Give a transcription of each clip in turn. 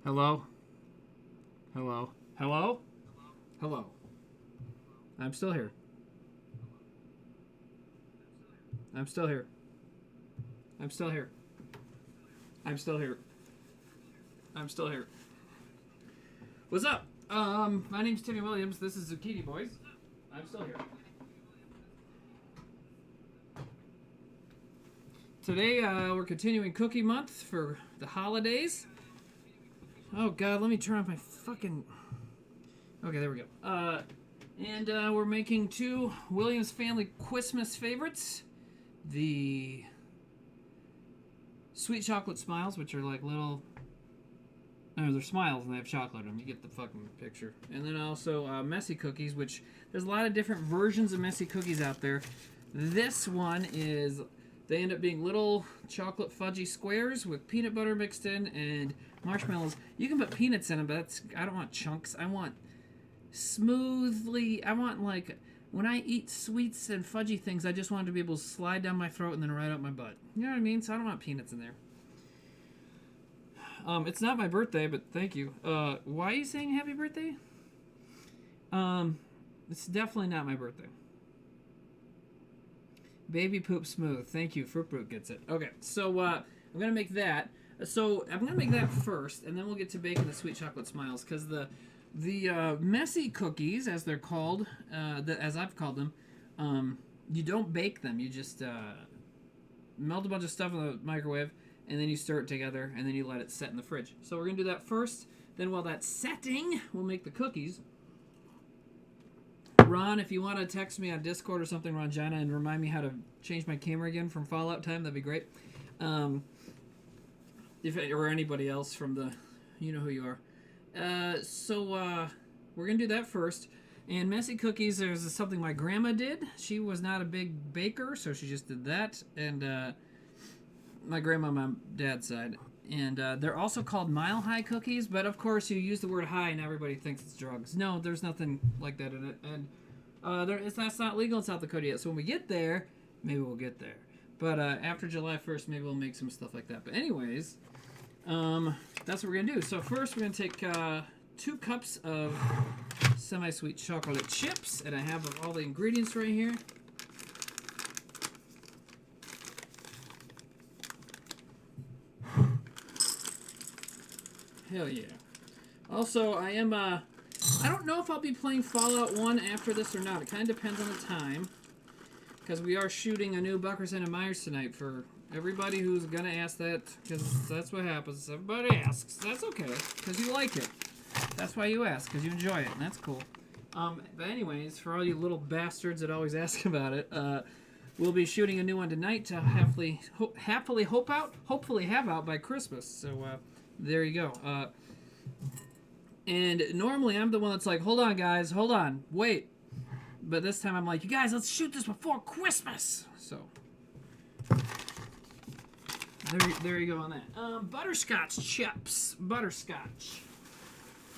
Hello? Hello? Hello? Hello? I'm still here. I'm still here. I'm still here. I'm still here. I'm still here. What's up? My name's Timmy Williams. This is Zucchini Boys. I'm still here. Today, we're continuing Cookie Month for the holidays. Oh, God, let me turn off my fucking... Okay, there we go. And we're making two Williams family Christmas favorites. The sweet chocolate smiles, which are like little... No, they're smiles and they have chocolate in them. You get the fucking picture. And then also messy cookies, which there's a lot of different versions of messy cookies out there. This one is... They end up being little chocolate fudgy squares with peanut butter mixed in and marshmallows. You can put peanuts in them, but I don't want chunks. I want smoothly... I want, like... When I eat sweets and fudgy things, I just want to be able to slide down my throat and then right up my butt. You know what I mean? So I don't want peanuts in there. It's not my birthday, but thank you. Why are you saying happy birthday? It's definitely not my birthday. Baby poop smooth. Thank you. Fruit Brute gets it. Okay, so I'm going to make that. So I'm going to make that first, and then we'll get to baking the sweet chocolate smiles, because the messy cookies, as they're called, as I've called them, you don't bake them. You just melt a bunch of stuff in the microwave, and then you stir it together, and then you let it set in the fridge. So we're going to do that first. Then while that's setting, we'll make the cookies. Ron, if you want to text me on Discord or something, Ronjana, and remind me how to change my camera again from Fallout time, that'd be great. Or anybody else from the... You know who you are. So we're going to do that first. And messy cookies, there's something my grandma did. She was not a big baker, so she just did that. And my grandma on my dad's side. And they're also called Mile High cookies, but of course you use the word high and everybody thinks it's drugs. No, there's nothing like that in it. And that's not legal in South Dakota yet. So when we get there, maybe we'll get there. But after July 1st, maybe we'll make some stuff like that. But anyways, that's what we're going to do. So first we're going to take 2 cups of semi-sweet chocolate chips. And I have all the ingredients right here. Hell yeah. Also, I don't know if I'll be playing Fallout 1 after this or not. It kind of depends on the time. Because we are shooting a new Buckers and Myers tonight for everybody who's going to ask that. Because that's what happens. Everybody asks. That's okay. Because you like it. That's why you ask. Because you enjoy it. And that's cool. But anyways, for all you little bastards that always ask about it, we'll be shooting a new one tonight to hopefully have out by Christmas. So, there you go. And normally I'm the one that's like, hold on, guys, hold on, wait. But this time I'm like, you guys, let's shoot this before Christmas. So, there you go on that. Butterscotch chips. Butterscotch.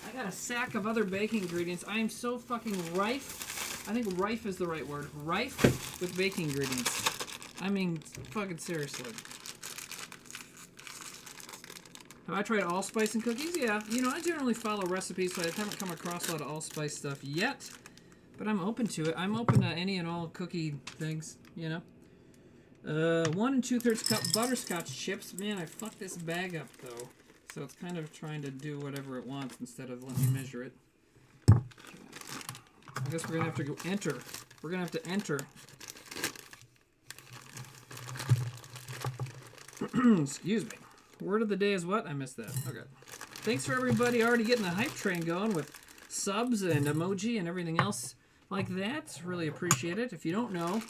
I got a sack of other baking ingredients. I am so fucking rife. I think rife is the right word. Rife with baking ingredients. I mean, fucking seriously. Have I tried allspice and cookies? Yeah. You know, I generally follow recipes, so I haven't come across a lot of allspice stuff yet. But I'm open to it. I'm open to any and all cookie things, you know. 1 2/3 cup butterscotch chips. Man, I fucked this bag up, though. So it's kind of trying to do whatever it wants instead of letting me measure it. I guess we're going to have to go enter. We're going to have to enter. Excuse me. Word of the day is what? I missed that. Okay. Thanks for everybody already getting the hype train going with subs and emoji and everything else like that. Really appreciate it. If you don't know,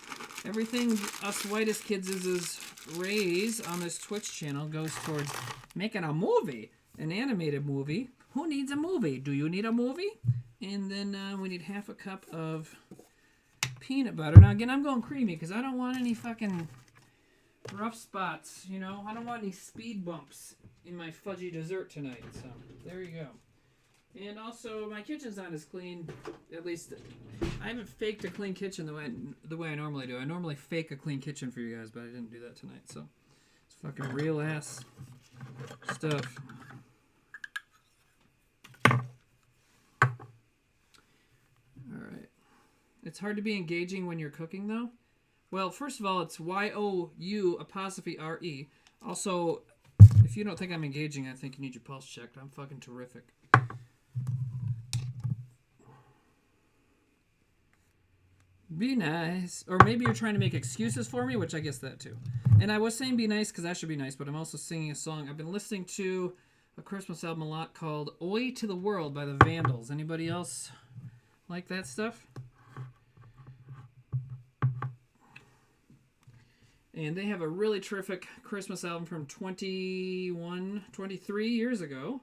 everything us whitest kids is raise on this Twitch channel goes towards making a movie, an animated movie. Who needs a movie? Do you need a movie? And then we need 1/2 cup of peanut butter. Now again, I'm going creamy because I don't want any fucking rough spots, you know. I don't want any speed bumps in my fudgy dessert tonight. So there you go. And also, my kitchen's not as clean. At least, I haven't faked a clean kitchen the way I normally do. I normally fake a clean kitchen for you guys, but I didn't do that tonight. So it's fucking real ass stuff. It's hard to be engaging when you're cooking, though. Well, first of all, it's YOU''RE. Also, if you don't think I'm engaging, I think you need your pulse checked. I'm fucking terrific. Be nice. Or maybe you're trying to make excuses for me, which I guess that too. And I was saying be nice because I should be nice, but I'm also singing a song. I've been listening to a Christmas album a lot called Oi to the World by the Vandals. Anybody else like that stuff? And they have a really terrific Christmas album from 23 years ago.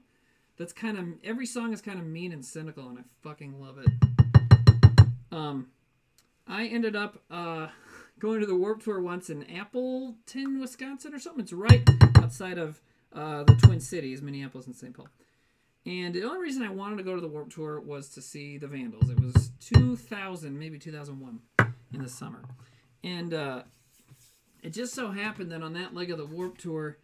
That's kind of, every song is kind of mean and cynical, and I fucking love it. I ended up going to the Warped Tour once in Appleton, Wisconsin or something. It's right outside of the Twin Cities, Minneapolis and St. Paul. And the only reason I wanted to go to the Warped Tour was to see the Vandals. It was 2000, maybe 2001 in the summer. And it just so happened that on that leg of the Warped Tour,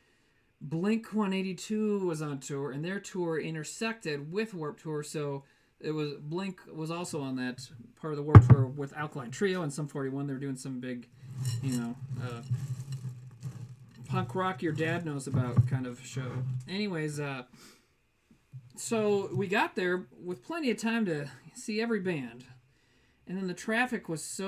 Blink-182 was on tour, and their tour intersected with Warped Tour, so it was Blink was also on that part of the Warped Tour with Alkaline Trio and Sum 41. They were doing some big, punk rock your dad knows about kind of show. Anyways, so we got there with plenty of time to see every band. And then the traffic was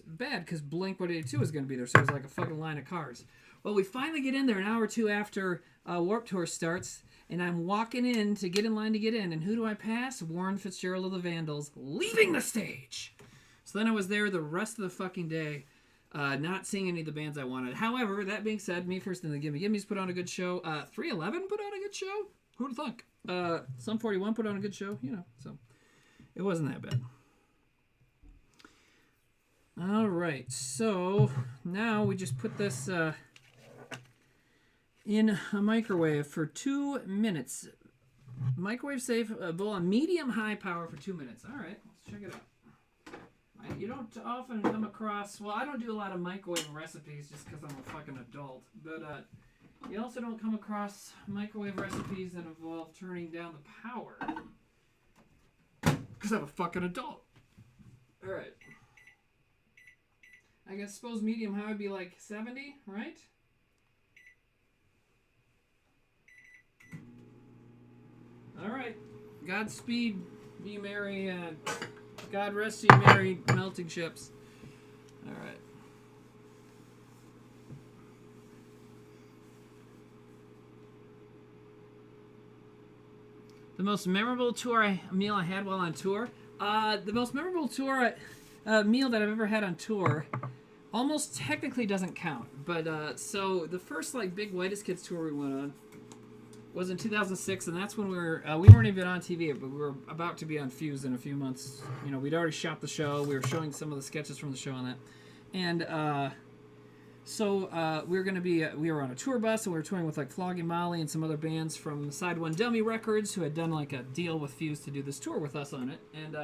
bad because Blink-182 was going to be there, so it was like a fucking line of cars. Well, we finally get in there an hour or two after Warped Tour starts, and I'm walking in to get in line to get in, and who do I pass? Warren Fitzgerald of the Vandals, leaving the stage. So then I was there the rest of the fucking day, not seeing any of the bands I wanted. However, that being said, Me First and the Gimme's put on a good show. 311 put on a good show. Who'd have thunk? Sum 41 put on a good show. So it wasn't that bad. All right, so now we just put this in a microwave for 2 minutes. Microwave safe, bowl on medium high power for 2 minutes. All right, let's check it out. You don't often come across, well, I don't do a lot of microwave recipes just because I'm a fucking adult, but you also don't come across microwave recipes that involve turning down the power because I'm a fucking adult. All right. I suppose medium high would be like 70, right? All right. Godspeed, be merry. God rest ye merry melting ships. All right. The most memorable meal I had while on tour? The most memorable meal that I've ever had on tour almost technically doesn't count. But so the first big Whitest Kids tour we went on was in 2006, and that's when we weren't even on TV, but we were about to be on Fuse in a few months. We'd already shot the show. We were showing some of the sketches from the show on that, and so we were on a tour bus, and we were touring with Flogging Molly and some other bands from Side One Dummy Records who had done a deal with Fuse to do this tour with us on it, and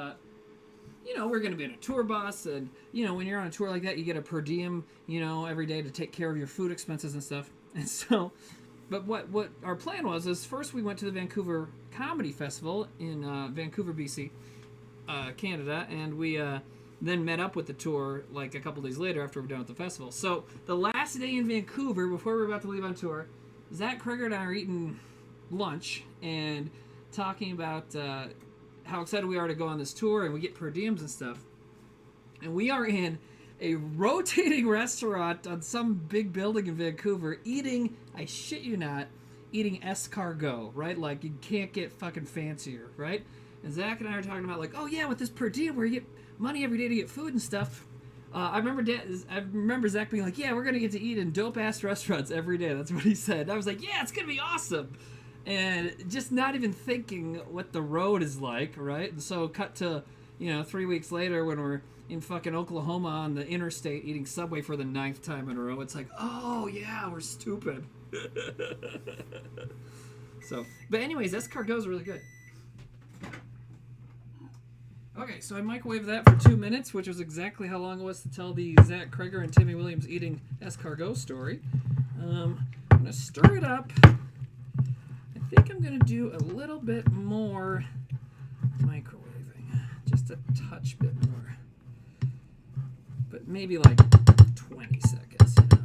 we're going to be in a tour bus, and when you're on a tour like that, you get a per diem, every day to take care of your food expenses and stuff, and so. But what our plan was is first we went to the Vancouver Comedy Festival in Vancouver, BC, Canada, and we then met up with the tour a couple days later after we were done with the festival. So the last day in Vancouver, before we were about to leave on tour, Zach Kreger and I are eating lunch and talking about how excited we are to go on this tour, and we get per diems and stuff. And we are in a rotating restaurant on some big building in Vancouver eating, I shit you not, eating escargot, right? You can't get fucking fancier, right? And Zach and I are talking about oh yeah, with this per diem where you get money every day to get food and stuff. I remember Zach being yeah, we're going to get to eat in dope-ass restaurants every day. That's what he said. And I was yeah, it's going to be awesome. And just not even thinking what the road is like, right? And so cut to, 3 weeks later when we're in fucking Oklahoma on the interstate eating Subway for the 9th time in a row. It's oh yeah, we're stupid. So, but anyways, escargot's really good. Okay, so I microwaved that for 2 minutes, which was exactly how long it was to tell the Zach Kreger and Timmy Williams eating escargot story. I'm going to stir it up. I think I'm going to do a little bit more microwaving. Just a touch bit more. but maybe like 20 seconds, you know.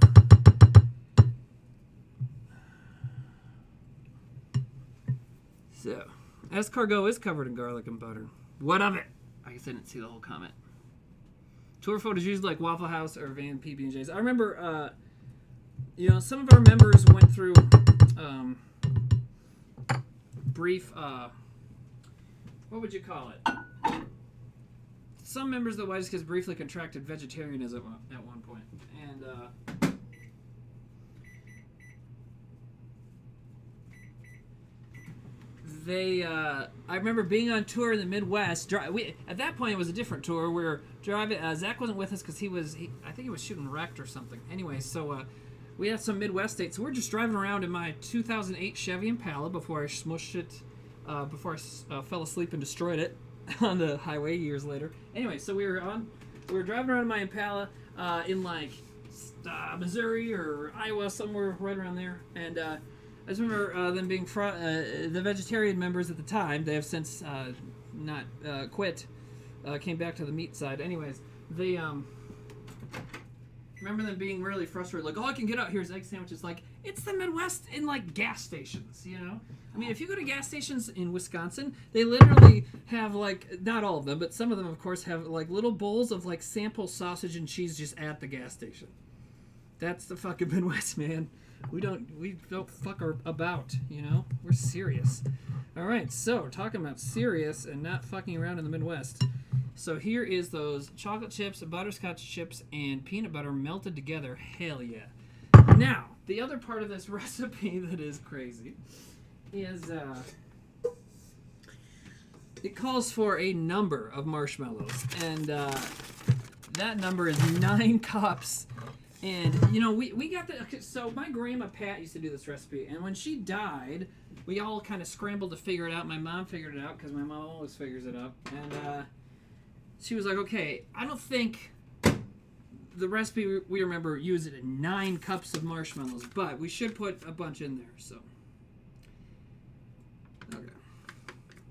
So, escargot is covered in garlic and butter. What of it? I guess I didn't see the whole comment. Tour photos usually like Waffle House or Van PB&J's. I remember, you know, some of our members went through brief, what would you call it? Some members of the White Kids briefly contracted vegetarianism at one point. And I remember being on tour in the Midwest. At that point, it was a different tour. We were driving. Zach wasn't with us because I think he was shooting wrecked or something. Anyway, so we had some Midwest dates. So we're just driving around in my 2008 Chevy Impala before I smushed it, before I fell asleep and destroyed it on the highway years later. Anyway, so we were driving around in my Impala in like Missouri or Iowa, somewhere right around there, and I just remember them being the vegetarian members at the time. They have since not quit. Came back to the meat side. Anyways, they remember them being really frustrated. Like, all I can get out here is egg sandwiches. Like, it's the Midwest in like gas stations, you know. I mean, if you go to gas stations in Wisconsin, they literally have like, not all of them, but some of them, of course, have like little bowls of like sample sausage and cheese just at the gas station. That's the fucking Midwest, man. We don't fuck about, you know? We're serious. All right, so talking about serious and not fucking around in the Midwest. So here is those chocolate chips, butterscotch chips, and peanut butter melted together. Hell yeah. Now, the other part of this recipe that is crazy is it calls for a number of marshmallows, and that number is 9 cups. And, you know, we got the... So my grandma Pat used to do this recipe, and when she died, we all kind of scrambled to figure it out. My mom figured it out, because my mom always figures it out. And she was like, okay, I don't think the recipe we remember used 9 cups of marshmallows, but we should put a bunch in there, so... Okay.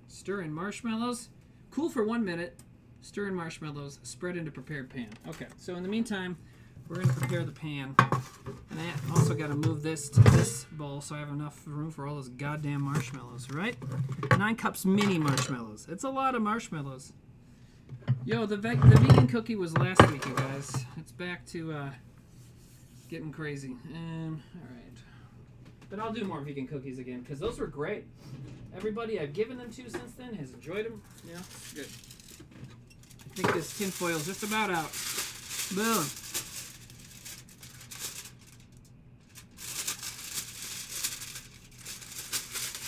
Stir in marshmallows. Cool for 1 minute. Stir in marshmallows. Spread into prepared pan. Okay, so in the meantime... We're going to prepare the pan. And I also got to move this to this bowl so I have enough room for all those goddamn marshmallows, right? 9 cups mini marshmallows. It's a lot of marshmallows. Yo, the vegan cookie was last week, you guys. It's back to getting crazy. All right. But I'll do more vegan cookies again because those were great. Everybody I've given them to since then has enjoyed them. Yeah, good. I think this tinfoil is just about out. Boom.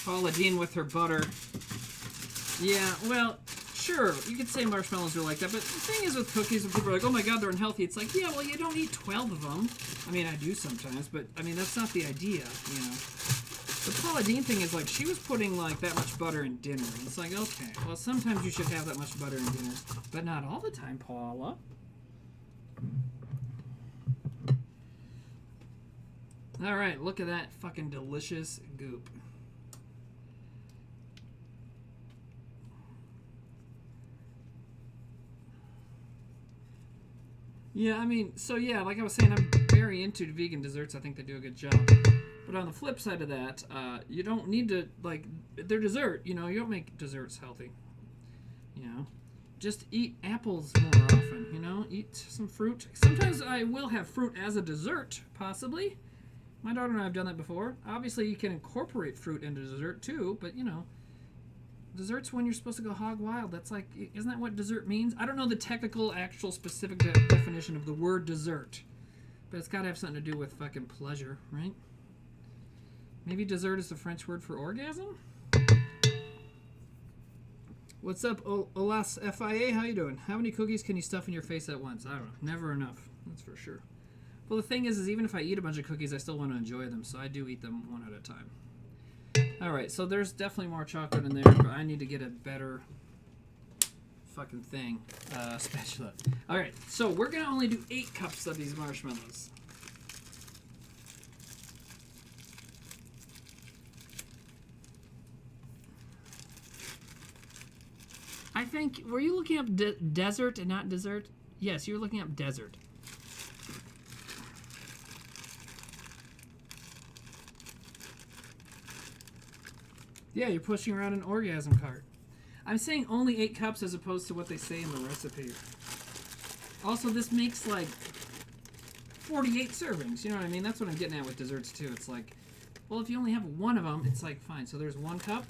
Paula Deen with her butter. Yeah, well, sure, you could say marshmallows are like that, but the thing is with cookies, when people are like, oh my god, they're unhealthy, it's like, yeah, well, you don't eat 12 of them. I mean, I do sometimes, but, I mean, that's not the idea, you know. The Paula Deen thing is, like, she was putting, like, that much butter in dinner. And it's like, okay, well, sometimes you should have that much butter in dinner, but not all the time, Paula. All right, look at that fucking delicious goop. Yeah, I mean, so yeah, like I was saying, I'm very into vegan desserts. I think they do a good job. But on the flip side of that, you don't need to, like, they're dessert. You know, you don't make desserts healthy. You know, just eat apples more often, you know, eat some fruit. Sometimes I will have fruit as a dessert, possibly. My daughter and I have done that before. Obviously, you can incorporate fruit into dessert too, but, you know, dessert's when you're supposed to go hog wild. That's like, isn't that what dessert means? I don't know the technical, actual, specific definition of the word dessert, but it's got to have something to do with fucking pleasure, right? Maybe dessert is the French word for orgasm? What's up, Olas FIA? How you doing? How many cookies can you stuff in your face at once? I don't know. Never enough. That's for sure. Well, the thing is even if I eat a bunch of cookies, I still want to enjoy them, so I do eat them one at a time. Alright, so there's definitely more chocolate in there, but I need to get a better fucking thing. Spatula. Alright, so we're going to only do 8 cups of these marshmallows. I think, were you looking up desert and not dessert? Yes, you were looking up desert. Yeah, you're pushing around an orgasm cart. I'm saying only 8 cups as opposed to what they say in the recipe. Also, this makes like 48 servings. You know what I mean? That's what I'm getting at with desserts too. It's like, well, if you only have one of them, it's like fine. So there's 1 cup.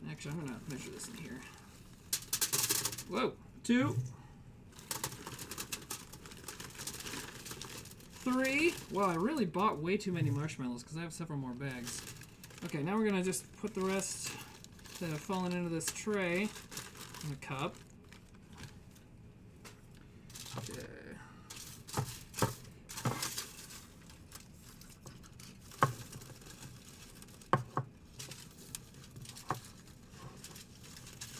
Actually, I'm gonna measure this in here. Whoa, 2, 3. Well, I really bought way too many marshmallows because I have several more bags. Okay, now we're gonna just put the rest that have fallen into this tray in a cup. Okay.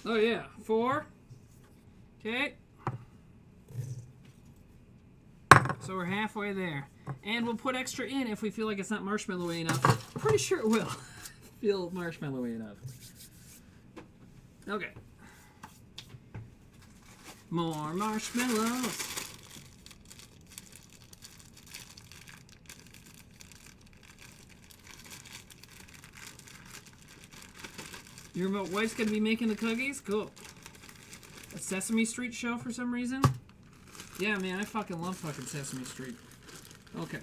Oh yeah, 4. Okay. So we're halfway there. And we'll put extra in if we feel like it's not marshmallowy enough. I'm pretty sure it will feel marshmallowy enough. Okay. More marshmallows. Your wife's gonna be making the cookies? Cool. A Sesame Street show for some reason? Yeah, man, I fucking love fucking Sesame Street. Okay.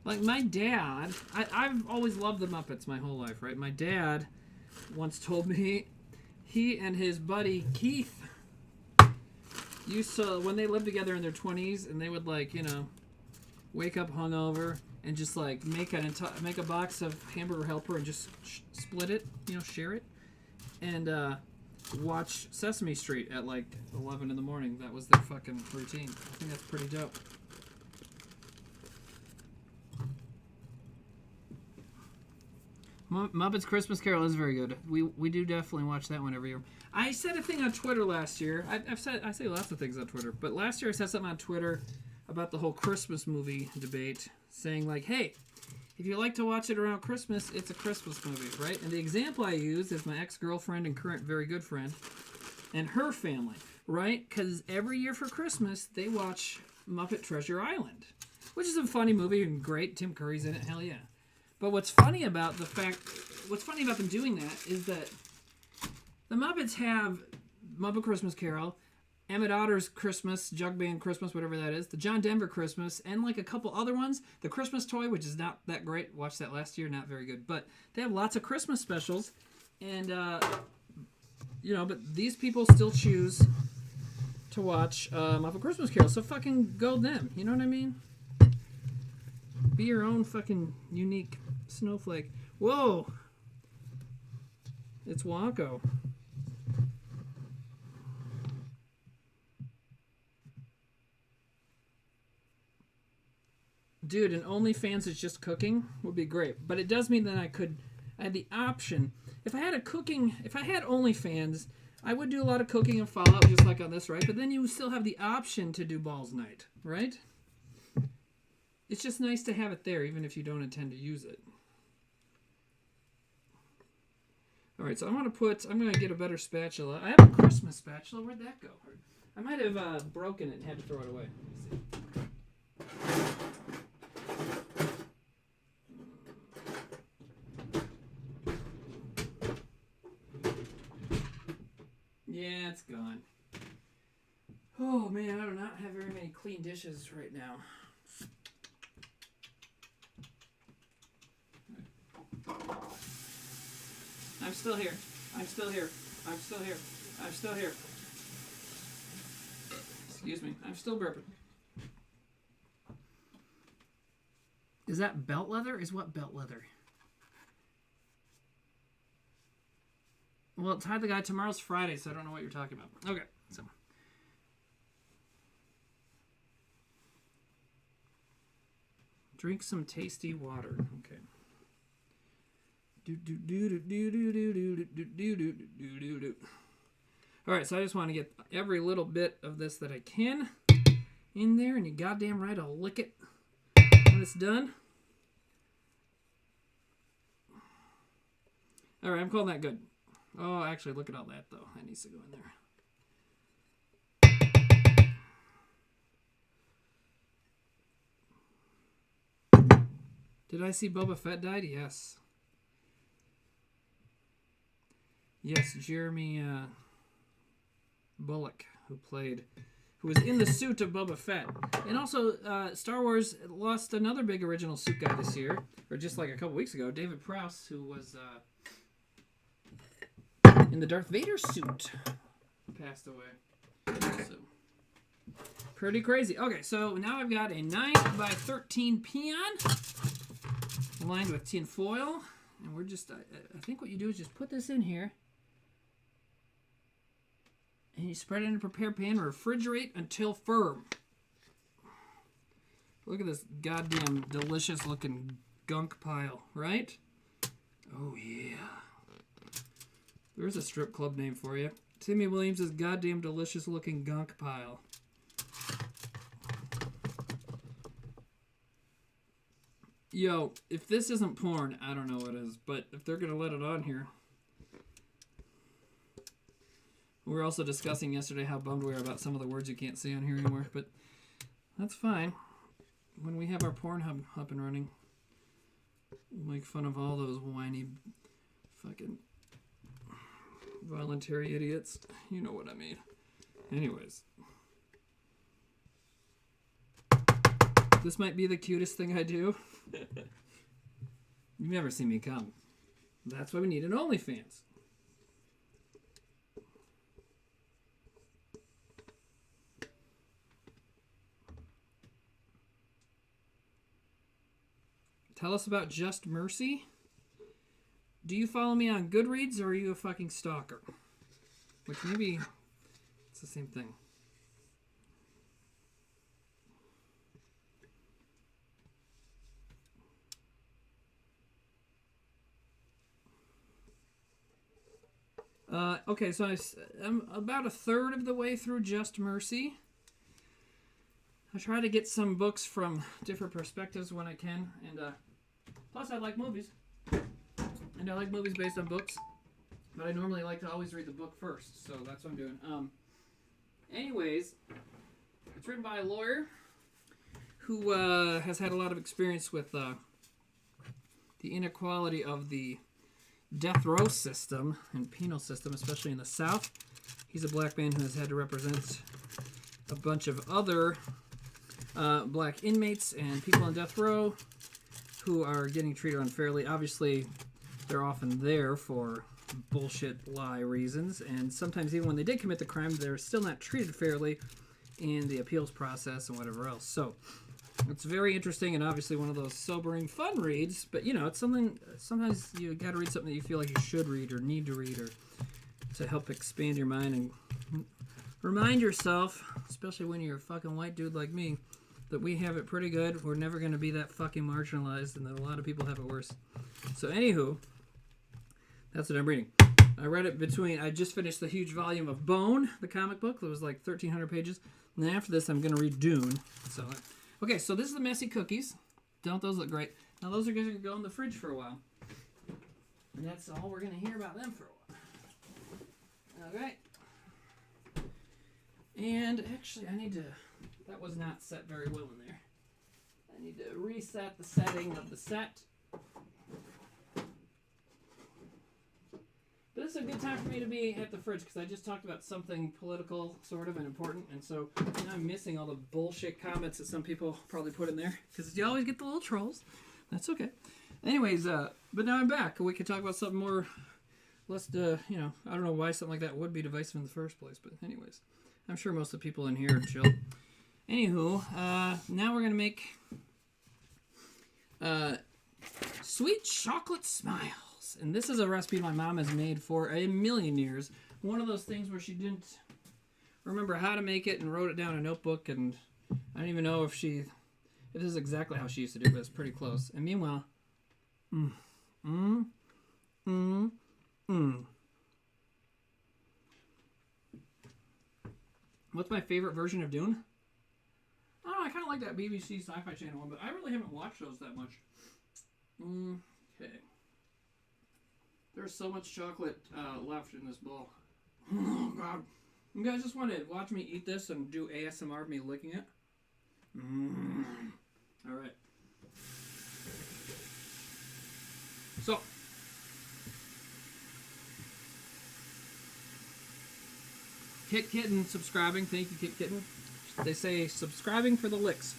Like, my dad... I've always loved the Muppets my whole life, right? My dad once told me he and his buddy Keith used to... When they lived together in their 20s, and they would, like, you know, wake up hungover and just, like, make a box of Hamburger Helper and just split it, you know, share it. And, watch Sesame Street at like 11 in the morning. That was their fucking routine. I think that's pretty dope. Muppets Christmas Carol is very good. We do definitely watch that one every year. I said a thing on Twitter last year. I say lots of things on Twitter, but last year I said something on Twitter about the whole Christmas movie debate, saying like, hey, if you like to watch it around Christmas, it's a Christmas movie, right? And the example I use is my ex-girlfriend and current very good friend and her family, right? Because every year for Christmas, they watch Muppet Treasure Island, which is a funny movie and great. Tim Curry's in it, hell yeah. But what's funny about them doing that is that the Muppets have Muppet Christmas Carol, Emmett Otter's Christmas, Jug Band Christmas, whatever that is, the John Denver Christmas, and like a couple other ones. The Christmas Toy, which is not that great. Watched that last year, not very good. But they have lots of Christmas specials. And, you know, but these people still choose to watch Muppet Christmas Carol. So fucking go them. You know what I mean? Be your own fucking unique snowflake. Whoa! It's Wacko. Dude, an OnlyFans is just cooking would be great. But it does mean that I had the option. If I had OnlyFans, I would do a lot of cooking and Fallout just like on this, right? But then you still have the option to do Balls Night, right? It's just nice to have it there, even if you don't intend to use it. All right, so I'm going to get a better spatula. I have a Christmas spatula. Where'd that go? I might have broken it and had to throw it away. Let me see. Yeah, it's gone. Oh, man, I do not have very many clean dishes right now. I'm still here. I'm still here. I'm still here. I'm still here. Excuse me. I'm still burping. Is that belt leather? Is what belt leather? Well, tie the guy. Tomorrow's Friday, so I don't know what you're talking about. Okay, so. Drink some tasty water. Okay. All right, so I just want to get every little bit of this that I can in there, and you goddamn right I'll lick it when it's done. All right, I'm calling that good. Oh, actually, look at all that, though. That needs to go in there. Did I see Boba Fett died? Yes. Yes, Jeremy Bullock, who was in the suit of Boba Fett. And also, Star Wars lost another big original suit guy this year, or just like a couple weeks ago, David Prowse, who was in the Darth Vader suit, passed away. So, pretty crazy. Okay, so now I've got a 9 by 13 peon lined with tin foil. And we're just, I think what you do is just put this in here. And you spread it in a prepared pan and refrigerate until firm. Look at this goddamn delicious looking gunk pile, right? Oh yeah. There's a strip club name for you. Timmy Williams' goddamn delicious looking gunk pile. Yo, if this isn't porn, I don't know what is. But if they're going to let it on here. We were also discussing yesterday how bummed we are about some of the words you can't say on here anymore, but that's fine. When we have our Pornhub up and running, we'll make fun of all those whiny fucking voluntary idiots. You know what I mean. Anyways. This might be the cutest thing I do. You've never seen me come. That's why we need an OnlyFans. Tell us about Just Mercy. Do you follow me on Goodreads or are you a fucking stalker? Which maybe it's the same thing. Okay, so I'm about a third of the way through Just Mercy. I try to get some books from different perspectives when I can, and plus I like movies, and I like movies based on books, but I normally like to always read the book first, so that's what I'm doing. Anyways, it's written by a lawyer who has had a lot of experience with the inequality of the death row system and penal system, especially in the South. He's a black man who has had to represent a bunch of other black inmates and people on death row who are getting treated unfairly. Obviously, they're often there for bullshit lie reasons, and sometimes even when they did commit the crime, they're still not treated fairly in the appeals process and whatever else. So it's very interesting and obviously one of those sobering, fun reads, but you know, it's something, sometimes you gotta read something that you feel like you should read or need to read or to help expand your mind and remind yourself, especially when you're a fucking white dude like me, that we have it pretty good. We're never gonna be that fucking marginalized and that a lot of people have it worse. So anywho, that's what I'm reading. I read it I just finished the huge volume of Bone, the comic book. It was like 1,300 pages. And then after this, I'm gonna read Dune. So okay, so this is the messy cookies. Don't those look great? Now those are going to go in the fridge for a while. And that's all we're going to hear about them for a while. Alright. And actually that was not set very well in there. I need to reset the setting of the set. But this is a good time for me to be at the fridge because I just talked about something political, sort of, and important. And so I'm missing all the bullshit comments that some people probably put in there because you always get the little trolls. That's okay. Anyways, but now I'm back. We could talk about something more, less, I don't know why something like that would be divisive in the first place. But anyways, I'm sure most of the people in here are chill. Anywho, now we're going to make sweet chocolate smile. And this is a recipe my mom has made for a million years. One of those things where she didn't remember how to make it and wrote it down in a notebook. And I don't even know if this is exactly how she used to do it, but it's pretty close. And meanwhile, what's my favorite version of Dune? I don't know, I kind of like that BBC Sci-Fi Channel one, but I really haven't watched those that much. Okay. There's so much chocolate left in this bowl. Oh, God. You guys just want to watch me eat this and do ASMR of me licking it? All right. So, Kit Kitten subscribing. Thank you, Kit Kitten. They say subscribing for the licks.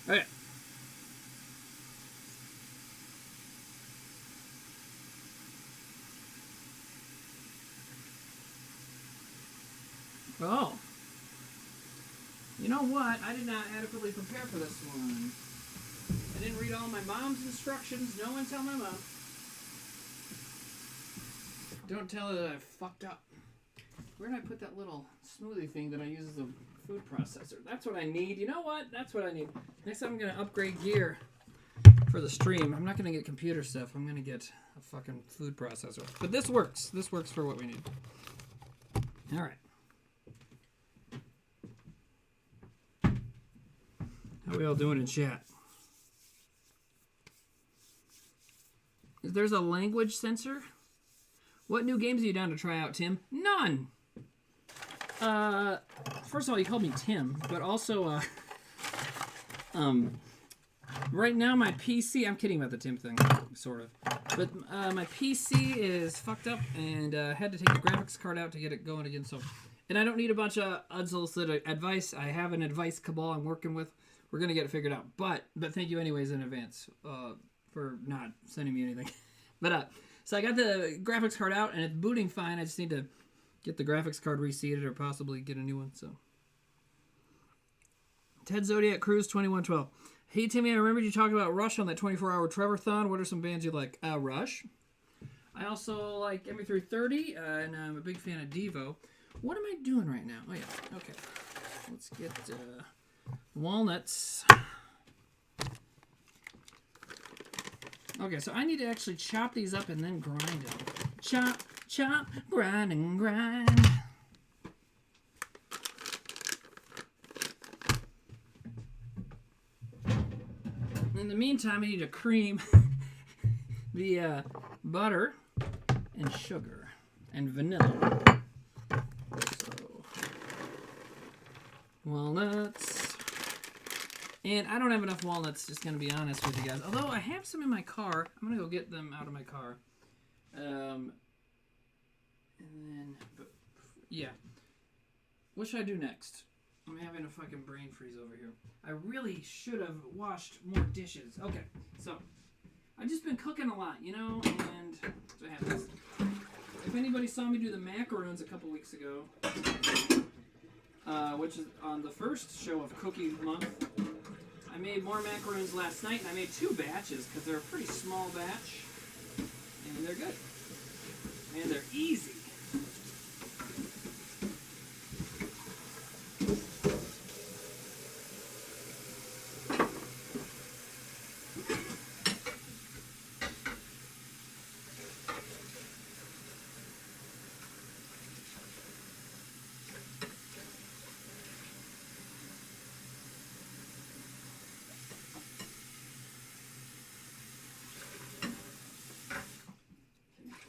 Okay. Oh. You know what? I did not adequately prepare for this one. I didn't read all my mom's instructions. No one tell my mom. Don't tell her that I fucked up. Where did I put that little smoothie thing that I use as a food processor? That's what I need. You know what? That's what I need. Next time I'm going to upgrade gear for the stream. I'm not going to get computer stuff. I'm going to get a fucking food processor. But this works. This works for what we need. All right. How we all doing in chat? There's a language sensor. What new games are you down to try out, Tim? None. First of all, you called me Tim, but also, right now my PC, I'm kidding about the Tim thing, sort of, but my PC is fucked up and had to take the graphics card out to get it going again, so, and I don't need a bunch of unsolicited advice. I have an advice cabal I'm working with. We're going to get it figured out, but thank you anyways in advance for not sending me anything. But, so I got the graphics card out and it's booting fine. I just need to get the graphics card reseated or possibly get a new one, so. Ted Zodiac Cruise 2112. Hey, Timmy, I remembered you talking about Rush on that 24-hour Trevor-thon. What are some bands you like? Rush. I also like MB330, and I'm a big fan of Devo. What am I doing right now? Oh, yeah. Okay. Let's get walnuts. Okay, so I need to actually chop these up and then grind them. Chop, chop, grind, and grind. In the meantime, I need to cream the butter and sugar and vanilla. So, walnuts. And I don't have enough walnuts, just going to be honest with you guys. Although I have some in my car. I'm going to go get them out of my car. And then, but, yeah. What should I do next? I'm having a fucking brain freeze over here. I really should have washed more dishes. Okay, so I've just been cooking a lot, you know, and that's what happens. If anybody saw me do the macaroons a couple weeks ago, which is on the first show of Cookie Month, I made more macaroons last night, and I made 2 batches because they're a pretty small batch, and they're good, and they're easy.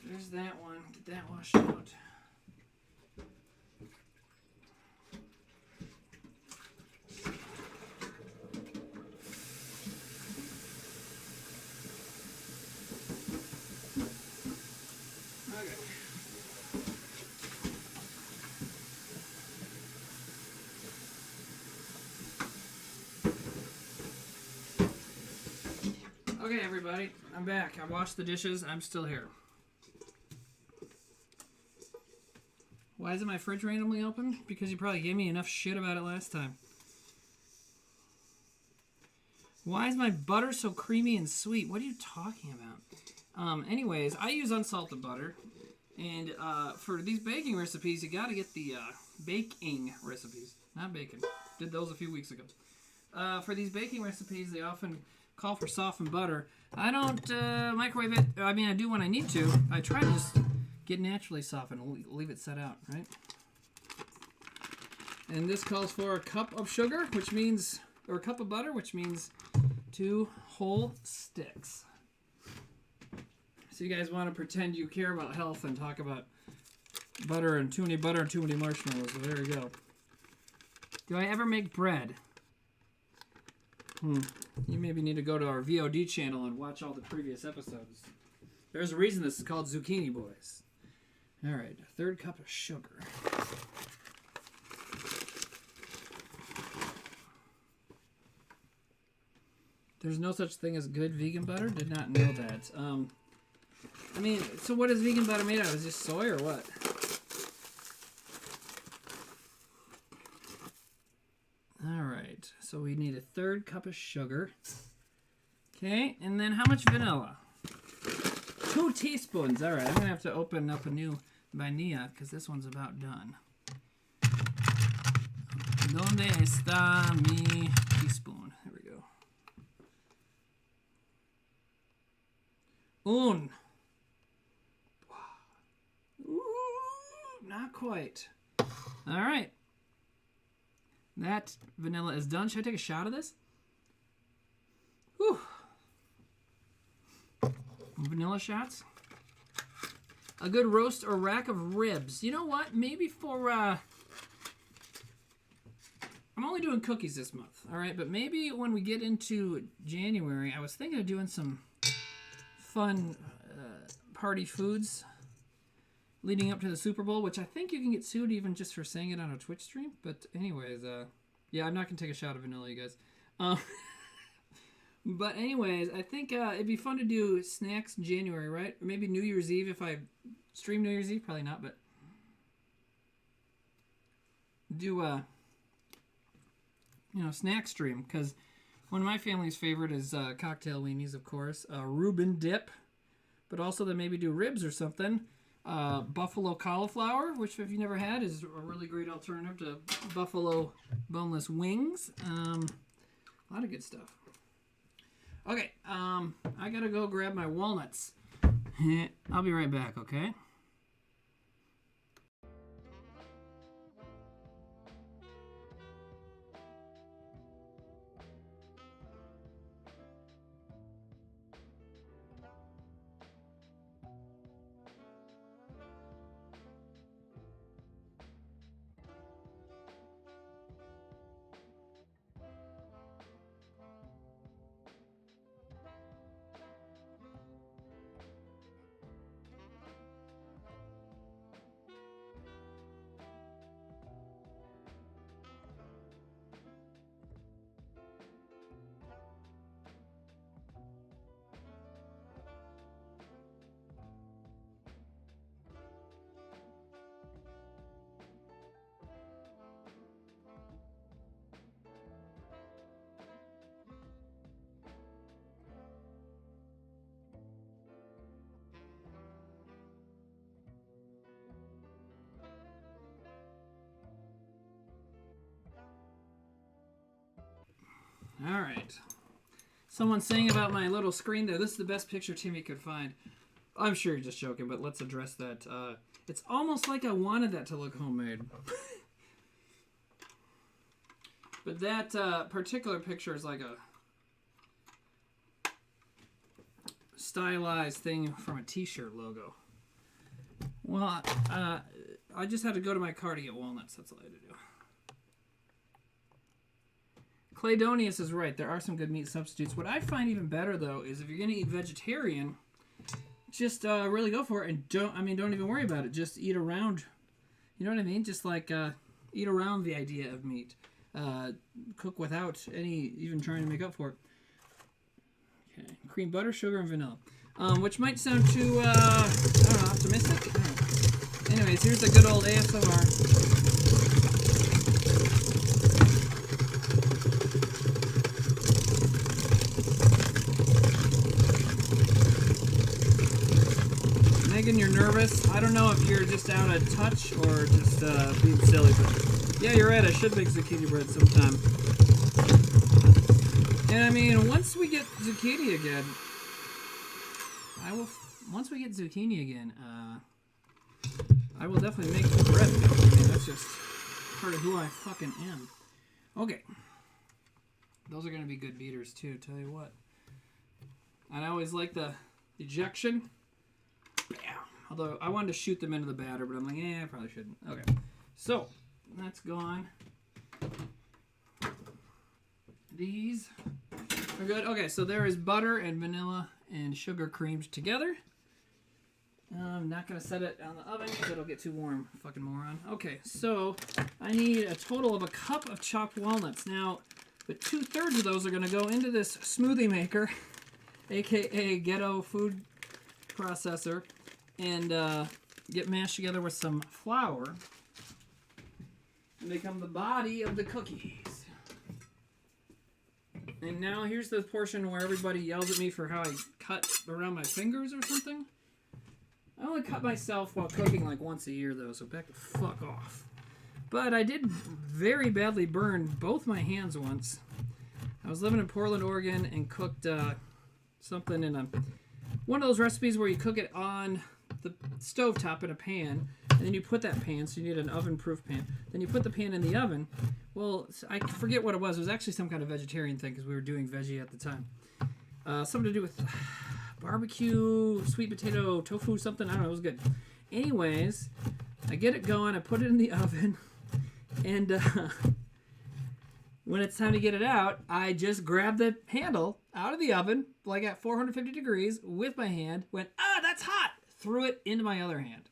There's that one. Get that washed out. Okay, everybody, I'm back. I washed the dishes. I'm still here. Why isn't my fridge randomly open? Because you probably gave me enough shit about it last time. Why is my butter so creamy and sweet? What are you talking about? Anyways, I use unsalted butter. And for these baking recipes, you got to get the baking recipes. Not bacon. Did those a few weeks ago. For these baking recipes, they often call for softened butter. I don't microwave it. I mean, I do when I need to. I try to just get naturally softened and leave it set out, right? And this calls for a cup of sugar, which means, or a cup of butter, which means 2 whole sticks. So you guys want to pretend you care about health and talk about butter and too many marshmallows. So there you go. Do I ever make bread? You maybe need to go to our VOD channel and watch all the previous episodes. There's a reason this is called Zucchini Boys. All right, a third cup of sugar. There's no such thing as good vegan butter? Did not know that. I mean, so what is vegan butter made out of? Is it just soy or what? All right, so we need a third cup of sugar. Okay, and then how much vanilla? 2 teaspoons. All right, I'm going to have to open up a new vainilla because this one's about done. ¿Dónde está mi teaspoon? There we go. Un. Ooh, not quite. All right. That vanilla is done. Should I take a shot of this? Whew. Vanilla shots. A good roast or rack of ribs. You know what? Maybe for... I'm only doing cookies this month, all right? But maybe when we get into January, I was thinking of doing some fun party foods leading up to the Super Bowl, which I think you can get sued even just for saying it on a Twitch stream. But anyways, yeah, I'm not going to take a shot of vanilla, you guys. But anyways, I think it'd be fun to do snacks in January, right? Or maybe New Year's Eve if I stream New Year's Eve. Probably not, but do snack stream, because one of my family's favorite is cocktail weenies, of course. Reuben dip, but also then maybe do ribs or something. Buffalo cauliflower, which if you never had is a really great alternative to buffalo boneless wings. A lot of good stuff. Okay, I gotta go grab my walnuts. I'll be right back, okay? All right. Someone's saying about my little screen there, this is the best picture Timmy could find. I'm sure you're just joking, but let's address that. It's almost like I wanted that to look homemade. But that particular picture is like a stylized thing from a t-shirt logo. Well, I just had to go to my car to get walnuts. That's all I had to do. Claydonius is right. There are some good meat substitutes. What I find even better, though, is if you're going to eat vegetarian, just really go for it. And don't even worry about it. Just eat around. You know what I mean? Just like eat around the idea of meat. Cook without even trying to make up for it. Okay. Cream butter, sugar, and vanilla. Which might sound too, I don't know, optimistic? I don't know. Anyways, here's a good old ASMR. Megan, you're nervous. I don't know if you're just out of touch or just being silly, but yeah, you're right. I should make zucchini bread sometime. And I mean, once we get zucchini again, Once we get zucchini again, I will definitely make some bread. I mean, that's just part of who I fucking am. Okay. Those are going to be good beaters, too, tell you what. And I always like the ejection. Bam. Although, I wanted to shoot them into the batter, but I'm like, I probably shouldn't. Okay. So, that's gone. These are We're good? Okay, so there is butter and vanilla and sugar creamed together. I'm not going to set it on the oven because it'll get too warm. Fucking moron. Okay, so I need a total of a cup of chopped walnuts. Now, but 2/3 of those are going to go into this smoothie maker, aka ghetto food processor, and get mashed together with some flour and become the body of the cookies. And now here's the portion where everybody yells at me for how I cut around my fingers or something. I only cut myself while cooking like once a year, though, so back the fuck off. But I did very badly burn both my hands once. I was living in Portland, Oregon, and cooked something in one of those recipes where you cook it on the stovetop in a pan, and then you put that pan, so you need an oven-proof pan. Then you put the pan in the oven. Well, I forget what it was. It was actually some kind of vegetarian thing because we were doing veggie at the time. Something to do with barbecue, sweet potato, tofu, something. I don't know. It was good. Anyways, I get it going. I put it in the oven. And when it's time to get it out, I just grab the handle out of the oven, like at 450 degrees, with my hand. Went, that's hot! Threw it into my other hand.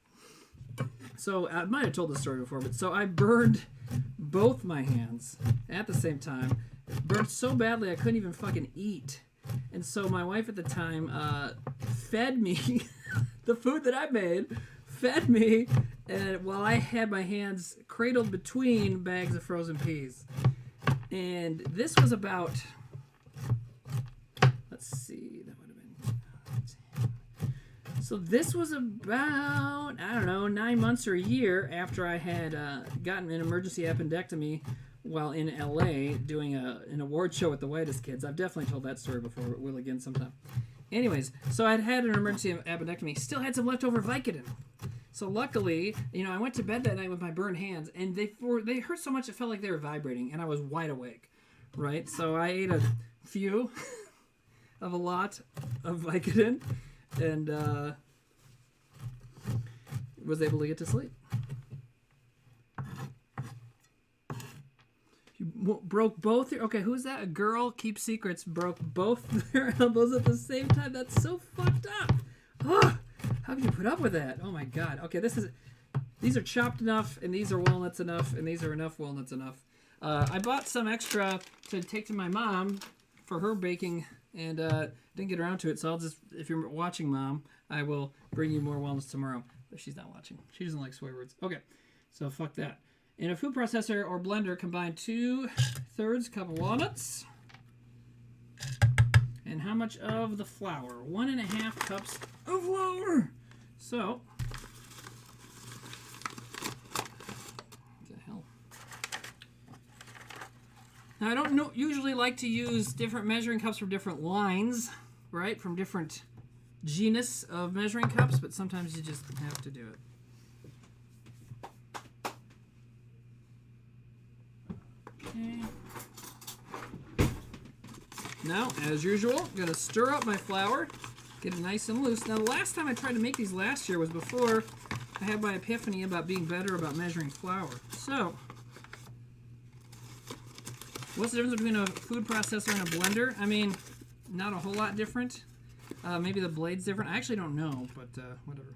So I might have told this story before, but so I burned both my hands at the same time. It burned so badly I couldn't even fucking eat. And so my wife at the time fed me the food that I made, fed me, and while I had my hands cradled between bags of frozen peas. And this was about, let's see, that would have been, so this was about, I don't know, 9 months or a year after I had gotten an emergency appendectomy while in LA doing an award show with the whitest kids. I've definitely told that story before, but will again sometime. Anyways, so I'd had an emergency appendectomy, still had some leftover Vicodin. So luckily, I went to bed that night with my burned hands, and they hurt so much it felt like they were vibrating, and I was wide awake, right? So I ate a few of a lot of Vicodin, and was able to get to sleep. Broke both your... Okay, who's that? A girl, keep secrets, broke both their elbows at the same time. That's so fucked up. Oh, how can you put up with that? Oh my god. Okay, these are chopped enough, and these are walnuts enough, and these are enough walnuts enough. I bought some extra to take to my mom for her baking, and didn't get around to it, so I'll just... If you're watching, Mom, I will bring you more walnuts tomorrow. But she's not watching. She doesn't like swear words. Okay, so fuck that. In a food processor or blender, combine 2/3 cup of walnuts. And how much of the flour? 1.5 cups of flour. So, what the hell? Now, I don't usually like to use different measuring cups from different lines, right? From different genus of measuring cups, but sometimes you just have to do it. Okay. Now, as usual, I'm going to stir up my flour, get it nice and loose. Now, the last time I tried to make these last year was before I had my epiphany about being better about measuring flour. So, what's the difference between a food processor and a blender? I mean, not a whole lot different. Maybe the blade's different. I actually don't know, but whatever.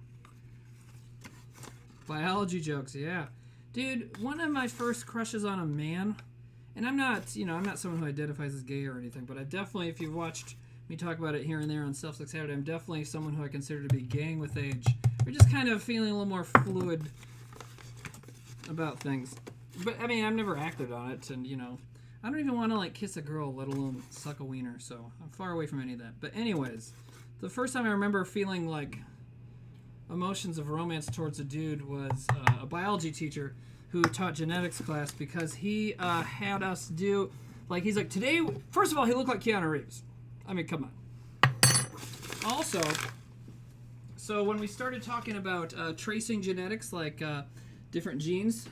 Biology jokes, yeah. Dude, one of my first crushes on a man... And I'm not, I'm not someone who identifies as gay or anything, but I definitely, if you've watched me talk about it here and there on Self Suck Saturday, I'm definitely someone who I consider to be gang with age, or just kind of feeling a little more fluid about things. But, I mean, I've never acted on it, and, I don't even want to, kiss a girl, let alone suck a wiener, so I'm far away from any of that. But anyways, the first time I remember feeling, emotions of romance towards a dude was a biology teacher who taught genetics class, because he had us do, he's like, today, first of all, he looked like Keanu Reeves. I mean, come on. Also, so when we started talking about tracing genetics, different genes,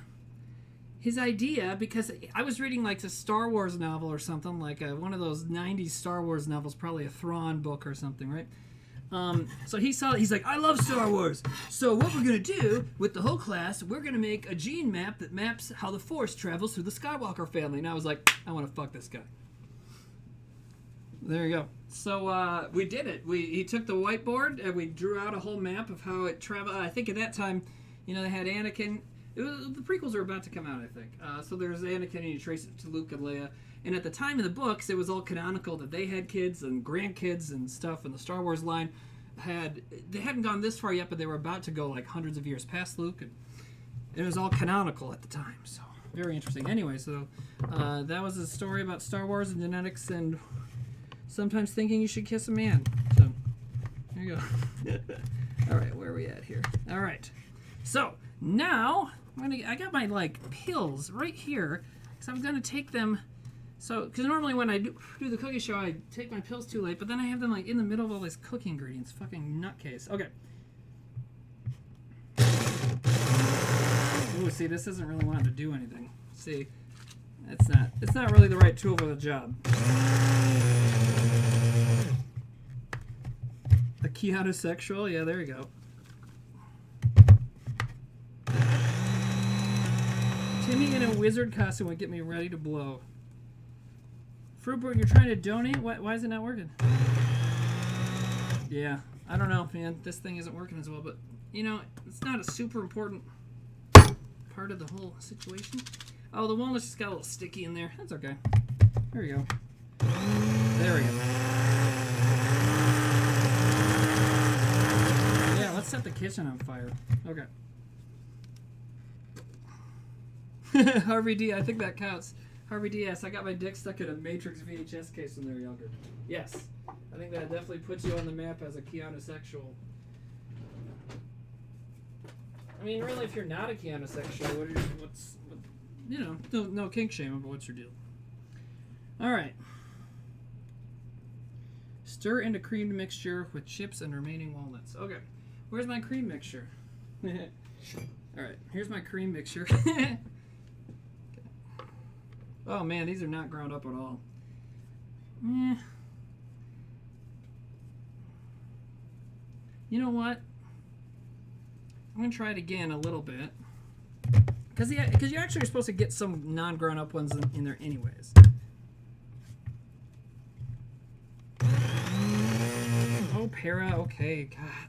his idea, because I was reading, a Star Wars novel or something, one of those 90s Star Wars novels, probably a Thrawn book or something, right? So he's like, I love Star Wars. So what we're going to do with the whole class, we're going to make a gene map that maps how the Force travels through the Skywalker family. And I was like, I want to fuck this guy. There you go. So we did it. He took the whiteboard and we drew out a whole map of how it traveled. I think at that time, they had Anakin. The prequels were about to come out, I think. So there's Anakin, and you trace it to Luke and Leia. And at the time in the books, it was all canonical that they had kids and grandkids and stuff. And the Star Wars line they hadn't gone this far yet, but they were about to go like hundreds of years past Luke. And it was all canonical at the time. So very interesting. Anyway, so that was a story about Star Wars and genetics and sometimes thinking you should kiss a man. So there you go. All right, where are we at here? All right. So now I got my pills right here because I'm gonna take them. So because normally when I do the cookie show, I take my pills too late, but then I have them in the middle of all these cookie ingredients. Fucking nutcase. Okay. Ooh, see, this isn't really wanting to do anything. See, it's not really the right tool for the job. A Keanu sexual, yeah, there you go. Timmy in a wizard costume would get me ready to blow. Fruitbird, you're trying to donate? Why is it not working? Yeah, I don't know, man. This thing isn't working as well, but, it's not a super important part of the whole situation. Oh, the walnut just got a little sticky in there. That's okay. There we go. There we go. Yeah, let's set the kitchen on fire. Okay. Harvey D, I think that counts. Harvey D, yes, I got my dick stuck in a Matrix VHS case when they were younger. Yes. I think that definitely puts you on the map as a Keanu sexual. I mean, really, if you're not a Keanu sexual, no kink shame, but what's your deal? All right. Stir into creamed mixture with chips and remaining walnuts. Okay. Where's my cream mixture? All right. Here's my cream mixture. Okay. Oh, man, these are not ground up at all. You know what? I'm going to try it again a little bit. Because you actually are supposed to get some non-ground up ones in there anyways. Oh, para, okay. God.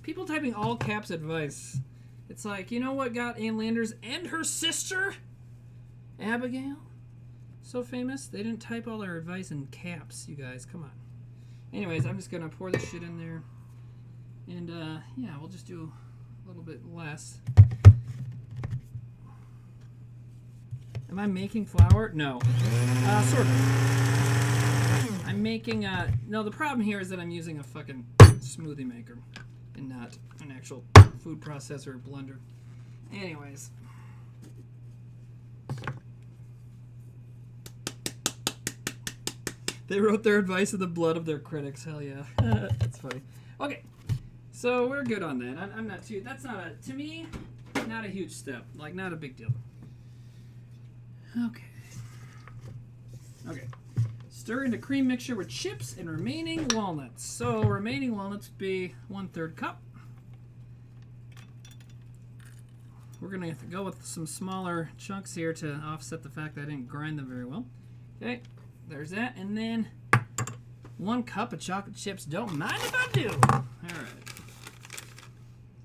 People typing all caps advice. It's like, you know what got Ann Landers and her sister, Abigail, so famous? They didn't type all their advice in caps, you guys. Come on. Anyways, I'm just going to pour this shit in there. And, yeah, we'll just do a little bit less. Am I making flour? No. Sort of. I'm making, no, the problem here is that I'm using a fucking smoothie maker and not an actual food processor or blender. Anyways. They wrote their advice in the blood of their critics. Hell yeah. That's funny. Okay. So we're good on that. I'm not too... That's not to me, not a huge step. Not a big deal. Okay. Okay. Stir into cream mixture with chips and remaining walnuts. So remaining walnuts be 1/3 cup. We're going to have to go with some smaller chunks here to offset the fact that I didn't grind them very well. Okay. There's that. And then 1 cup of chocolate chips. Don't mind if I do. All right.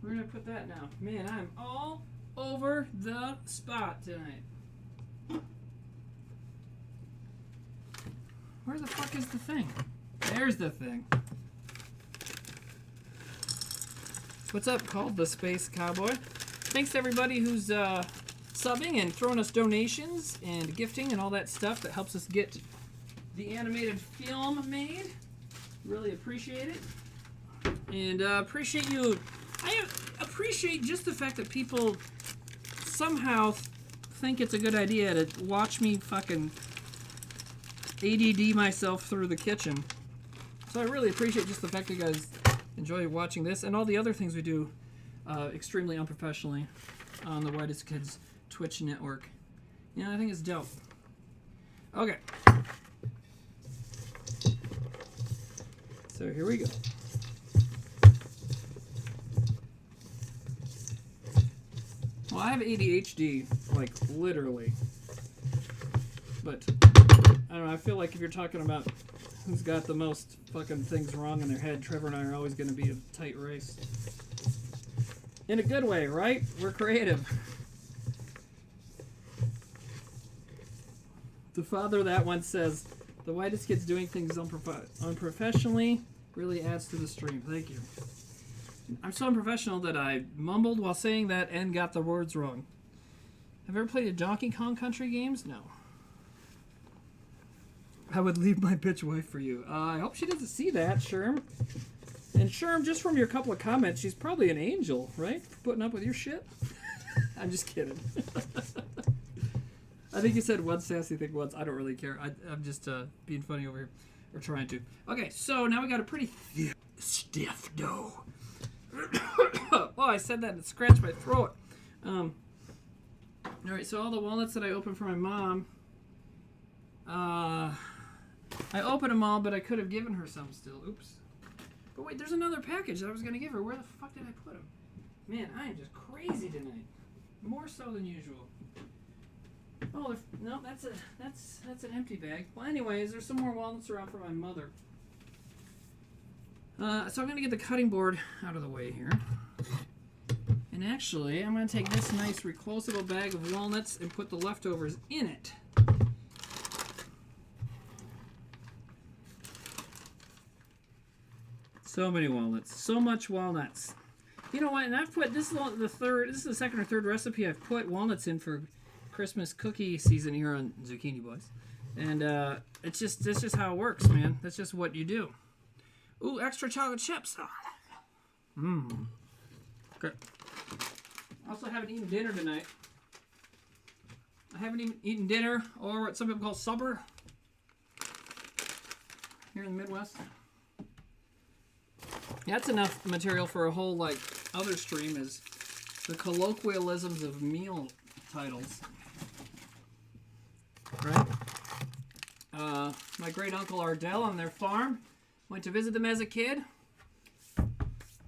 We're going to put that now. Man, I'm all over the spot tonight. Where the fuck is the thing? There's the thing. What's up, called the Space Cowboy? Thanks to everybody who's subbing and throwing us donations and gifting and all that stuff that helps us get the animated film made. Really appreciate it. And appreciate you. I appreciate just the fact that people somehow think it's a good idea to watch me fucking ADD myself through the kitchen. So I really appreciate just the fact that you guys enjoy watching this and all the other things we do extremely unprofessionally on the Whitest Kids Twitch network. I think it's dope. Okay. So here we go. Well, I have ADHD, literally. But, I don't know, I feel like if you're talking about who's got the most fucking things wrong in their head. Trevor and I are always going to be a tight race. In a good way, right? We're creative. The father that once says, the whitest kid's doing things unprofessionally really adds to the stream. Thank you. I'm so unprofessional that I mumbled while saying that and got the words wrong. Have you ever played a Donkey Kong Country games? No. I would leave my bitch wife for you. I hope she doesn't see that, Sherm. And Sherm, just from your couple of comments, she's probably an angel, right? For putting up with your shit? I'm just kidding. I think you said one sassy thing once. I don't really care. I'm just being funny over here. Or trying to. Okay, so now we got a pretty stiff dough. Oh, I said that and it scratched my throat. Alright, so all the walnuts that I opened for my mom, I opened them all, but I could have given her some still. Oops. But wait, there's another package that I was going to give her. Where the fuck did I put them? Man, I am just crazy tonight. More so than usual. Oh, no, that's an empty bag. Well, anyways, there's some more walnuts around for my mother. So I'm going to get the cutting board out of the way here. And actually, I'm going to take this nice reclosable bag of walnuts and put the leftovers in it. So many walnuts. So much walnuts. You know what? And I've put, this is the second or third recipe I've put walnuts in for Christmas cookie season here on Zucchini Boys. And that's just how it works, man. That's just what you do. Ooh, extra chocolate chips. Mmm. Okay. Also haven't eaten dinner tonight. I haven't even eaten dinner, or what some people call supper, here in the Midwest. That's enough material for a whole, like, other stream, is the colloquialisms of meal titles. Right? My great uncle Ardell on their farm. Went to visit them as a kid.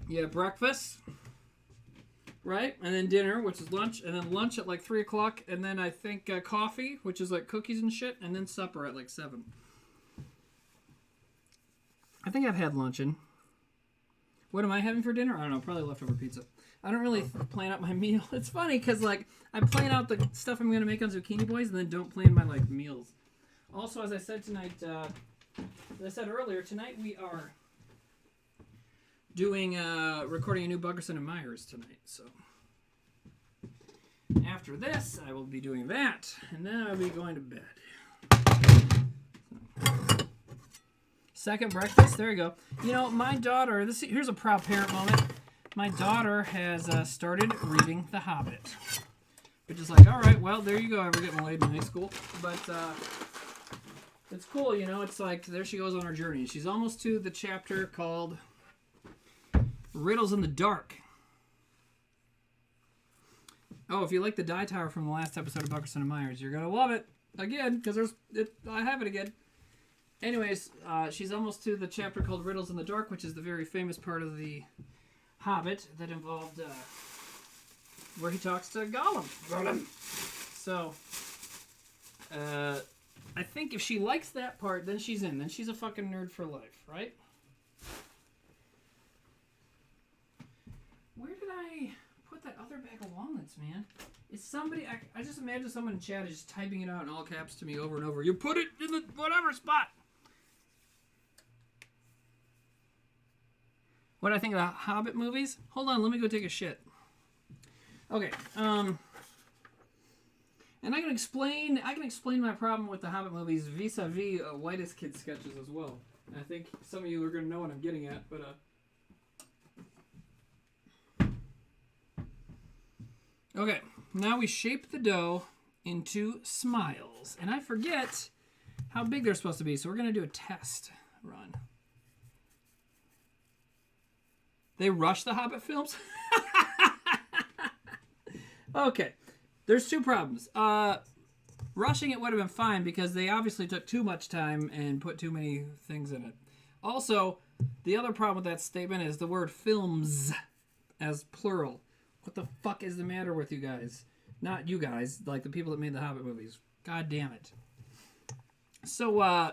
Yeah, breakfast. Right? And then dinner, which is lunch. And then lunch at like 3 o'clock. And then I think coffee, which is like cookies and shit. And then supper at like 7. I think I've had luncheon. What am I having for dinner? I don't know. Probably leftover pizza. I don't really plan out my meal. It's funny because like I plan out the stuff I'm going to make on Zucchini Boys and then don't plan my like meals. Also, as I said tonight, as I said earlier, tonight we are doing recording a new Buggerson and Myers tonight. So after this, I will be doing that, and then I'll be going to bed. Second breakfast. There you go. You know, my daughter. Here's a proud parent moment. My daughter has started reading The Hobbit. Which is like, all right, well, there you go. Ever getting laid in high school, but it's cool, you know. It's like there she goes on her journey. She's almost to the chapter called Riddles in the Dark. Oh, if you like the dye tower from the last episode of Buggerson and Myers, you're gonna love it again because I have it again. Anyways, she's almost to the chapter called Riddles in the Dark, which is the very famous part of the Hobbit that involved where he talks to Gollum. So, I think if she likes that part, then she's in. Then she's a fucking nerd for life, right? Where did I put that other bag of walnuts, man? Is somebody... I just imagine someone in chat is just typing it out in all caps to me over and over. You put it in the whatever spot. What do I think of the Hobbit movies? Hold on, let me go take a shit. Okay, and I can explain my problem with the Hobbit movies vis-a-vis Whitest Kid sketches as well. And I think some of you are going to know what I'm getting at, but okay, now we shape the dough into smiles. And I forget how big they're supposed to be, so we're going to do a test run. They rushed the Hobbit films? Okay, there's two problems. Rushing it would have been fine because they obviously took too much time and put too many things in it. Also, the other problem with that statement is the word films as plural. What the fuck is the matter with you guys? Not you guys, like the people that made the Hobbit movies. God damn it. So,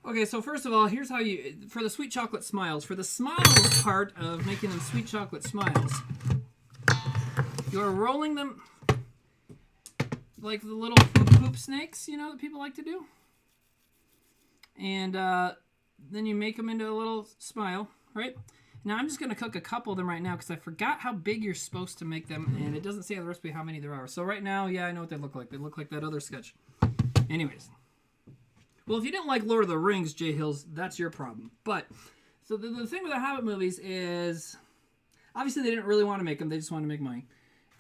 Okay, so first of all, here's how you, for the sweet chocolate smiles, for the smiles part of making them sweet chocolate smiles, you're rolling them like the little poop snakes, you know, that people like to do. And then you make them into a little smile, right? Now I'm just going to cook a couple of them right now because I forgot how big you're supposed to make them, and it doesn't say on the recipe how many there are. So right now, yeah, I know what they look like. They look like that other sketch. Anyways. Well, if you didn't like Lord of the Rings, Jay Hills, that's your problem. But, so the thing with the Hobbit movies is, obviously they didn't really want to make them. They just wanted to make money.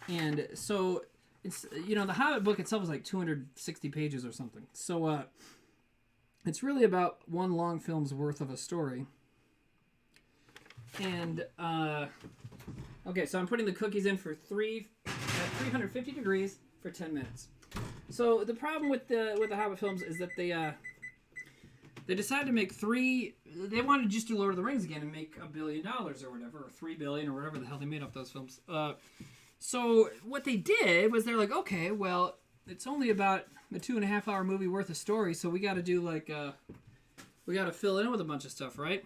And so, it's, you know, the Hobbit book itself is like 260 pages or something. So, it's really about one long film's worth of a story. And, okay, so I'm putting the cookies in for at 350 degrees for 10 minutes. So the problem with the Hobbit films is that they decided to make they wanted to just do Lord of the Rings again and make $1 billion or whatever, or $3 billion or whatever the hell they made up those films. So what they did was they're like, okay, well, it's only about a 2.5 hour movie worth of story, so we got to do like, we got to fill it in with a bunch of stuff, right?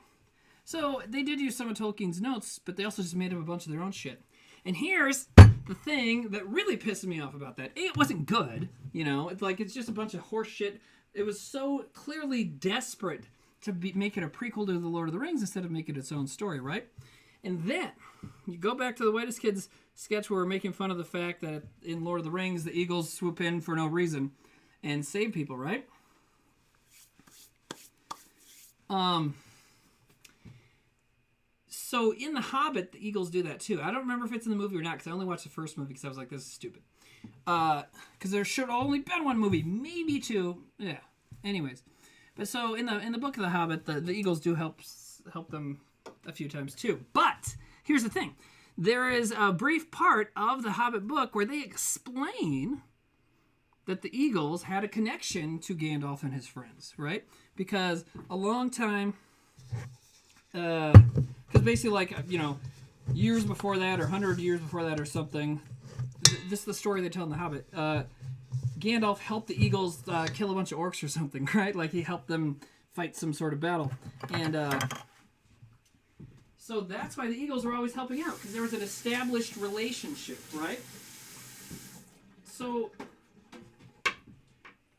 So they did use some of Tolkien's notes, but they also just made up a bunch of their own shit. And here's the thing that really pissed me off about that. It wasn't good, you know. It's just a bunch of horse shit. It was so clearly desperate to make it a prequel to The Lord of the Rings instead of making its own story, right? And then you go back to the Whitest Kids sketch where we're making fun of the fact that in Lord of the Rings the eagles swoop in for no reason and save people, right? So in The Hobbit, the eagles do that too. I don't remember if it's in the movie or not because I only watched the first movie because I was like, this is stupid. Because there should only been one movie, maybe two. Yeah. Anyways, but so in the book of The Hobbit, the eagles do help them a few times too. But here's the thing: there is a brief part of the Hobbit book where they explain that the eagles had a connection to Gandalf and his friends, right? Because a long time. Because basically, like, you know, years before that, or 100 years before that, or something, this is the story they tell in The Hobbit. Gandalf helped the eagles kill a bunch of orcs or something, right? Like, he helped them fight some sort of battle. And so that's why the eagles were always helping out, because there was an established relationship, right? So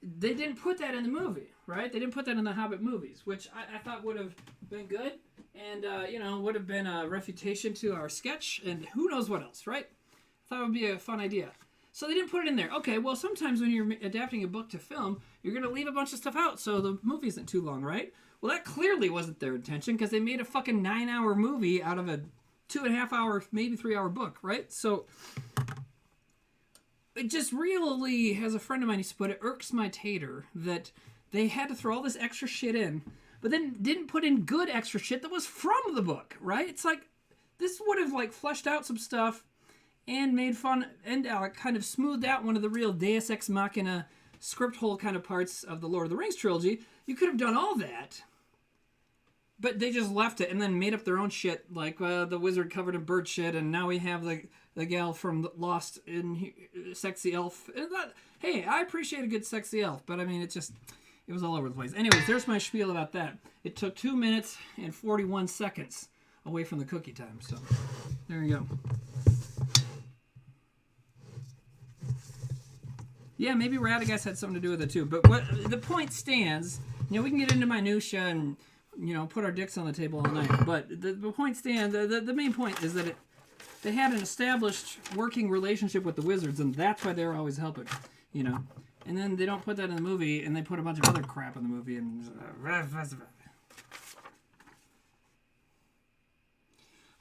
they didn't put that in the movie, right? They didn't put that in the Hobbit movies, which I thought would have been good. And, you know, would have been a refutation to our sketch, and who knows what else, right? I thought it would be a fun idea. So they didn't put it in there. Okay, well, sometimes when you're adapting a book to film, you're going to leave a bunch of stuff out so the movie isn't too long, right? Well, that clearly wasn't their intention, because they made a fucking 9-hour movie out of a 2.5 hour, maybe 3-hour book, right? So it just really, as a friend of mine used to put it, irks my tater that they had to throw all this extra shit in, but then didn't put in good extra shit that was from the book, right? It's like, this would have, like, fleshed out some stuff and made fun, and kind of smoothed out one of the real Deus Ex Machina script hole kind of parts of the Lord of the Rings trilogy. You could have done all that, but they just left it and then made up their own shit, like the wizard covered in bird shit, and now we have the gal from Lost in Sexy Elf. And that, hey, I appreciate a good sexy elf, but I mean, it was all over the place. Anyways, there's my spiel about that. It took 2 minutes and 41 seconds away from the cookie time. So, there you go. Yeah, maybe Radagast had something to do with it too. But what the point stands, you know, we can get into minutia and, you know, put our dicks on the table all night. But the point stands, the main point is that they had an established working relationship with the wizards, and that's why they were always helping, you know. And then they don't put that in the movie, and they put a bunch of other crap in the movie. And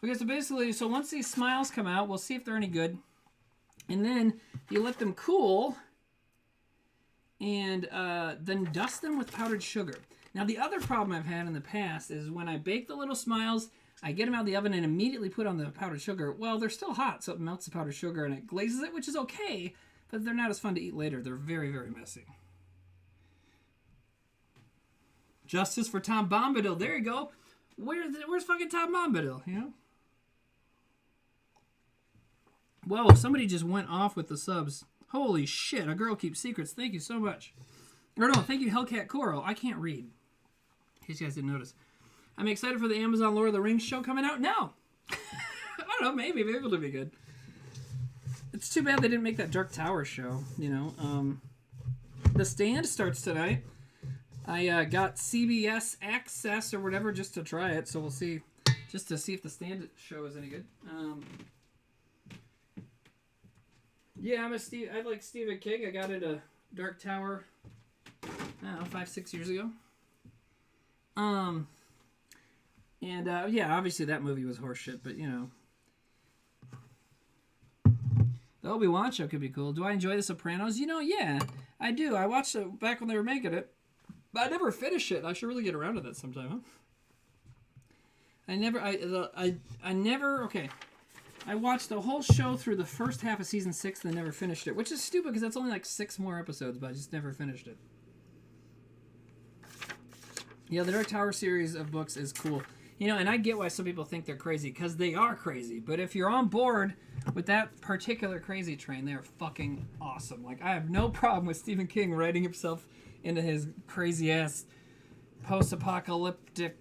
okay, so basically, once these smiles come out, we'll see if they're any good. And then you let them cool, and then dust them with powdered sugar. Now, the other problem I've had in the past is when I bake the little smiles, I get them out of the oven and immediately put on the powdered sugar. Well, they're still hot, so it melts the powdered sugar and it glazes it, which is okay. But they're not as fun to eat later. They're very, very messy. Justice for Tom Bombadil. There you go. Where's fucking Tom Bombadil, you know? Whoa, somebody just went off with the subs. Holy shit, a girl keeps secrets. Thank you so much. Or no, thank you, Hellcat Coral. I can't read. case you guys didn't notice. I'm excited for the Amazon Lord of the Rings show coming out. No. I don't know. Maybe it'll be good. It's too bad they didn't make that Dark Tower show, you know. The Stand starts tonight. I got CBS Access or whatever just to try it, so we'll see. Just to see if the Stand show is any good. Yeah, I like Stephen King. I got into Dark Tower, I don't know, 5-6 years ago. Yeah, obviously that movie was horseshit, but you know. The Obi-Wan show could be cool. Do I enjoy The Sopranos? You know, yeah, I do. I watched it back when they were making it, but I never finished it. I should really get around to that sometime, huh? Okay. I watched the whole show through the first half of season 6 and then never finished it, which is stupid because that's only like 6 more episodes, but I just never finished it. Yeah, the Dark Tower series of books is cool. You know, and I get why some people think they're crazy, because they are crazy. But if you're on board with that particular crazy train, they're fucking awesome. Like, I have no problem with Stephen King writing himself into his crazy-ass post-apocalyptic,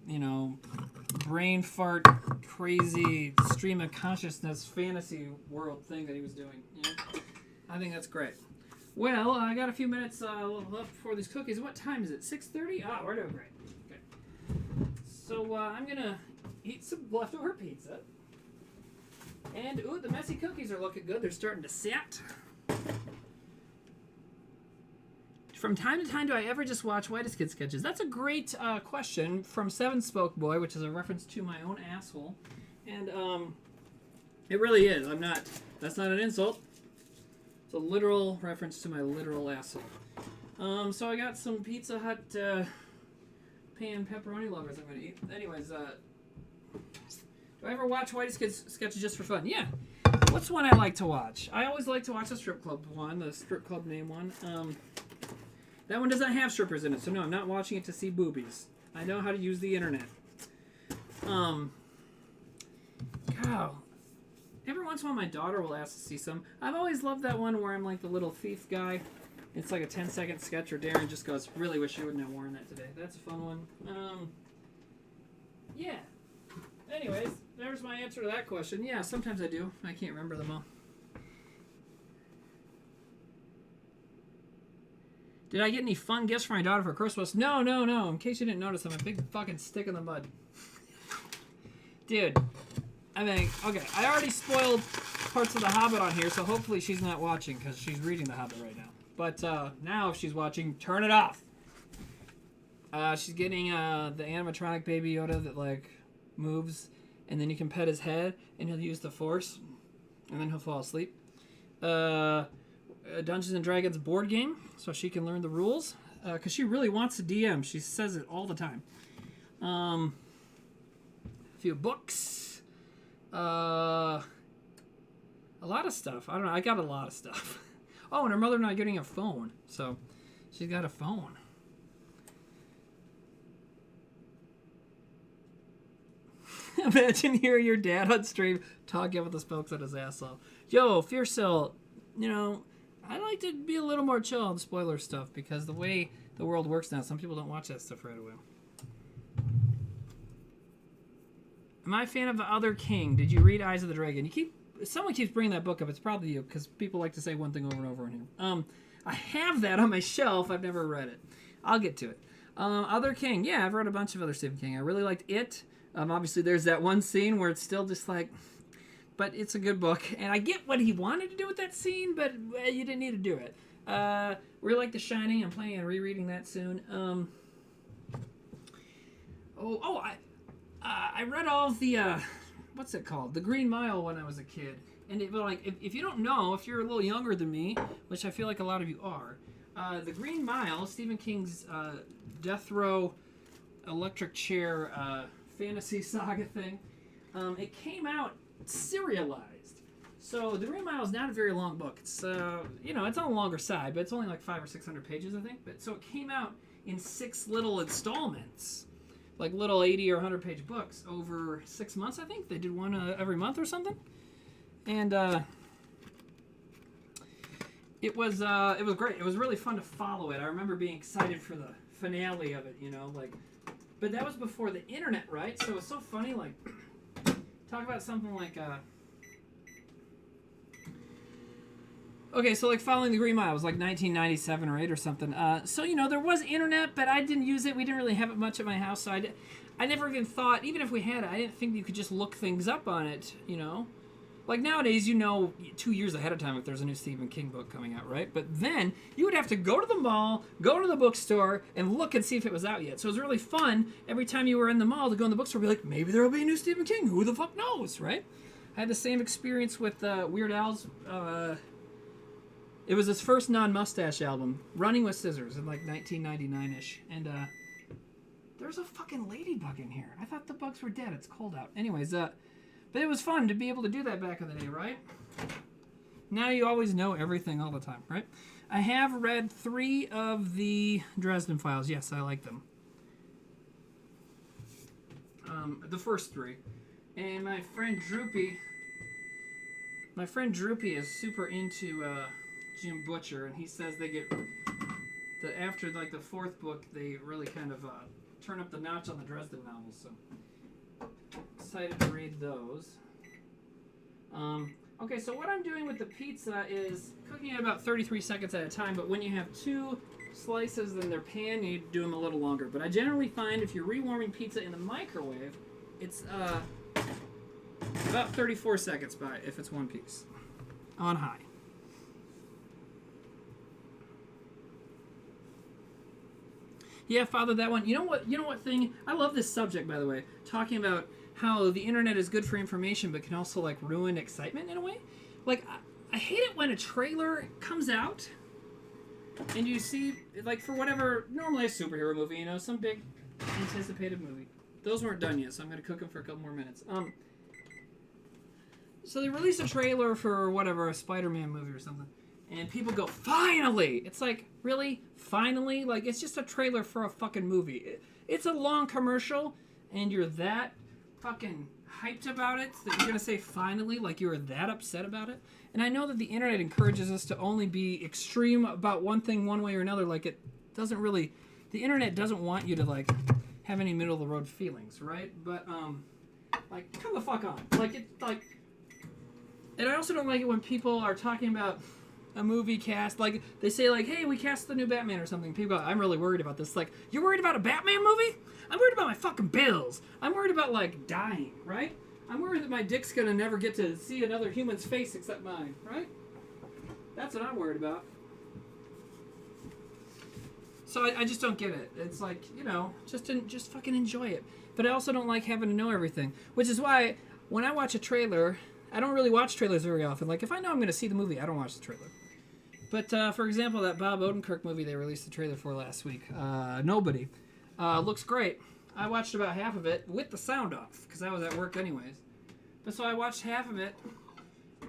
you know, brain fart, crazy stream of consciousness fantasy world thing that he was doing. You know? I think that's great. Well, I got a few minutes left before these cookies. What time is it? 6:30? Ah, we're doing great. Okay. So I'm going to eat some leftover pizza. And, ooh, the messy cookies are looking good. They're starting to set. From time to time, do I ever just watch Whitest Kid sketches? That's a great question from Seven Spoke Boy, which is a reference to my own asshole. And it really is. That's not an insult. It's a literal reference to my literal asshole. So I got some Pizza Hut pan pepperoni lovers I'm going to eat. Anyways, do I ever watch Whitest Kids sketches just for fun? Yeah. What's one I like to watch? I always like to watch the strip club one, the strip club name one. That one doesn't have strippers in it, so no, I'm not watching it to see boobies. I know how to use the internet. God. Every once in a while, my daughter will ask to see some. I've always loved that one where I'm like the little thief guy. It's like a 10-second sketch where Darren just goes, really wish you wouldn't have worn that today. That's a fun one. Yeah. Anyways, there's my answer to that question. Yeah, sometimes I do. I can't remember them all. Did I get any fun gifts for my daughter for Christmas? No. In case you didn't notice, I'm a big fucking stick in the mud. Dude. I mean, okay, I already spoiled parts of The Hobbit on here, so hopefully she's not watching because she's reading The Hobbit right now. But now if she's watching, turn it off. She's getting the animatronic Baby Yoda that, like, moves, and then you can pet his head, and he'll use the Force, and then he'll fall asleep. A Dungeons & Dragons board game, so she can learn the rules, because she really wants to DM. She says it all the time. A few books. A lot of stuff. I don't know. I got a lot of stuff. Oh, and her mother and I are getting a phone. So, she's got a phone. Imagine hearing your dad on stream talking about the spokes on his ass off. Yo, Fiercell, you know, I like to be a little more chill on the spoiler stuff because the way the world works now, some people don't watch that stuff right away. Am I a fan of The Other King? Did you read Eyes of the Dragon? Someone keeps bringing that book up. It's probably you, because people like to say one thing over and over on here. I have that on my shelf. I've never read it. I'll get to it. Other King. Yeah, I've read a bunch of other Stephen King. I really liked It. Obviously, there's that one scene where it's still just like... But it's a good book. And I get what he wanted to do with that scene, but you didn't need to do it. Really like The Shining. I'm planning on rereading that soon. I read all of the, what's it called? The Green Mile when I was a kid. And if you don't know, if you're a little younger than me, which I feel like a lot of you are, The Green Mile, Stephen King's death row electric chair fantasy saga thing, it came out serialized. So The Green Mile is not a very long book. It's, it's on the longer side, but it's only like 500 or 600 pages, I think. So it came out in 6 little installments. Like little 80 or 100 page books over 6 months, I think. They did one every month or something. And it was great. It was really fun to follow it. I remember being excited for the finale of it, you know, like. But that was before the internet, right? So it's so funny, like, talk about something like, okay, so like Following the Green Mile was like 1997 or 8 or something. So, you know, there was internet, but I didn't use it. We didn't really have it much at my house, so I never even thought, even if we had it, I didn't think you could just look things up on it, you know? Like nowadays, you know 2 years ahead of time if there's a new Stephen King book coming out, right? But then you would have to go to the mall, go to the bookstore, and look and see if it was out yet. So it was really fun every time you were in the mall to go in the bookstore and be like, maybe there will be a new Stephen King. Who the fuck knows, right? I had the same experience with Weird Al's. It was his first non-mustache album, Running with Scissors, in like 1999-ish. And there's a fucking ladybug in here. I thought the bugs were dead. It's cold out. Anyways, but it was fun to be able to do that back in the day, right? Now you always know everything all the time, right? I have read 3 of the Dresden Files. Yes, I like them. The first 3. And my friend Droopy is super into Jim Butcher, and he says they get that after like the 4th book, they really kind of turn up the notch on the Dresden novels. So excited to read those. Okay, so what I'm doing with the pizza is cooking it about 33 seconds at a time, but when you have 2 slices in their pan, you do them a little longer. But I generally find if you're rewarming pizza in the microwave, it's about 34 seconds if it's 1 piece on high. Yeah, Father, that one. You know what thing? I love this subject, by the way. Talking about how the internet is good for information, but can also like ruin excitement in a way. Like, I hate it when a trailer comes out and you see, like, for whatever, normally a superhero movie, you know, some big anticipated movie. Those weren't done yet, so I'm going to cook them for a couple more minutes. So they release a trailer for whatever, a Spider-Man movie or something, and people go, finally! It's like, really? Finally? Like, it's just a trailer for a fucking movie. It's a long commercial, and you're that fucking hyped about it that you're going to say finally, like you were that upset about it. And I know that the internet encourages us to only be extreme about one thing one way or another. Like, it doesn't really, the internet doesn't want you to like have any middle of the road feelings, right? But like, come the fuck on. Like, it, like, and I also don't like it when people are talking about a movie cast, like they say like, hey, we cast the new Batman or something. People go, I'm really worried about this. Like, you're worried about a Batman movie? I'm worried about my fucking bills. I'm worried about like dying, right? I'm worried that my dick's gonna never get to see another human's face except mine, right? That's what I'm worried about. So I just don't get it. It's like, you know, just fucking enjoy it. But I also don't like having to know everything, which is why when I watch a trailer, I don't really watch trailers very often. Like, if I know I'm going to see the movie, I don't watch the trailer. But, for example, that Bob Odenkirk movie they released the trailer for last week, Nobody, looks great. I watched about half of it with the sound off, because I was at work anyways. But so I watched half of it,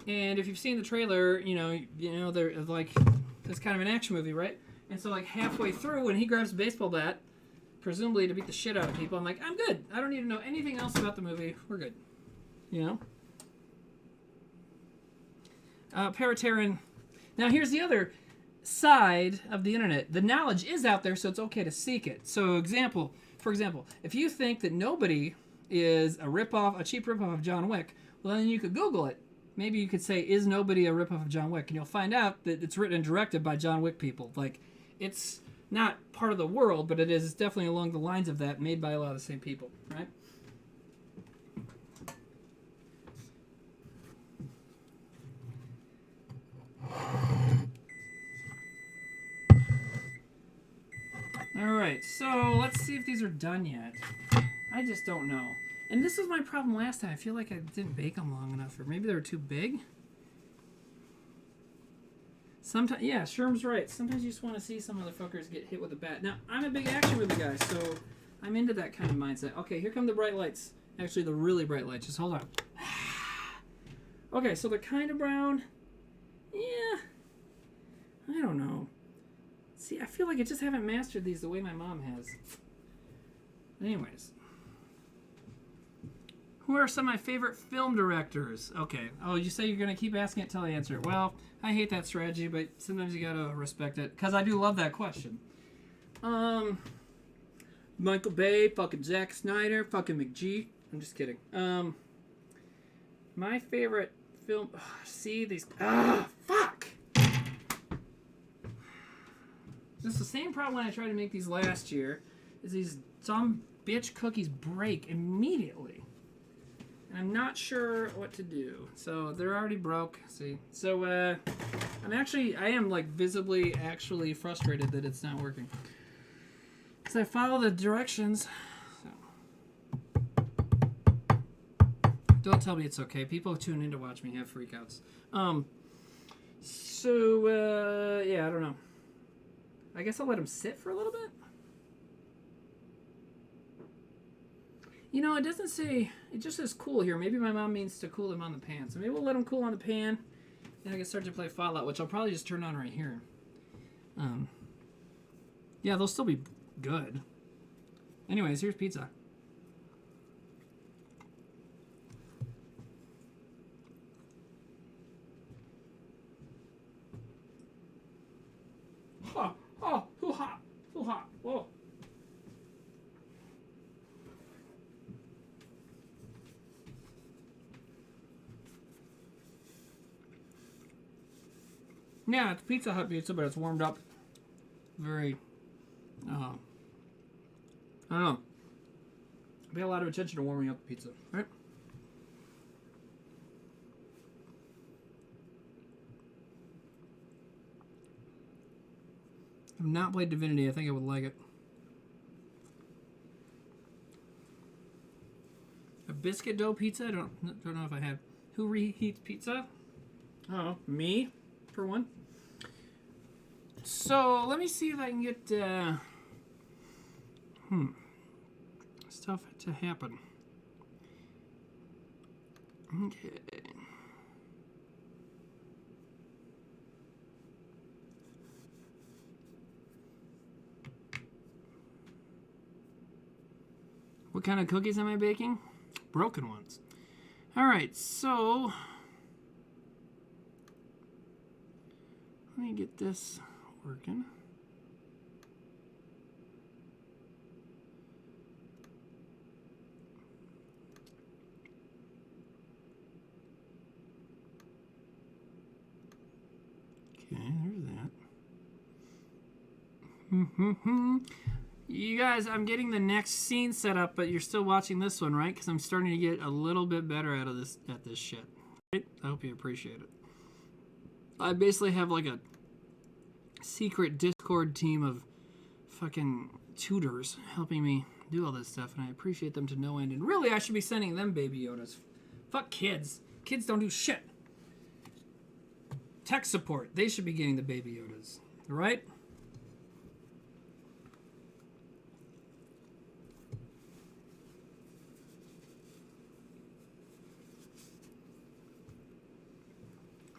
and if you've seen the trailer, you know, they're like, it's kind of an action movie, right? And so, like, halfway through, when he grabs a baseball bat, presumably to beat the shit out of people, I'm like, I'm good. I don't need to know anything else about the movie. We're good. You know? Paraterran. Now here's the other side of the internet. The knowledge is out there, so it's okay to seek it. So for example, if you think that Nobody is a cheap ripoff of John Wick, well then you could Google it. Maybe you could say, is Nobody a ripoff of John Wick? And you'll find out that it's written and directed by John Wick people. Like, it's not part of the world, but it is definitely along the lines of that, made by a lot of the same people, right? Alright, so let's see if these are done yet. I just don't know. And this was my problem last time. I feel like I didn't bake them long enough, or maybe they were too big. Sometimes, yeah, Sherm's right. Sometimes you just want to see some motherfuckers get hit with a bat. Now, I'm a big action movie guy, so I'm into that kind of mindset. Okay, here come the bright lights. Actually, the really bright lights. Just hold on. Okay, so they're kind of brown. Yeah. I don't know. See, I feel like I just haven't mastered these the way my mom has. Anyways. Who are some of my favorite film directors? Okay. Oh, you say you're going to keep asking it until I answer it. Well, I hate that strategy, but sometimes you got to respect it. Because I do love that question. Michael Bay, fucking Zack Snyder, fucking McGee. I'm just kidding. My favorite film. See these. Fuck. This is the same problem when I tried to make these last year. Is these dumb bitch cookies break immediately, and I'm not sure what to do. So they're already broke. See. So I am like visibly actually frustrated that it's not working. Because I follow the directions. Don't tell me it's okay. People tune in to watch me have freakouts. Yeah, I don't know. I guess I'll let them sit for a little bit. You know, it doesn't say, it just says cool here. Maybe my mom means to cool them on the pan. So maybe we'll let them cool on the pan. Then I can start to play Fallout, which I'll probably just turn on right here. Yeah, they'll still be good. Anyways, here's pizza. Oh, hoo-ha, hoo-ha, whoa. Yeah, it's Pizza Hut pizza, but it's warmed up. Very, I don't know. I pay a lot of attention to warming up the pizza, right? I've not played Divinity. I think I would like it. A biscuit dough pizza? I don't know if I have. Who reheats pizza? Oh, me, for one. So let me see if I can get stuff to happen. Okay. What kind of cookies am I baking? Broken ones. All right, so let me get this working. Okay, there's that. You guys, I'm getting the next scene set up, but you're still watching this one, right? Because I'm starting to get a little bit better at this shit. Right? I hope you appreciate it. I basically have like a secret Discord team of fucking tutors helping me do all this stuff, and I appreciate them to no end. And really, I should be sending them Baby Yodas. Fuck kids. Kids don't do shit. Tech support. They should be getting the Baby Yodas. Right?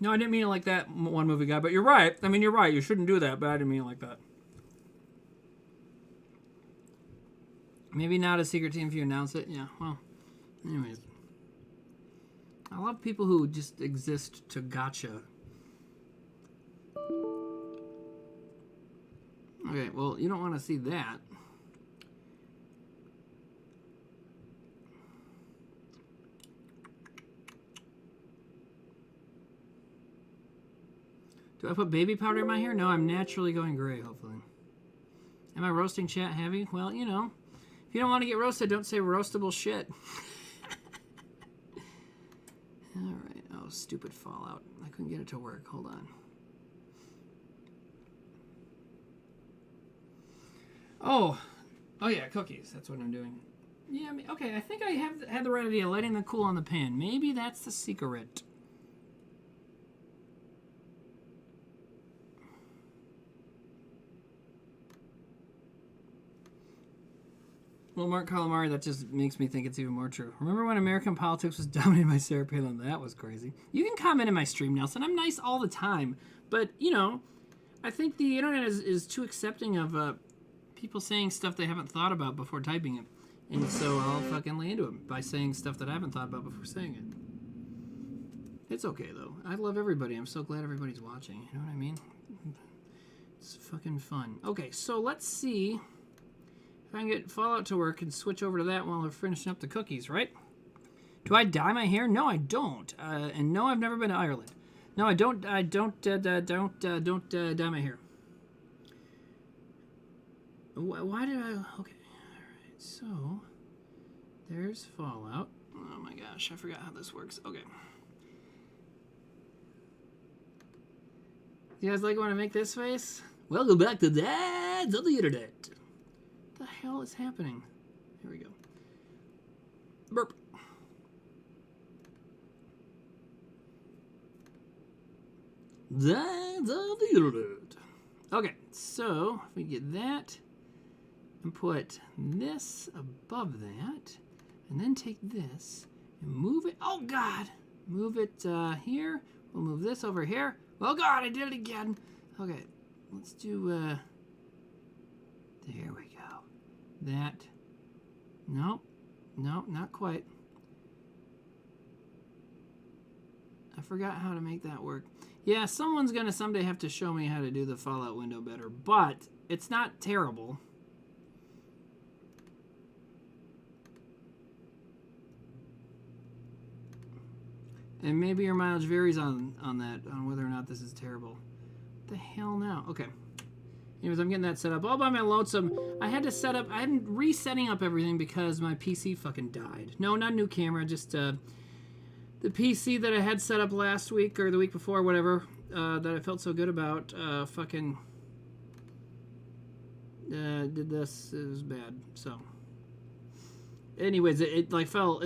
No, I didn't mean it like that, one movie guy, but you're right. I mean, you're right. You shouldn't do that, but I didn't mean it like that. Maybe not a secret team if you announce it. Yeah, well, anyways. I love people who just exist to gotcha. Okay, well, you don't want to see that. Do I put baby powder in my hair? No, I'm naturally going gray, hopefully. Am I roasting chat heavy? Well, you know, if you don't want to get roasted, don't say roastable shit. Alright. Oh, stupid Fallout. I couldn't get it to work. Hold on. Oh yeah, cookies. That's what I'm doing. Yeah, I mean, okay, I think I had the right idea. Letting them cool on the pan. Maybe that's the secret. Well, Mark Calamari, that just makes me think it's even more true. Remember when American politics was dominated by Sarah Palin? That was crazy. You can comment in my stream, Nelson. I'm nice all the time. But, you know, I think the internet is too accepting of people saying stuff they haven't thought about before typing it. And so I'll fucking lay into them by saying stuff that I haven't thought about before saying it. It's okay, though. I love everybody. I'm so glad everybody's watching. You know what I mean? It's fucking fun. Okay, so let's see. If I can get Fallout to work and switch over to that while we're finishing up the cookies, right? Do I dye my hair? No, I don't. And no, I've never been to Ireland. No, I don't. I don't dye my hair. Why did I? Okay. All right. So there's Fallout. Oh my gosh, I forgot how this works. Okay. You guys like when I make this face? Welcome back to Dads on the Internet. What the hell is happening? Here we go. Burp. Dads on the Internet. Okay, so if we get that and put this above that, and then take this and move it. Oh God! Move it here. We'll move this over here. Oh God, I did it again. Okay, let's do, there we go. That, nope, not quite. I forgot how to make that work. Yeah, someone's gonna someday have to show me how to do the Fallout window better, but it's not terrible. And maybe your mileage varies on whether or not this is terrible. What the hell now? Okay. Anyways, I'm getting that set up all by my lonesome. I had to set up, I'm resetting up everything because my PC fucking died. No, not new camera, just the PC that I had set up last week or the week before, whatever, that I felt so good about, fucking did this. It was bad, so. Anyways, it like fell.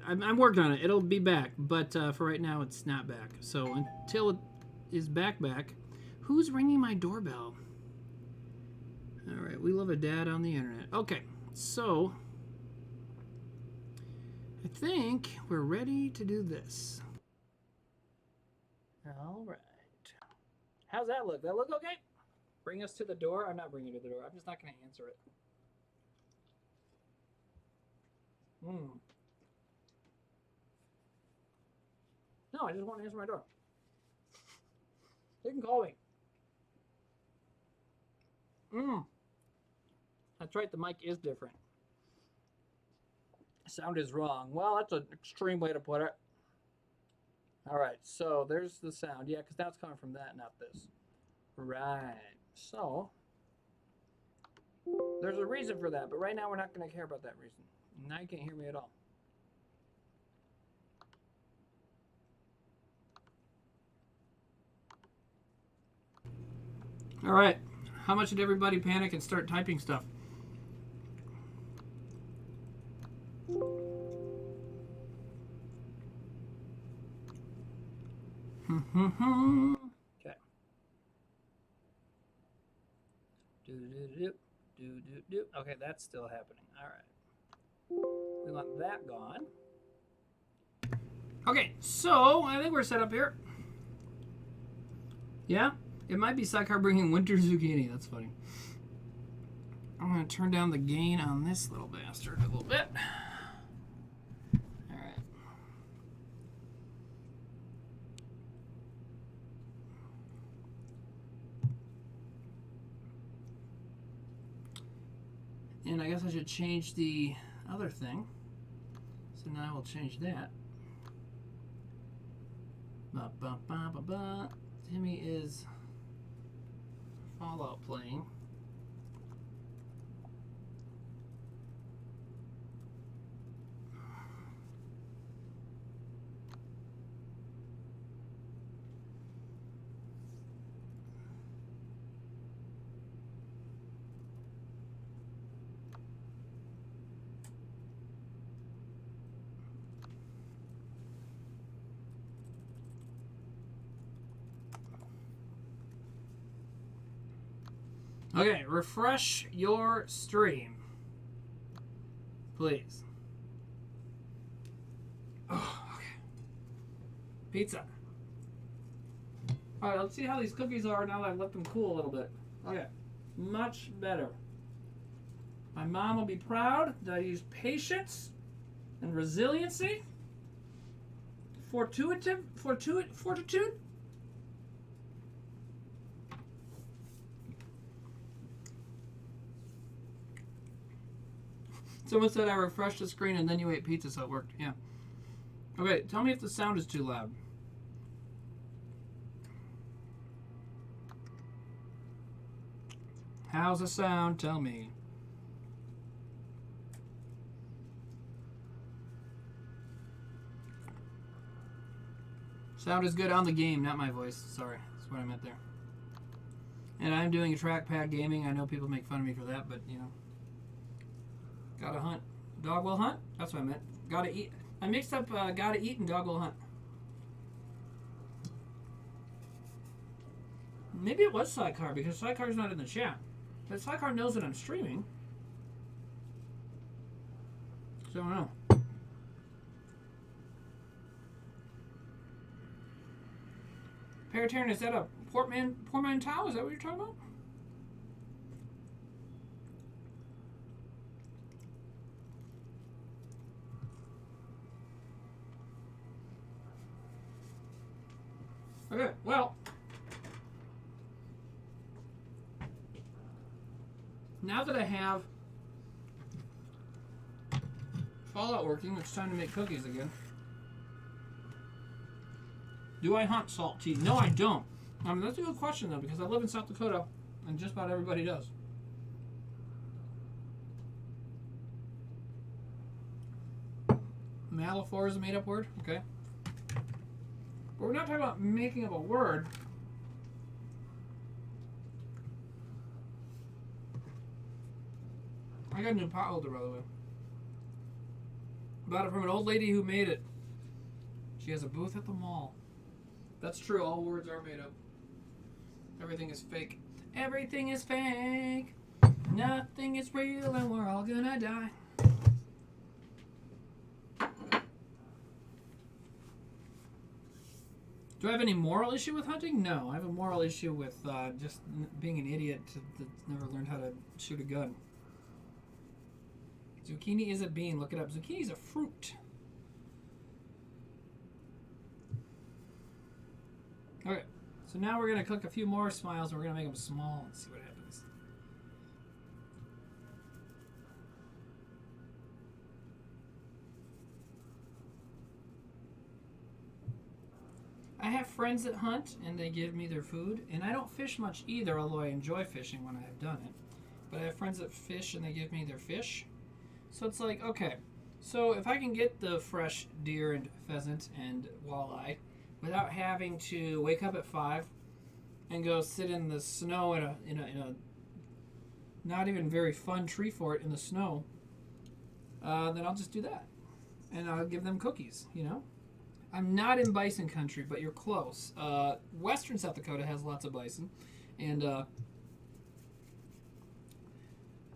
I'm working on it. It'll be back, but for right now, it's not back. So until it is back, who's ringing my doorbell? All right, we love a dad on the internet. Okay, so I think we're ready to do this. All right. How's that look? That look okay? Bring us to the door. I'm not bringing you to the door. I'm just not going to answer it. No, I just want to answer my door. You can call me. That's right, the mic is different. Sound is wrong. Well, that's an extreme way to put it. Alright, so there's the sound. Yeah, because now it's coming from that, not this. Right. So, there's a reason for that, but right now we're not going to care about that reason. Now you can't hear me at all. All right. How much did everybody panic and start typing stuff? Okay. Okay, that's still happening. All right. We want that gone. Okay, so I think we're set up here. Yeah? It might be Sakar bringing winter zucchini. That's funny. I'm going to turn down the gain on this little bastard a little bit. All right. And I guess I should change the other thing. So now I will change that. Timmy is Fallout playing. Okay, refresh your stream, please. Oh, okay. Pizza. All right, let's see how these cookies are now that I've let them cool a little bit. Okay, much better. My mom will be proud that I used patience and resiliency. Fortitude. Someone said I refreshed the screen and then you ate pizza, so it worked. Yeah. Okay, tell me if the sound is too loud. How's the sound? Tell me. Sound is good on the game, not my voice. Sorry, that's what I meant there. And I'm doing a trackpad gaming. I know people make fun of me for that, but you know. Gotta hunt. Dog will hunt? That's what I meant. Gotta eat. I mixed up gotta eat and dog will hunt. Maybe it was Sidecar because Sidecar's not in the chat. But Sidecar knows that I'm streaming. So I don't know. Paratarian, is that a portmanteau? Is that what you're talking about? Okay, well. Now that I have Fallout working, it's time to make cookies again. Do I hunt salt tea? No, I don't. That's a good question, though, because I live in South Dakota, and just about everybody does. Malafor is a made-up word? Okay. But we're not talking about making up a word. I got a new pot holder, by the way. Bought it from an old lady who made it. She has a booth at the mall. That's true. All words are made up. Everything is fake. Everything is fake. Nothing is real, and we're all gonna die. Do I have any moral issue with hunting? No. I have a moral issue with just being an idiot that's never learned how to shoot a gun. Zucchini is a bean. Look it up. Zucchini is a fruit. Okay, so now we're going to cook a few more smiles and we're going to make them small and see what happens. I have friends that hunt and they give me their food, and I don't fish much either, although I enjoy fishing when I have done it. But I have friends that fish and they give me their fish. So it's like, okay, so if I can get the fresh deer and pheasant and walleye without having to wake up at 5 and go sit in the snow in a not even very fun tree fort in the snow, then I'll just do that. And I'll give them cookies, you know? I'm not in bison country, but you're close. Western South Dakota has lots of bison. And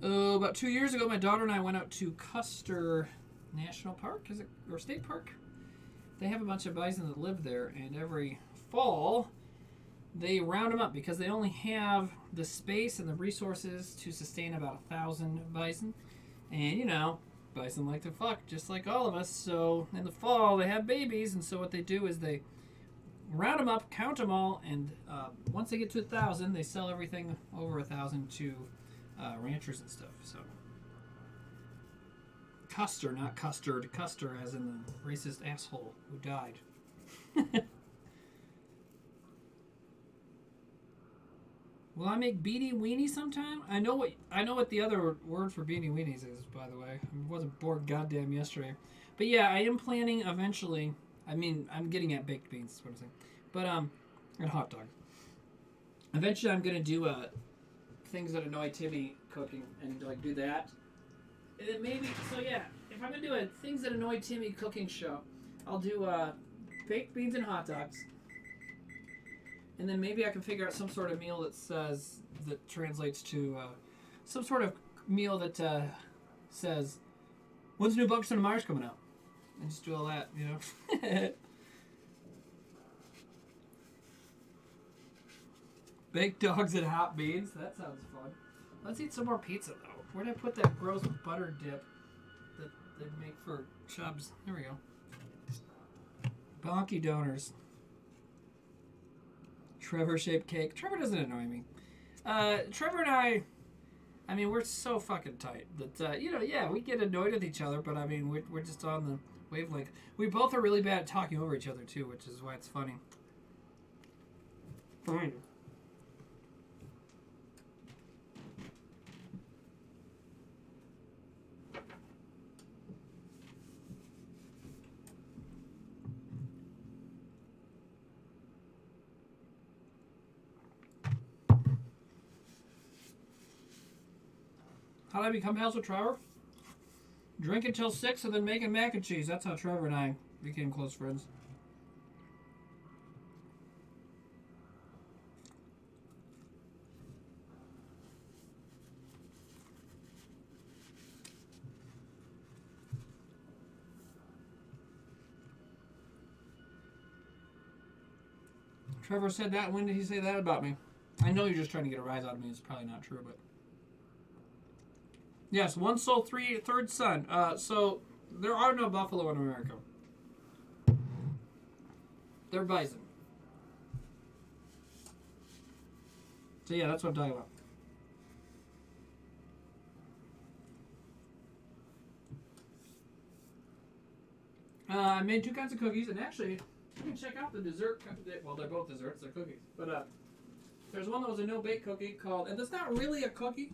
about 2 years ago, my daughter and I went out to Custer National Park, or State Park? They have a bunch of bison that live there, and every fall they round them up because they only have the space and the resources to sustain about 1,000 bison. And you know, bison like to fuck just like all of us, so in the fall they have babies, and so what they do is they round them up, count them all, and once they get to 1,000, they sell everything over 1,000 to ranchers and stuff. So Custer, not custard. Custer, as in the racist asshole who died. Will I make beanie weenie sometime? I know what the other word for beanie weenies is, by the way. I wasn't bored goddamn yesterday. But yeah, I am planning eventually. I mean, I'm getting at baked beans, is what I'm saying. But and hot dogs. Eventually, I'm gonna do things that annoy Timmy cooking and like do that. And then maybe, so yeah, if I'm gonna do a things that annoy Timmy cooking show, I'll do baked beans and hot dogs. And then maybe I can figure out some sort of meal that translates to some sort of meal that says, when's new Bucks and Myers coming out? And just do all that, you know. Baked dogs and hot beans. That sounds fun. Let's eat some more pizza, though. Where'd I put that gross butter dip that they make for Chubbs? There we go. Bonky donors. Trevor-shaped cake. Trevor doesn't annoy me. Trevor and I I mean, we're so fucking tight that, yeah, we get annoyed with each other, but I mean, we're just on the wavelength. We both are really bad at talking over each other, too, which is why it's funny. Fine. How did I become pals with Trevor? Drink until 6 and then making mac and cheese. That's how Trevor and I became close friends. Trevor said that. When did he say that about me? I know you're just trying to get a rise out of me. It's probably not true, but... Yes, one soul, third son. So there are no buffalo in America. They're bison. So yeah, that's what I'm talking about. I made 2 kinds of cookies, and actually, you can check out the dessert. Well, they're both desserts. They're cookies, but there's one that was a no-bake cookie called, and it's not really a cookie.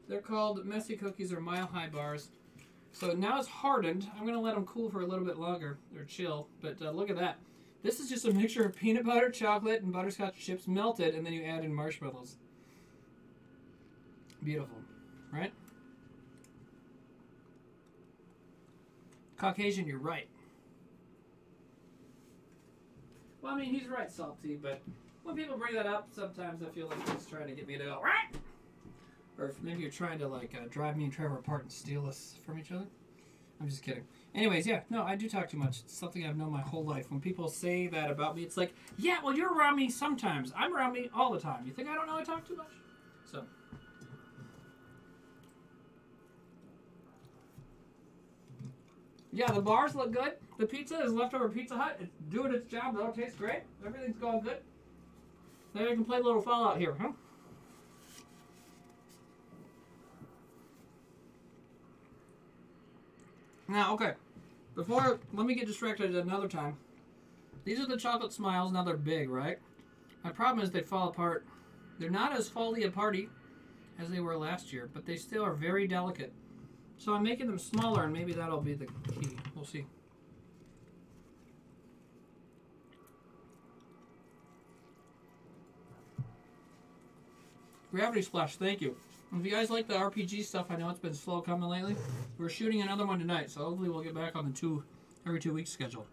They're called messy cookies or mile-high bars. So now it's hardened. I'm going to let them cool for a little bit longer. They're chill. But look at that. This is just a mixture of peanut butter, chocolate, and butterscotch chips melted, and then you add in marshmallows. Beautiful. Right? Caucasian, you're right. Well, I mean, he's right, Salty, but when people bring that up, sometimes I feel like he's trying to get me to go, right? Or if maybe you're trying to drive me and Trevor apart and steal us from each other. I'm just kidding. Anyways, yeah, no, I do talk too much. It's something I've known my whole life. When people say that about me, it's like, yeah, well, you're around me sometimes. I'm around me all the time. You think I don't know I talk too much? So. Yeah, the bars look good. The pizza is leftover Pizza Hut. It's doing its job, though. It tastes great. Everything's going good. Maybe I can play a little Fallout here, huh? Now, okay. Let me get distracted at another time. These are the chocolate smiles. Now they're big, right? My problem is they fall apart. They're not as folly a party as they were last year, but they still are very delicate. So I'm making them smaller, and maybe that'll be the key. We'll see. Gravity Splash, thank you. If you guys like the RPG stuff, I know it's been slow coming lately. We're shooting another one tonight, so hopefully we'll get back on the every 2 weeks schedule.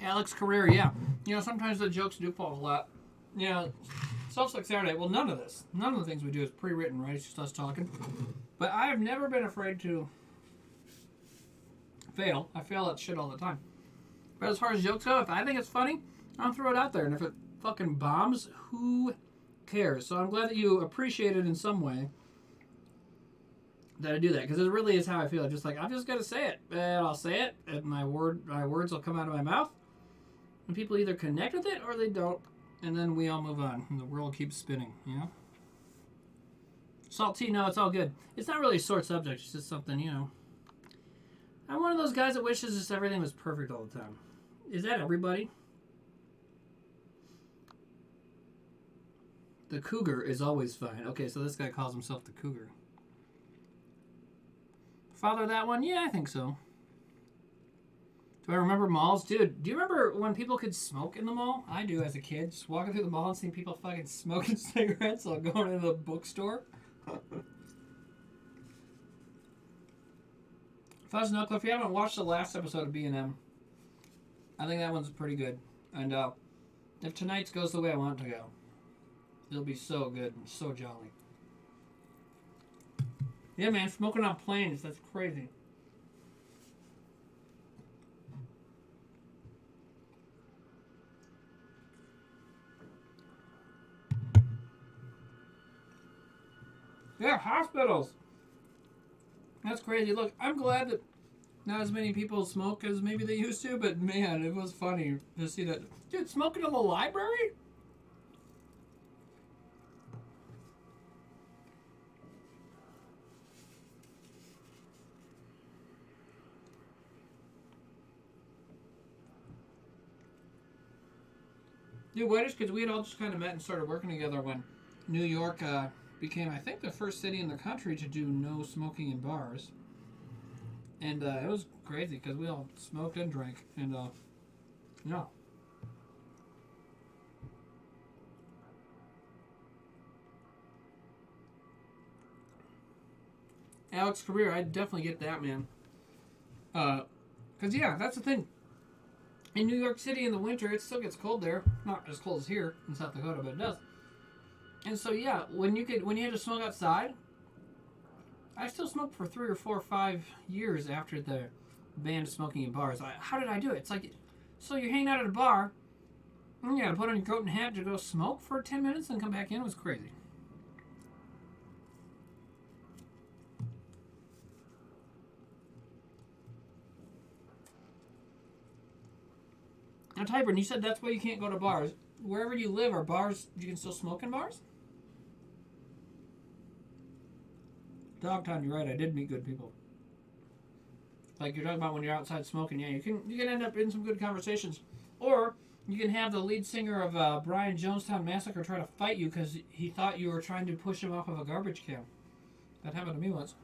Alex Carrera, yeah. You know, sometimes the jokes do fall flat. You know, Stuff like Saturday. Well, none of the things we do is pre-written, right? It's just us talking. But I have never been afraid to fail. I fail at shit all the time. But as far as jokes go, if I think it's funny, I'll throw it out there. And if it fucking bombs, who cares? So I'm glad that you appreciate it in some way that I do that, because it really is how I feel. Just like, I'm just gonna say it, and I'll say it, and my words will come out of my mouth, and people either connect with it or they don't, and then we all move on, and the world keeps spinning. You know. Salty, no, it's all good. It's not really a sore subject. It's just something, you know. I'm one of those guys that wishes just everything was perfect all the time. Is that everybody? The cougar is always fine. Okay, so this guy calls himself the cougar. Father that one? Yeah, I think so. Do I remember malls? Dude, do you remember when people could smoke in the mall? I do as a kid. Just walking through the mall and seeing people fucking smoking cigarettes while going to the bookstore. Fuzz Knuckle, if you haven't watched the last episode of B&M, I think that one's pretty good. And if tonight's goes the way I want it to go, it'll be so good and so jolly. Yeah, man, smoking on planes, that's crazy. Yeah, hospitals. That's crazy. Look, I'm glad that not as many people smoke as maybe they used to, but man, it was funny to see that. Dude, smoking in the library? Dude, why just because we had all just kind of met and started working together when New York became, I think, the first city in the country to do no smoking in bars. And it was crazy because we all smoked and drank. And, yeah. Alex career, I definitely get that, man. Because, yeah, that's the thing. In New York City in the winter, it still gets cold there. Not as cold as here in South Dakota, but it does. And so, yeah, when you had to smoke outside, I still smoked for 3 or 4 or 5 years after the ban smoking in bars. How did I do it? It's like, so you're hanging out at a bar, and you gotta put on your coat and hat to go smoke for 10 minutes and come back in. It was crazy. Now, Tyburn, you said that's why you can't go to bars. Wherever you live, are bars, you can still smoke in bars? Dogtown, you're right. I did meet good people. Like you're talking about when you're outside smoking. Yeah, you can end up in some good conversations. Or you can have the lead singer of Brian Jonestown Massacre try to fight you because he thought you were trying to push him off of a garbage can. That happened to me once.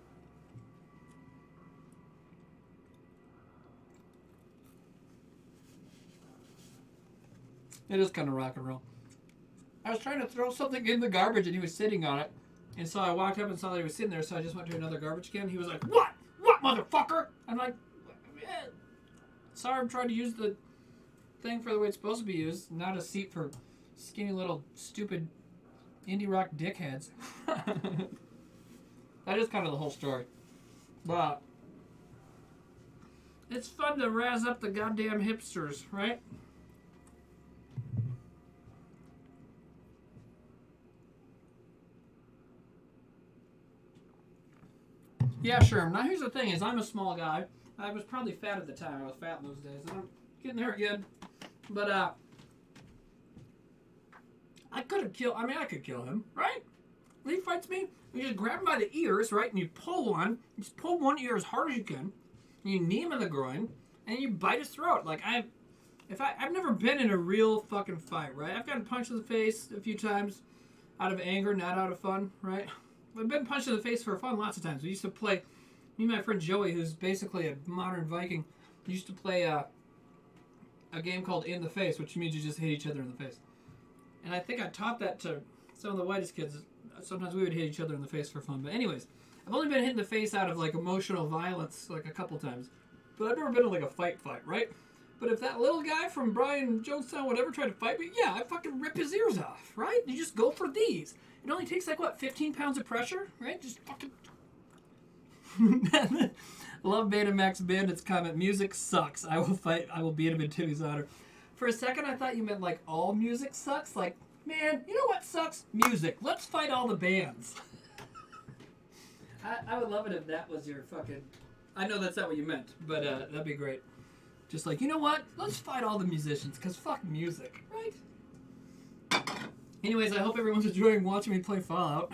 It is kind of rock and roll. I was trying to throw something in the garbage and he was sitting on it. And so I walked up and saw that he was sitting there, so I just went to another garbage can. He was like, "What? What, motherfucker?" I'm like, sorry, I'm trying to use the thing for the way it's supposed to be used, not a seat for skinny little stupid indie rock dickheads. That is kind of the whole story. But it's fun to razz up the goddamn hipsters, right? Yeah, sure. Now here's the thing: is I'm a small guy. I was probably fat at the time. I was fat in those days. And I'm getting there again. But I could have killed. I mean, I could kill him, right? When he fights me, you just grab him by the ears, right, and you pull one. You just pull one ear as hard as you can. And you knee him in the groin, and you bite his throat. Like I've never been in a real fucking fight, right? I've gotten punched in the face a few times, out of anger, not out of fun, right? I've been punched in the face for fun lots of times. We used to play, me and my friend Joey, who's basically a modern Viking, used to play a game called In the Face, which means you just hit each other in the face. And I think I taught that to some of the whitest kids. Sometimes we would hit each other in the face for fun. But anyways, I've only been hit in the face out of like emotional violence like a couple times. But I've never been in like a fight, right? But if that little guy from Brian Jonestown would ever try to fight me, yeah, I'd fucking rip his ears off, right? You just go for these. It only takes like, what, 15 pounds of pressure, right? Just fucking... Love Betamax Bandit's comment, music sucks. I will beat him in Timmy's honor. For a second, I thought you meant like all music sucks. Like, man, you know what sucks? Music. Let's fight all the bands. I would love it if that was your fucking... I know that's not what you meant, but that'd be great. Just like, you know what? Let's fight all the musicians, because fuck music, right? Anyways, I hope everyone's enjoying watching me play Fallout.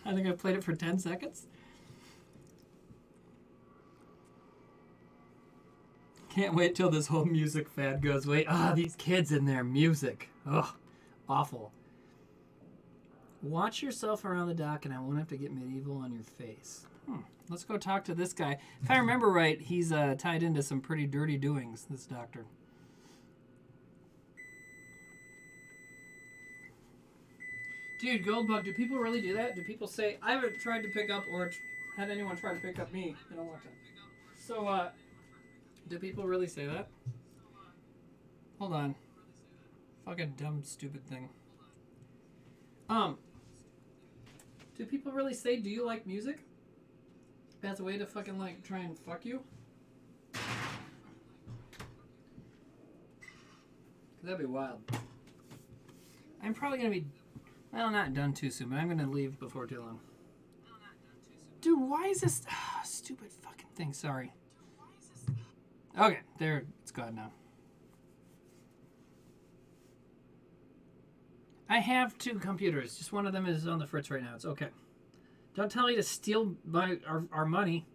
I think I played it for 10 seconds. Can't wait till this whole music fad goes away. These kids and their music. Ugh, awful. Watch yourself around the dock and I won't have to get medieval on your face. Let's go talk to this guy. If I remember right, he's tied into some pretty dirty doings, this doctor. Dude, Goldbug, do people really do that? Do people say, I haven't tried to pick up or had anyone try to pick up me in a long time. So, do people really say that? Hold on. Fucking dumb, stupid thing. Do people really say, do you like music? As a way to fucking, like, try and fuck you? That'd be wild. I'm probably gonna be... Well, not done too soon, but I'm going to leave before too long. Dude, why is this stupid fucking thing? Sorry. Okay, there. It's gone now. I have 2 computers. Just one of them is on the fritz right now. It's okay. Don't tell me to steal our money.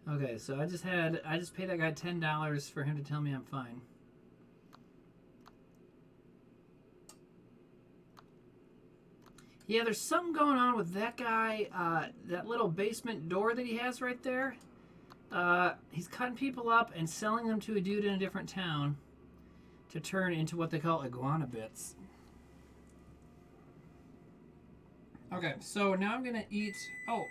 Okay, so I just paid that guy $10 for him to tell me I'm fine. Yeah, there's something going on with that guy. That little basement door that he has right there. He's cutting people up and selling them to a dude in a different town to turn into what they call iguana bits. Okay, so now I'm gonna eat. Oh.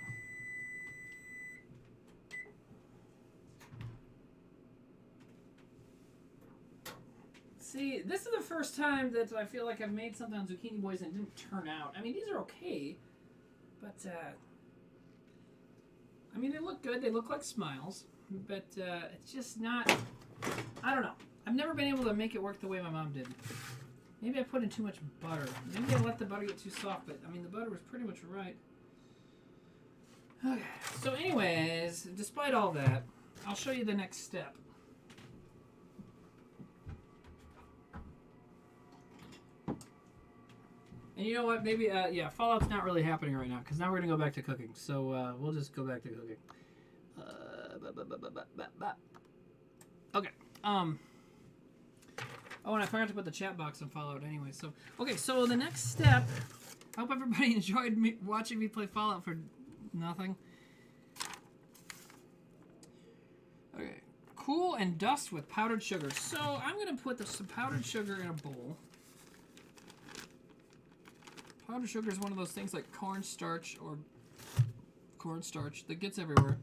See, this is the first time that I feel like I've made something on Zucchini Boys and it didn't turn out. I mean, these are okay, but, I mean, they look good. They look like smiles, but it's just not, I don't know. I've never been able to make it work the way my mom did. Maybe I put in too much butter. Maybe I let the butter get too soft, but, I mean, the butter was pretty much right. Okay, so anyways, despite all that, I'll show you the next step. And you know what? Maybe, yeah, Fallout's not really happening right now because now we're going to go back to cooking. So we'll just go back to cooking. Okay. Oh, and I forgot to put the chat box on Fallout anyway. So, okay, so the next step. I hope everybody enjoyed me watching me play Fallout for nothing. Okay. Cool and dust with powdered sugar. So I'm going to put some powdered sugar in a bowl. Powdered sugar is one of those things like cornstarch that gets everywhere.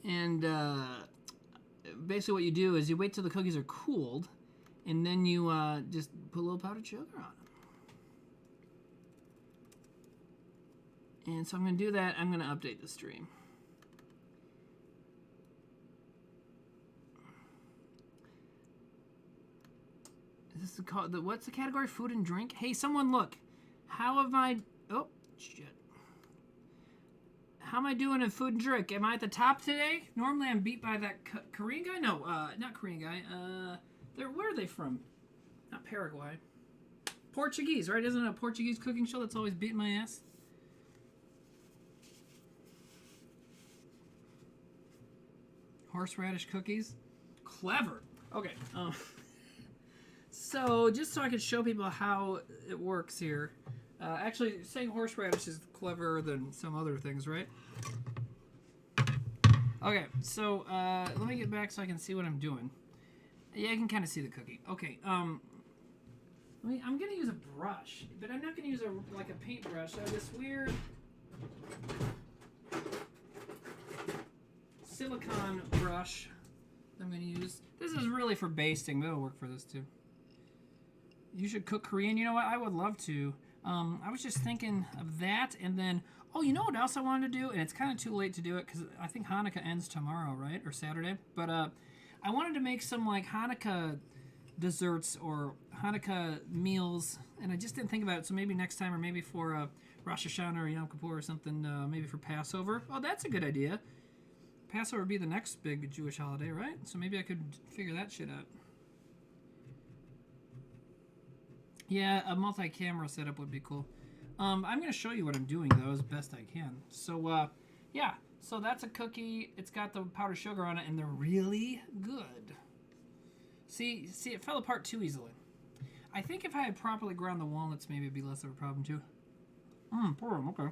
And basically what you do is you wait till the cookies are cooled, and then you just put a little powdered sugar on them. And so I'm going to do that. I'm going to update the stream. This is called what's the category? Food and drink. Hey, someone look. How am I? Oh shit. How am I doing in food and drink? Am I at the top today? Normally I'm beat by that Korean guy. No, not Korean guy. Where are they from? Not Paraguay. Portuguese, right? Isn't it a Portuguese cooking show that's always beating my ass? Horseradish cookies. Clever. Okay. So, just so I could show people how it works here. Actually, saying horseradish is cleverer than some other things, right? Okay, so let me get back so I can see what I'm doing. Yeah, I can kind of see the cookie. Okay, I'm going to use a brush, but I'm not going to use a paintbrush. I have this weird silicone brush I'm going to use. This is really for basting, but it'll work for this too. You should cook Korean. You know what? I would love to. I was just thinking of that, and then, oh, you know what else I wanted to do? And it's kind of too late to do it because I think Hanukkah ends tomorrow, right? Or Saturday. But I wanted to make some, like, Hanukkah desserts or Hanukkah meals, and I just didn't think about it. So maybe next time, or maybe for Rosh Hashanah or Yom Kippur or something, maybe for Passover. Oh, that's a good idea. Passover would be the next big Jewish holiday, right? So maybe I could figure that shit out. Yeah, a multi-camera setup would be cool. I'm going to show you what I'm doing, though, as best I can. So, yeah. So that's a cookie. It's got the powdered sugar on it, and they're really good. See, it fell apart too easily. I think if I had properly ground the walnuts, maybe it'd be less of a problem, too. Pour them, okay.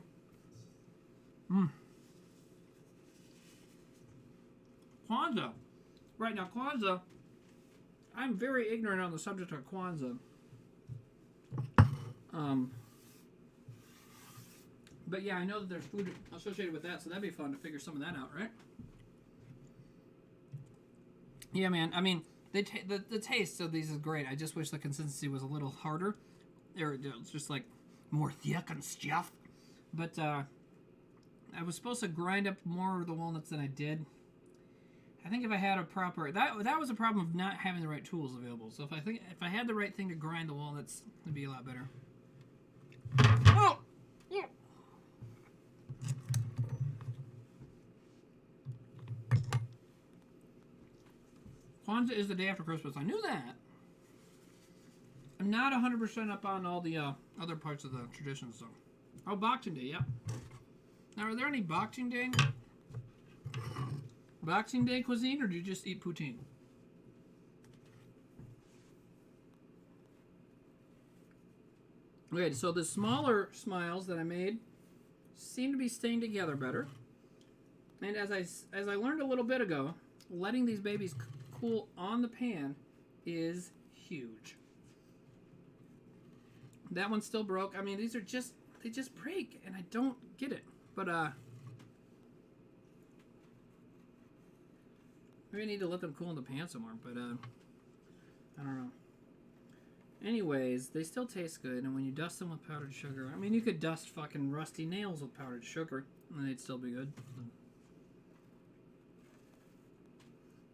Kwanzaa. Right, now, Kwanzaa, I'm very ignorant on the subject of Kwanzaa. But yeah, I know that there's food associated with that, so that'd be fun to figure some of that out, right? Yeah, man. I mean, the taste of these is great. I just wish the consistency was a little harder. It's just like more thick and stuff. But I was supposed to grind up more of the walnuts than I did. I think if I had a proper that was a problem of not having the right tools available. So if I had the right thing to grind the walnuts, it'd be a lot better. Oh, yeah. Kwanzaa is the day after Christmas. I knew that. I'm not 100% up on all the other parts of the traditions, though. Oh, Boxing Day, yep. Now, are there any Boxing Day cuisine, or do you just eat poutine? Okay, so the smaller smiles that I made seem to be staying together better. And as I learned a little bit ago, letting these babies cool on the pan is huge. That one still broke. I mean, they just break, and I don't get it. But maybe I need to let them cool in the pan some more. But I don't know. Anyways, they still taste good, and when you dust them with powdered sugar, I mean, you could dust fucking rusty nails with powdered sugar, and they'd still be good.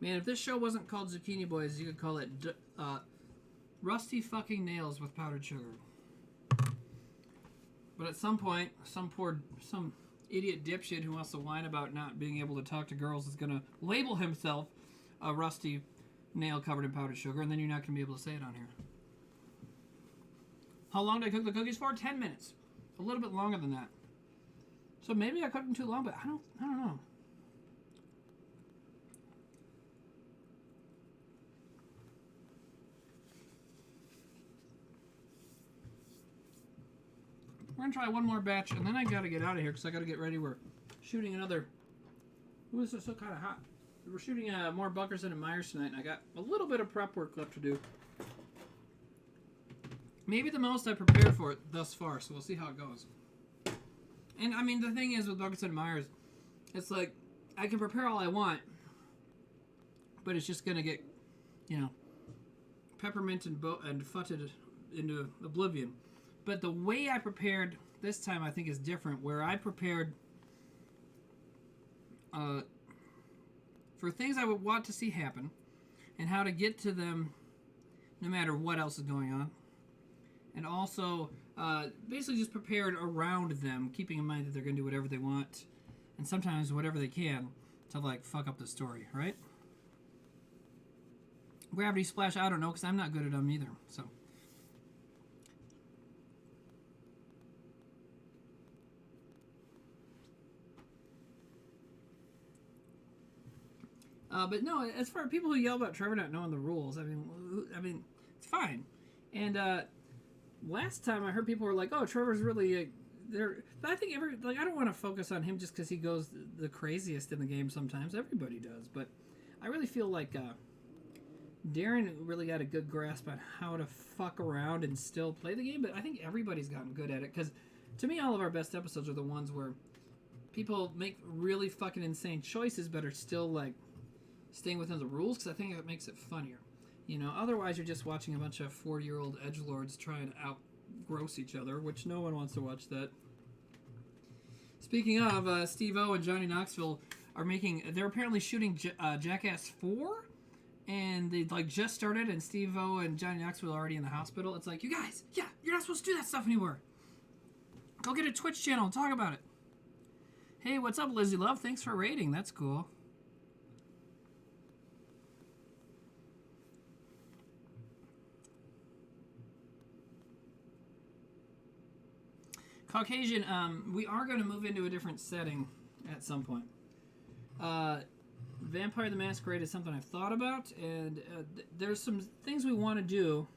Man, if this show wasn't called Zucchini Boys, you could call it Rusty Fucking Nails with Powdered Sugar. But at some point, some idiot dipshit who wants to whine about not being able to talk to girls is going to label himself a rusty nail covered in powdered sugar, and then you're not going to be able to say it on here. How long did I cook the cookies for? 10 minutes. A little bit longer than that. So maybe I cooked them too long, but I don't know. We're going to try one more batch, and then I got to get out of here because I got to get ready. We're shooting another... Ooh, this is still kind of hot. We're shooting more Bunkers and Myers tonight, and I got a little bit of prep work left to do. Maybe the most I prepared for it thus far, so we'll see how it goes. And, I mean, the thing is with Bunkers and Myers, it's like, I can prepare all I want, but it's just going to get, peppermint and futted into oblivion. But the way I prepared this time, I think, is different. Where I prepared for things I would want to see happen and how to get to them no matter what else is going on. And also basically just prepared around them, keeping in mind that they're going to do whatever they want and sometimes whatever they can to, like, fuck up the story, right? Gravity Splash, I don't know, because I'm not good at them either, so... But no, as far as people who yell about Trevor not knowing the rules, I mean, it's fine. And last time I heard people were like, "Oh, Trevor's really there." But I think I don't want to focus on him just because he goes the craziest in the game. Sometimes everybody does, but I really feel like Darren really got a good grasp on how to fuck around and still play the game. But I think everybody's gotten good at it because, to me, all of our best episodes are the ones where people make really fucking insane choices, but are still like staying within the rules, because I think it makes it funnier. Otherwise you're just watching a bunch of 40-year-old edgelords trying to out-gross each other, which no one wants to watch that. Speaking of, Steve-O and Johnny Knoxville they're apparently shooting Jackass 4, and they just started, and Steve-O and Johnny Knoxville are already in the hospital. It's like, you guys, you're not supposed to do that stuff anymore. Go get a Twitch channel and talk about it. Hey, what's up, Lizzie Love? Thanks for rating. That's cool. Caucasian, we are going to move into a different setting at some point. Vampire the Masquerade is something I've thought about, and there's some things we want to do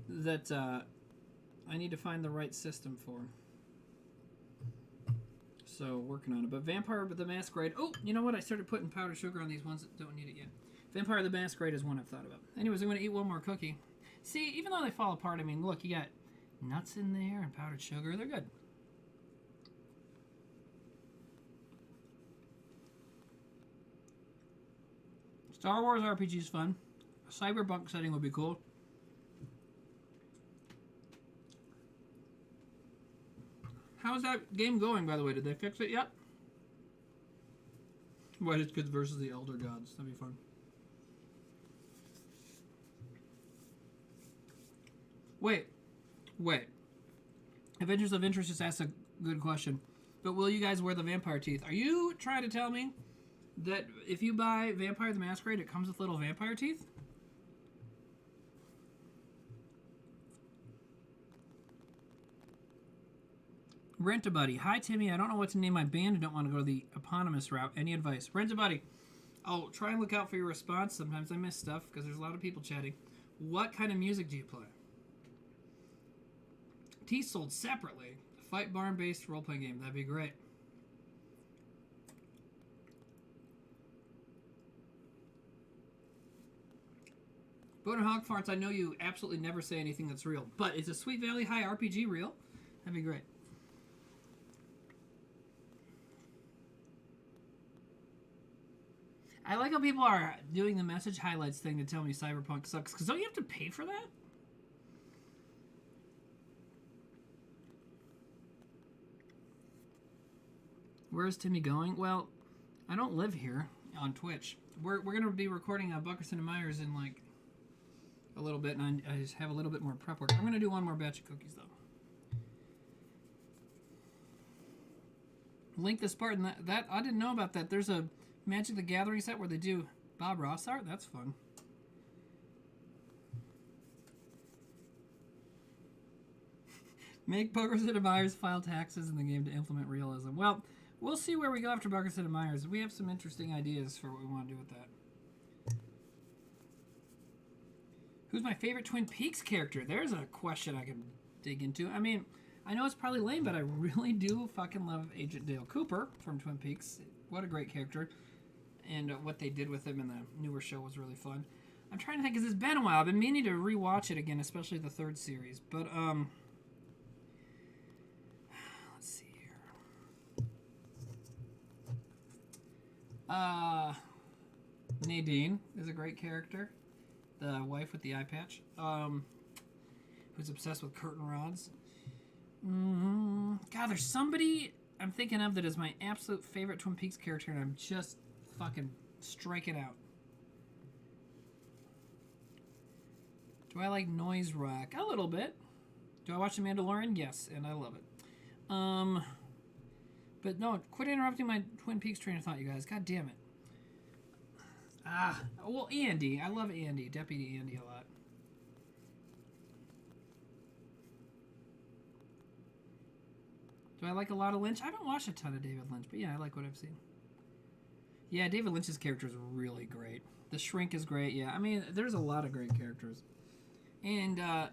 that I need to find the right system for. So, working on it. But Vampire the Masquerade... Oh, you know what? I started putting powdered sugar on these ones that don't need it yet. Vampire the Masquerade is one I've thought about. Anyways, I'm going to eat one more cookie. See, even though they fall apart, I mean, look, you got nuts in there and powdered sugar. They're good. Star Wars RPG is fun. A cyberpunk setting would be cool. How's that game going, by the way? Did they fix it yet? White kids versus the elder gods. That'd be fun. Wait. Adventures of Interest just asked a good question. But will you guys wear the vampire teeth? Are you trying to tell me that if you buy Vampire the Masquerade, it comes with little vampire teeth? Rent-A-Buddy. Hi, Timmy. I don't know what to name my band and don't want to go the eponymous route. Any advice? Rent-A-Buddy. I'll try and look out for your response. Sometimes I miss stuff because there's a lot of people chatting. What kind of music do you play? Teeth sold separately. A fight barn-based role-playing game. That'd be great. Boner Hog Farts, I know you absolutely never say anything that's real, but is a Sweet Valley High RPG real? That'd be great. I like how people are doing the message highlights thing to tell me Cyberpunk sucks, because don't you have to pay for that? Where's Timmy going? Well, I don't live here on Twitch. We're going to be recording Buckerson and Myers in like a little bit, and I just have a little bit more prep work. I'm going to do one more batch of cookies, though. Link the Spartan. That I didn't know about that. There's a Magic the Gathering set where they do Bob Ross art. That's fun. Make Buckerson and Myers file taxes in the game to implement realism. Well, we'll see where we go after Buckerson and Myers. We have some interesting ideas for what we want to do with that. Who's my favorite Twin Peaks character? There's a question I can dig into. I mean, I know it's probably lame, but I really do fucking love Agent Dale Cooper from Twin Peaks. What a great character. And what they did with him in the newer show was really fun. I'm trying to think, because it's been a while. I've been meaning to rewatch it again, especially the third series. But, let's see here. Nadine is a great character. The wife with the eye patch. Who's obsessed with curtain rods. God, there's somebody I'm thinking of that is my absolute favorite Twin Peaks character, and I'm just fucking striking out. Do I like noise rock? A little bit. Do I watch The Mandalorian? Yes, and I love it. But no, quit interrupting my Twin Peaks train of thought, you guys. God damn it. Well, Andy. I love Andy. Deputy Andy a lot. Do I like a lot of Lynch? I haven't watched a ton of David Lynch, but yeah, I like what I've seen. Yeah, David Lynch's character is really great. The Shrink is great, yeah. I mean, there's a lot of great characters. And, I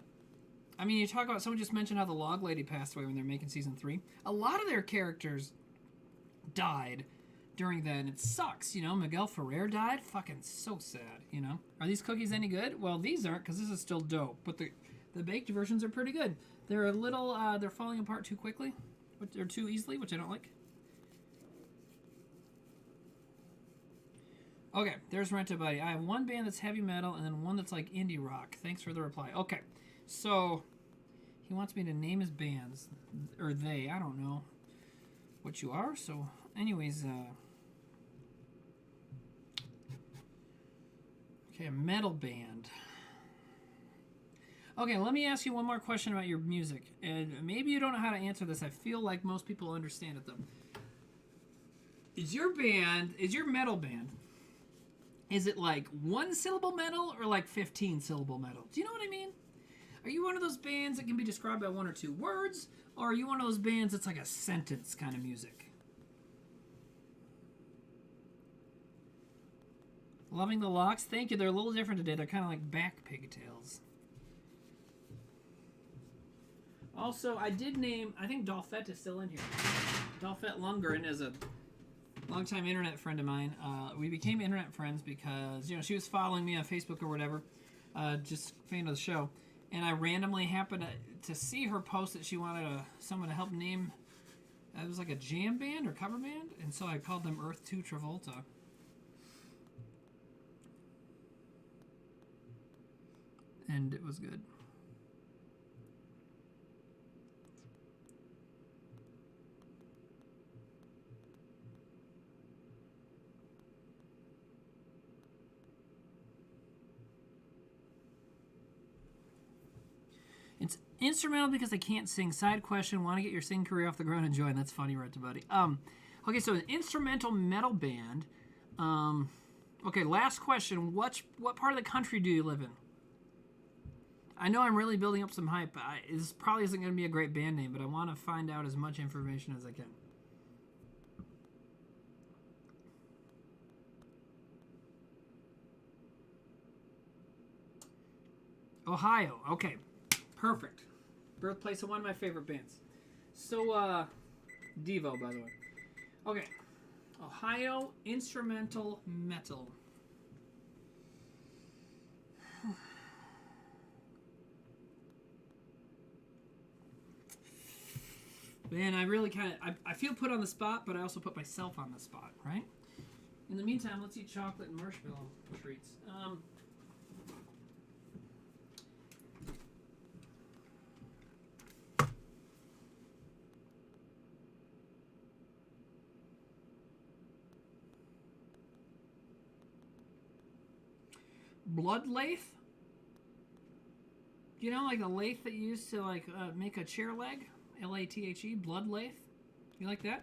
mean, you talk about, someone just mentioned how the Log Lady passed away when they're making season 3. A lot of their characters died during that, and it sucks, you know. Miguel Ferrer died. Fucking so sad, you know. Are these cookies any good? Well, these aren't, because this is still dough. But the baked versions are pretty good. They're a little, they're falling apart too quickly. Or too easily, which I don't like. Okay, there's Rent-A-Buddy. I have one band that's heavy metal and then one that's like indie rock. Thanks for the reply. Okay, so he wants me to name his bands. Or they, I don't know what you are. So anyways, okay, a metal band. Okay, let me ask you one more question about your music. And maybe you don't know how to answer this. I feel like most people understand it, though. Is your metal band, is it like one syllable metal or like 15 syllable metal? Do you know what I mean? Are you one of those bands that can be described by one or two words? Or are you one of those bands that's like a sentence kind of music? Loving the Locks? Thank you. They're a little different today. They're kind of like back pigtails. Also, I did name, I think Dolphette is still in here. Dolphette Lundgren is a longtime internet friend of mine. We became internet friends because, you know, she was following me on Facebook or whatever, just fan of the show. And I randomly happened to see her post that she wanted someone to help name, it was like a jam band or cover band. And so I called them Earth 2 Travolta. And it was good. Instrumental because I can't sing. Side question, want to get your singing career off the ground and join. That's funny, right, buddy. Okay, so an instrumental metal band. Okay, last question. What part of the country do you live in? I know I'm really building up some hype. This probably isn't going to be a great band name, but I want to find out as much information as I can. Ohio. Okay, perfect. Birthplace of one of my favorite bands. So, Devo, by the way. Okay, Ohio instrumental metal. Man, I really kind of, I feel put on the spot, but I also put myself on the spot, right? In the meantime, let's eat chocolate and marshmallow treats. Blood lathe? You know, like the lathe that you use to like make a chair leg? L-A-T-H-E, blood lathe. You like that?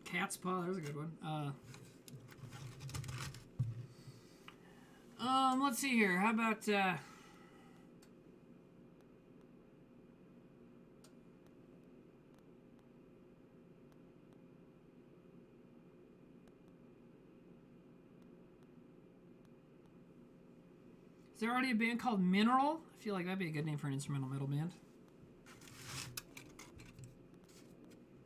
Cat's paw, there's a good one. Let's see here. How about is there already a band called Mineral? I feel like that'd be a good name for an instrumental metal band.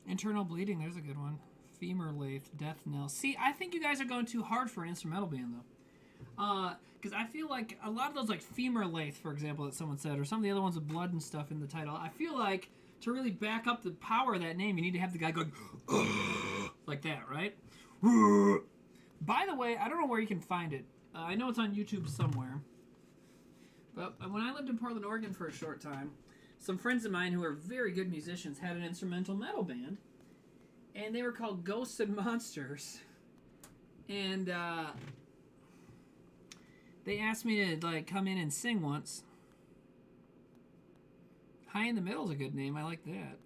Internal Bleeding, there's a good one. Femur Lathe, Death Knell. See, I think you guys are going too hard for an instrumental band, though. Because I feel like a lot of those, like Femur Lathe, for example, that someone said, or some of the other ones with blood and stuff in the title, I feel like to really back up the power of that name, you need to have the guy going like that, right? By the way, I don't know where you can find it. I know it's on YouTube somewhere. But when I lived in Portland, Oregon for a short time, some friends of mine who are very good musicians had an instrumental metal band, and they were called Ghosts and Monsters. And they asked me to like come in and sing once. High in the Middle is a good name. I like that.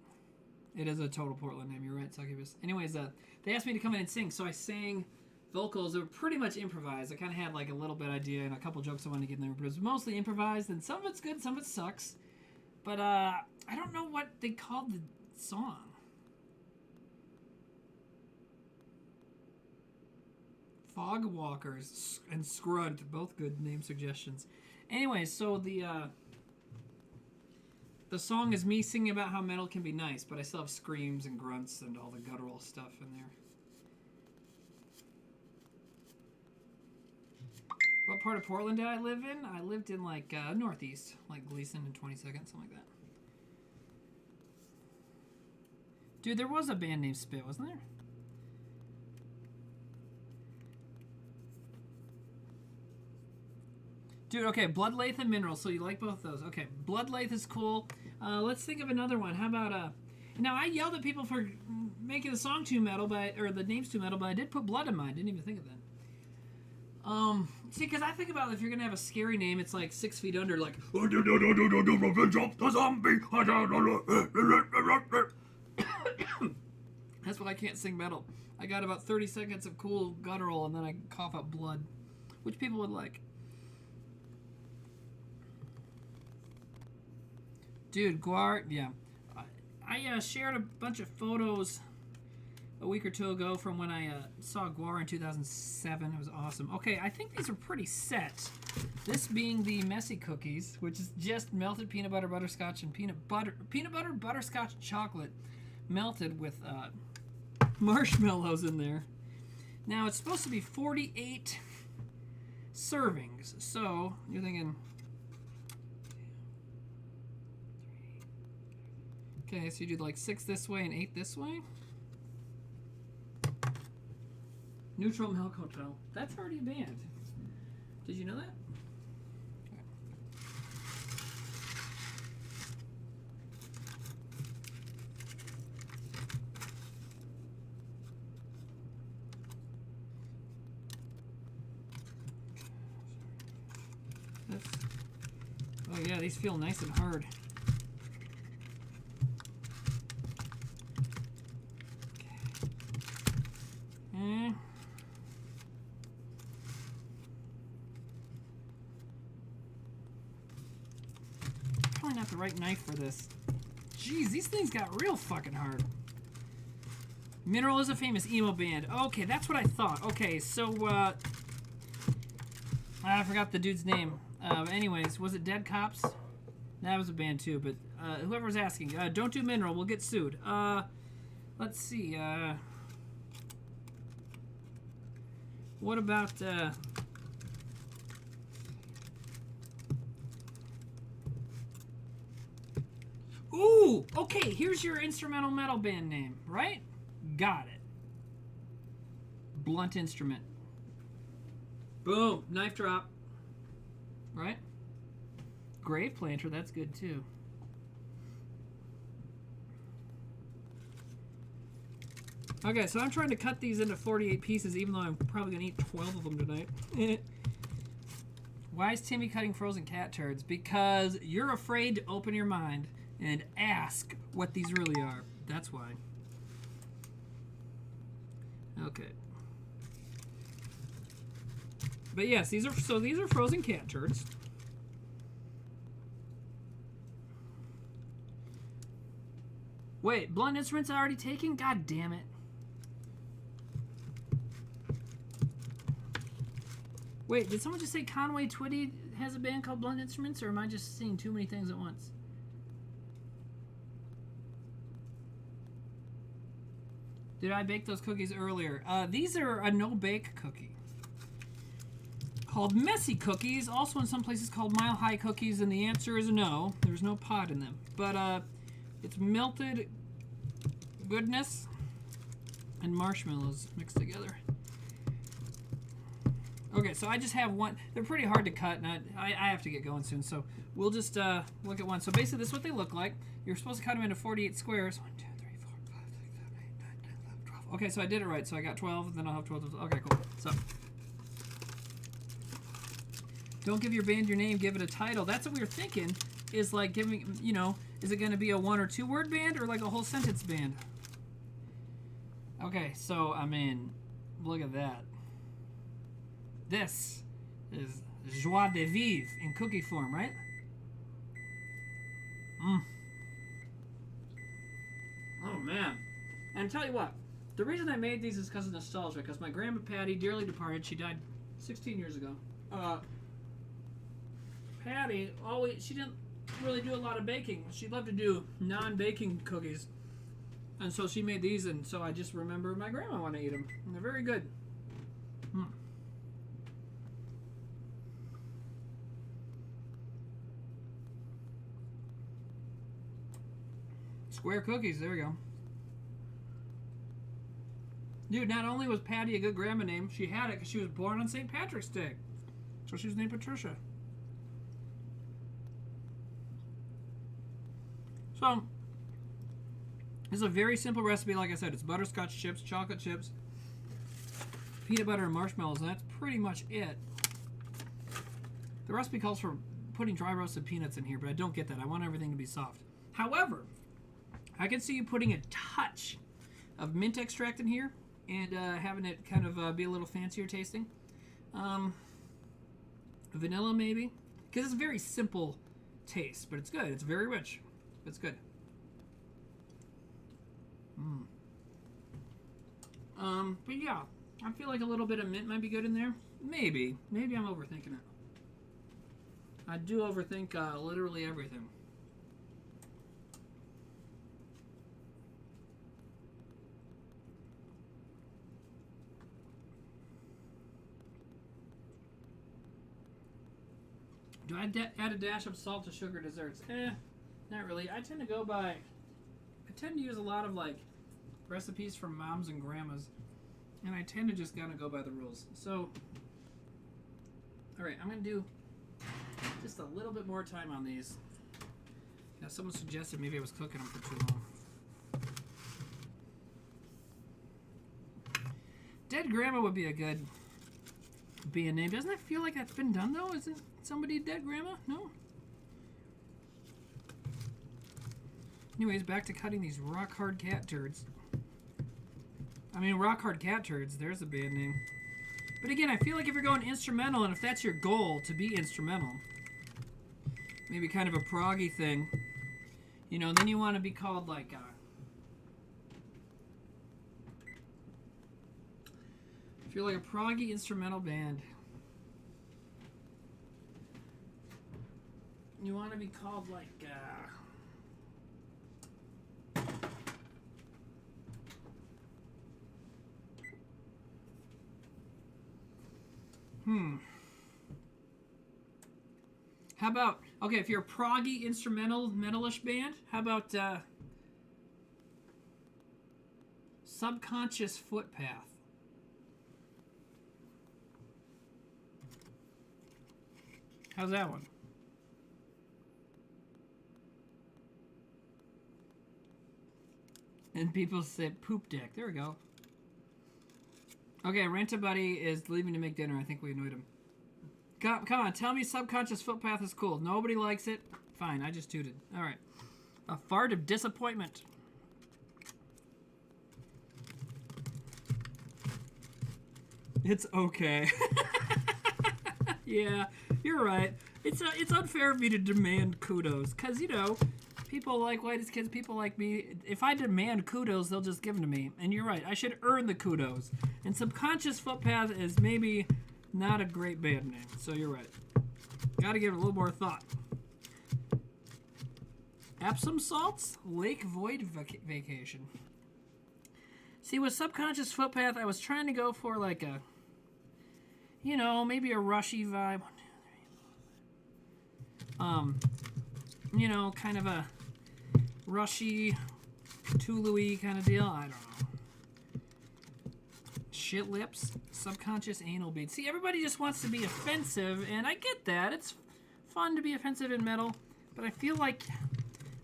It is a total Portland name. You're right, Succubus. Anyways, they asked me to come in and sing, so I sang vocals that were pretty much improvised. I kind of had like a little bit idea and a couple jokes I wanted to get in there, but it was mostly improvised, and some of it's good, some of it sucks. But I don't know what they called the song. Fog Walkers and Scrunt, both good name suggestions. Anyway, so the song is me singing about how metal can be nice, but I still have screams and grunts and all the guttural stuff in there. What part of Portland did I live in? I lived in like northeast, like Gleason and 22nd, something like that. Dude, there was a band named Spit, wasn't there? Dude, okay, Blood Lathe and Mineral, so you like both those. Okay, Blood Lathe is cool. Let's think of another one. How about, now I yelled at people for making the song too metal, or the names too metal, but I did put blood in mine. Didn't even think of that. See, because I think about if you're going to have a scary name, it's like 6 Feet Under, like, Revenge of the Zombie. That's why I can't sing metal. I got about 30 seconds of cool guttural, and then I cough up blood, which people would like. Dude, Guar, yeah. I shared a bunch of photos a week or two ago from when I saw Guar in 2007. It was awesome. Okay, I think these are pretty set. This being the messy cookies, which is just melted peanut butter, butterscotch, and peanut butter, butterscotch, chocolate, melted with marshmallows in there. Now it's supposed to be 48 servings, so you're thinking. Okay, so you do like 6 this way and 8 this way. Neutral Milk Hotel. That's already a band. Did you know that? Oh yeah, these feel nice and hard. Okay. Probably not the right knife for this. Jeez, these things got real fucking hard. Mineral is a famous emo band. Okay, that's what I thought. Okay, so, I forgot the dude's name. Anyways, was it Dead Cops? That was a band too, but whoever's asking, don't do Mineral, we'll get sued. Let's see, what about, ooh, okay, here's your instrumental metal band name, right? Got it. Blunt Instrument. Boom, knife drop. Right? Grave Planter, that's good too. Okay, so I'm trying to cut these into 48 pieces, even though I'm probably going to eat 12 of them tonight. Why is Timmy cutting frozen cat turds? Because you're afraid to open your mind and ask what these really are. That's why. Okay. But yes, these are frozen cat turds. Wait, Blunt Instruments already taken? God damn it. Wait, did someone just say Conway Twitty has a band called Blunt Instruments, or am I just seeing too many things at once? Did I bake those cookies earlier? These are a no-bake cookie called messy cookies, also in some places called mile high cookies, and the answer is no. There's no pot in them. But it's melted goodness and marshmallows mixed together. Okay, so I just have one. They're pretty hard to cut, and I have to get going soon, so we'll just look at one. So basically, this is what they look like. You're supposed to cut them into 48 squares. 1, 2, 3, 4, 5, 6, 7, 8, 9, 10, 11, 12. Okay, so I did it right. So I got 12, and then I'll have 12. Okay, cool. So don't give your band your name, give it a title. That's what we were thinking, is like giving, you know, is it going to be a 1 or 2 word band or like a whole sentence band? Okay, so, I mean, look at that. This is joie de vivre in cookie form, right? Oh, man. And tell you what, the reason I made these is because of nostalgia, because my grandma Patty, dearly departed, she died 16 years ago. Patty she didn't really do a lot of baking. She loved to do non-baking cookies. And so she made these, and so I just remember my grandma wanted to eat them. And they're very good. Square cookies, there we go. Dude, not only was Patty a good grandma name, she had it because she was born on St. Patrick's Day. So she was named Patricia. So, this is a very simple recipe. Like I said, it's butterscotch chips, chocolate chips, peanut butter, and marshmallows, and that's pretty much it. The recipe calls for putting dry roasted peanuts in here, but I don't get that. I want everything to be soft. However, I can see you putting a touch of mint extract in here and having it kind of be a little fancier tasting. Vanilla, maybe? Because it's a very simple taste, but it's good. It's very rich. It's good. But yeah, I feel like a little bit of mint might be good in there. Maybe. Maybe I'm overthinking it. I do overthink literally everything. Do I add a dash of salt to sugar desserts? Not really. I tend to use a lot of like recipes from moms and grandmas, and I tend to just kind of go by the rules. So, all right, I'm gonna do just a little bit more time on these. Now, someone suggested maybe I was cooking them for too long. Dead Grandma would be a good band name. Doesn't that feel like that's been done though? Isn't somebody dead grandma? No? Anyways, back to cutting these rock hard cat turds. I mean, rock hard cat turds. There's a band name. But again, I feel like if you're going instrumental, and if that's your goal to be instrumental, maybe kind of a proggy thing, you know, then you want to be called like if you're like a proggy instrumental band, you want to be called like how about, okay, if you're a proggy instrumental metalish band, how about Subconscious Footpath? How's that one? And people say poop deck. There we go. Okay, Rent-A-Buddy is leaving to make dinner. I think we annoyed him. Come on, tell me Subconscious Footpath is cool. Nobody likes it. Fine, I just tooted. All right. A fart of disappointment. It's okay. Yeah, you're right. It's unfair of me to demand kudos, because, you know, people like whitest kids, people like me. If I demand kudos, they'll just give them to me. And you're right, I should earn the kudos. And Subconscious Footpath is maybe not a great band name, so you're right. Gotta give it a little more thought. Epsom Salts? Lake Void Vacation. See, with Subconscious Footpath, I was trying to go for like a, you know, maybe a rushy vibe. You know, kind of a rushy, Tulu-y kind of deal. I don't know. Shit lips, subconscious anal bead. See, everybody just wants to be offensive, and I get that. It's fun to be offensive in metal, but I feel like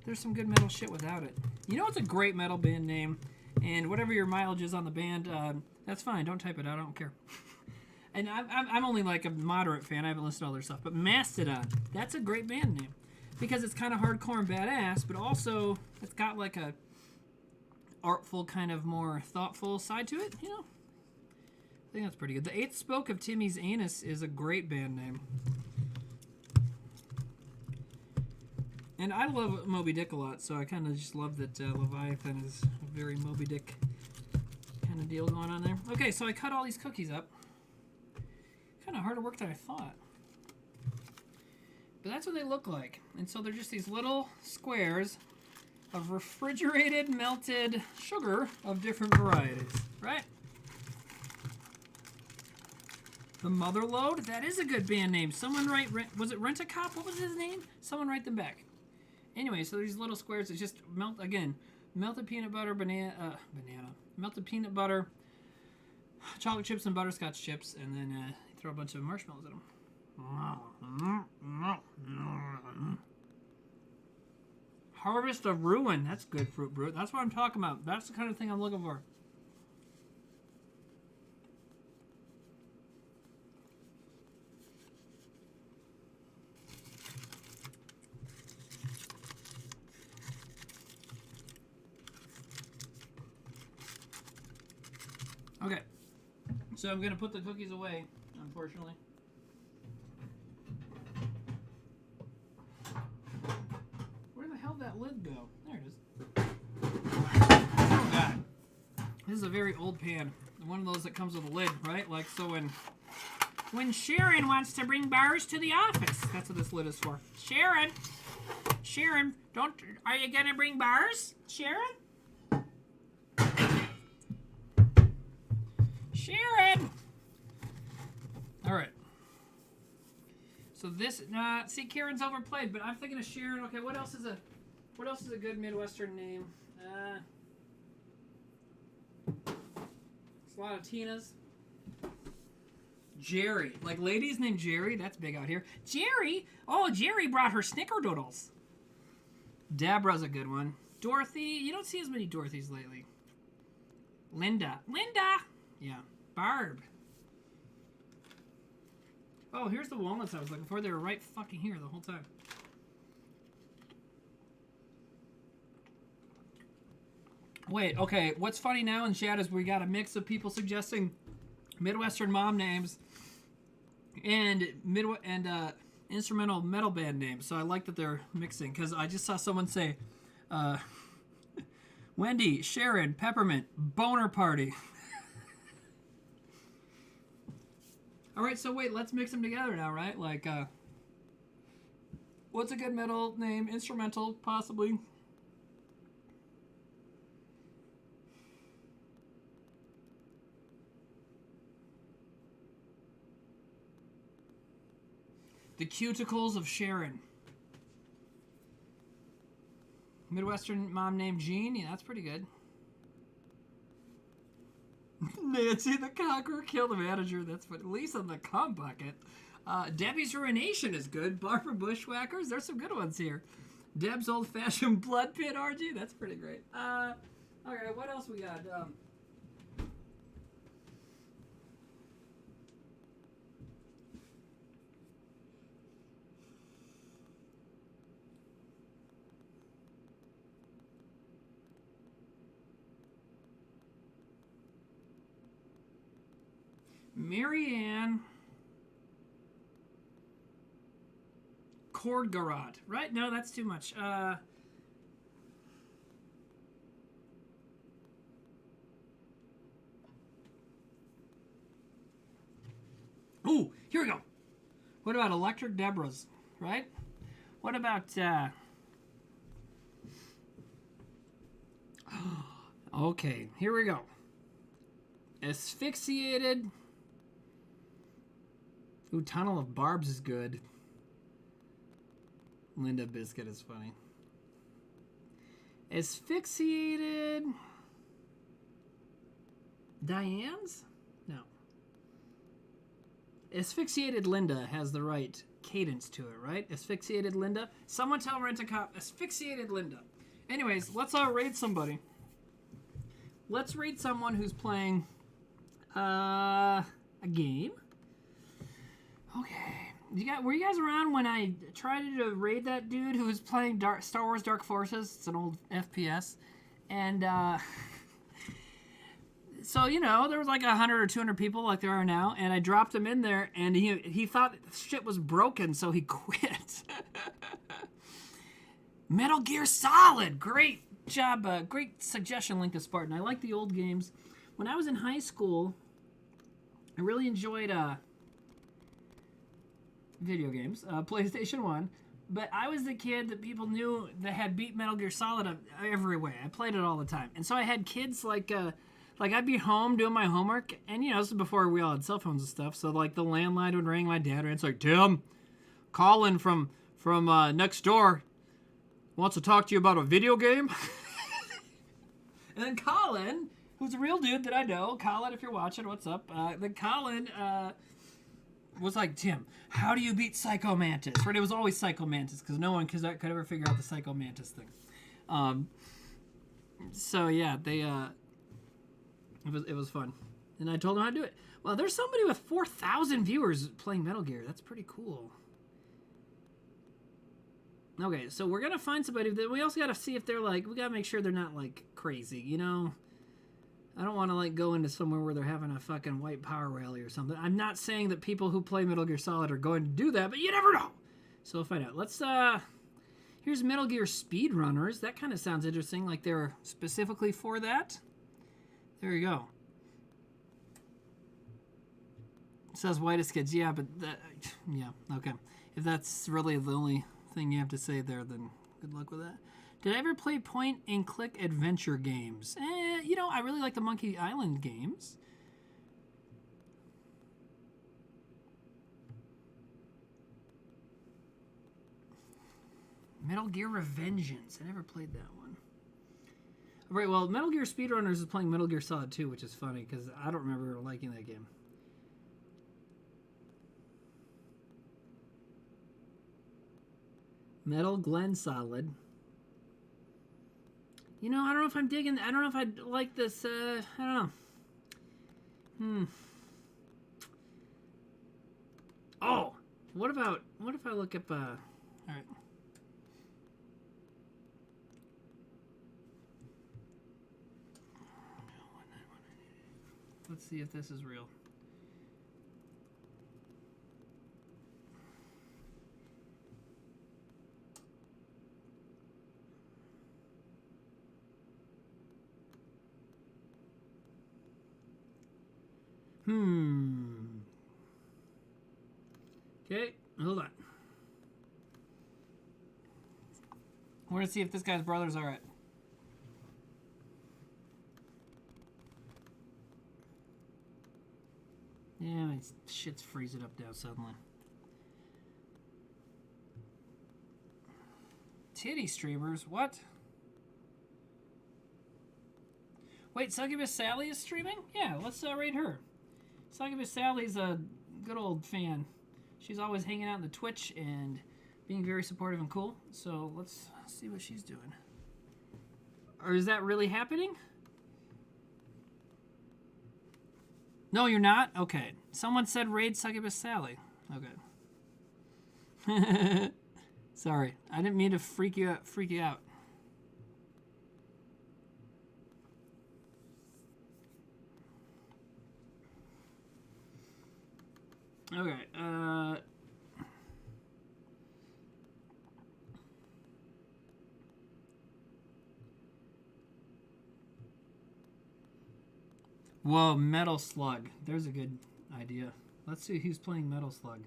there's some good metal shit without it. You know what's a great metal band name? And whatever your mileage is on the band, that's fine. Don't type it out. I don't care. And I'm only like a moderate fan. I haven't listened to all their stuff. But Mastodon, that's a great band name. Because it's kind of hardcore and badass, but also it's got like a artful, kind of more thoughtful side to it, you know? I think that's pretty good. The Eighth Spoke of Timmy's Anus is a great band name. And I love Moby Dick a lot, so I kind of just love that Leviathan is a very Moby Dick kind of deal going on there. Okay, so I cut all these cookies up. Kind of harder work than I thought. But that's what they look like. And so they're just these little squares of refrigerated melted sugar of different varieties, right? The Mother Load, that is a good band name. Someone write, was it Rent-A-Cop? What was his name? Someone write them back. Anyway, so these little squares, it's just melted peanut butter, melted peanut butter, chocolate chips and butterscotch chips, and then throw a bunch of marshmallows at them. Harvest of Ruin. That's good fruit brute. That's what I'm talking about. That's the kind of thing I'm looking for. Okay. So I'm going to put the cookies away, unfortunately. Where the hell did that lid go? There it is. Oh, God. This is a very old pan. One of those that comes with a lid, right? Like, so when Sharon wants to bring bars to the office. That's what this lid is for. Sharon, are you going to bring bars? Sharon? Sharon! Alright. So this, see, Karen's overplayed, but I'm thinking of Sharon. Okay, what else is a good Midwestern name? It's a lot of Tinas. Jerry. Like ladies named Jerry, that's big out here. Jerry? Oh, Jerry brought her snickerdoodles. Deborah's a good one. Dorothy, you don't see as many Dorothys lately. Linda. Yeah. Barb. Oh, here's the walnuts I was looking for. They were right fucking here the whole time. Wait, okay. What's funny now in chat is we got a mix of people suggesting Midwestern mom names and instrumental metal band names. So I like that they're mixing because I just saw someone say Wendy, Sharon, Peppermint, Boner Party. All right, so wait, let's mix them together now, right? Like, what's a good metal name? Instrumental, possibly. The Cuticles of Sharon. Midwestern mom named Jean. Yeah, that's pretty good. Nancy the Conqueror killed the manager. That's funny. Lisa the Cum Bucket. Debbie's Ruination is good. Barbara Bushwhackers. There's some good ones here. Deb's Old Fashioned Blood Pit RG. That's pretty great. Okay, what else we got? Marianne Cordgarrot. Right? No, that's too much. Ooh, here we go. What about Electric Deborahs? Right? What about okay, here we go. Asphyxiated. Ooh, Tunnel of Barbs is good. Linda Biscuit is funny. Asphyxiated. Diane's? No. Asphyxiated Linda has the right cadence to it, right? Asphyxiated Linda. Someone tell Rent-A-Cop. Asphyxiated Linda. Anyways, let's rate somebody. Let's rate someone who's playing a game. Okay. Were you guys around when I tried to raid that dude who was playing Star Wars Dark Forces? It's an old FPS. And, so, you know, there was like 100 or 200 people like there are now. And I dropped him in there, and he thought shit was broken, so he quit. Metal Gear Solid! Great job. Great suggestion, Link to Spartan. I like the old games. When I was in high school, I really enjoyed... video games, PlayStation 1, but I was the kid that people knew that had beat Metal Gear Solid every way. I played it all the time. And so I had kids like I'd be home doing my homework, and you know, this is before we all had cell phones and stuff, so like the landline would ring, my dad would answer, like, Tim, Colin from next door wants to talk to you about a video game. And then Colin, who's a real dude that I know, Colin, if you're watching, what's up? Then Colin, was like, Tim, how do you beat Psycho Mantis? Right? It was always Psycho Mantis because no one could ever figure out the Psycho Mantis thing. So yeah, it was fun, and I told him how to do it. Well, there's somebody with 4,000 viewers playing Metal Gear. That's pretty cool. Okay, so we're gonna find somebody. We also gotta see if they're like. We gotta make sure they're not like crazy, you know. I don't want to like go into somewhere where they're having a fucking white power rally or something. I'm not saying that people who play Metal Gear Solid are going to do that, but you never know. So we'll find out. Let's here's Metal Gear Speedrunners. That kind of sounds interesting, like they're specifically for that. There you go. It says whitest kids. Yeah, but yeah, okay. If that's really the only thing you have to say there, then good luck with that. Did I ever play point-and-click adventure games? You know, I really like the Monkey Island games. Metal Gear Revengeance. I never played that one. All right, well, Metal Gear Speedrunners is playing Metal Gear Solid 2, which is funny, because I don't remember liking that game. Metal Glen Solid. You know, I don't know if I'm digging... I don't know if I'd like this... I don't know. Oh! What if I look up... Alright. Let's see if this is real. Okay, hold on. We're gonna see if this guy's brother's alright. Yeah, my shit's freezing up now suddenly. Titty streamers? What? Wait, Succubus Sally is streaming? Yeah, let's rate her. Succubus Sally's a good old fan. She's always hanging out in the Twitch and being very supportive and cool. So let's see what she's doing. Or is that really happening? No, you're not? Okay. Someone said raid Succubus Sally. Okay. Sorry. I didn't mean to freak you out. Okay. Whoa, Metal Slug. There's a good idea. Let's see who's playing Metal Slug.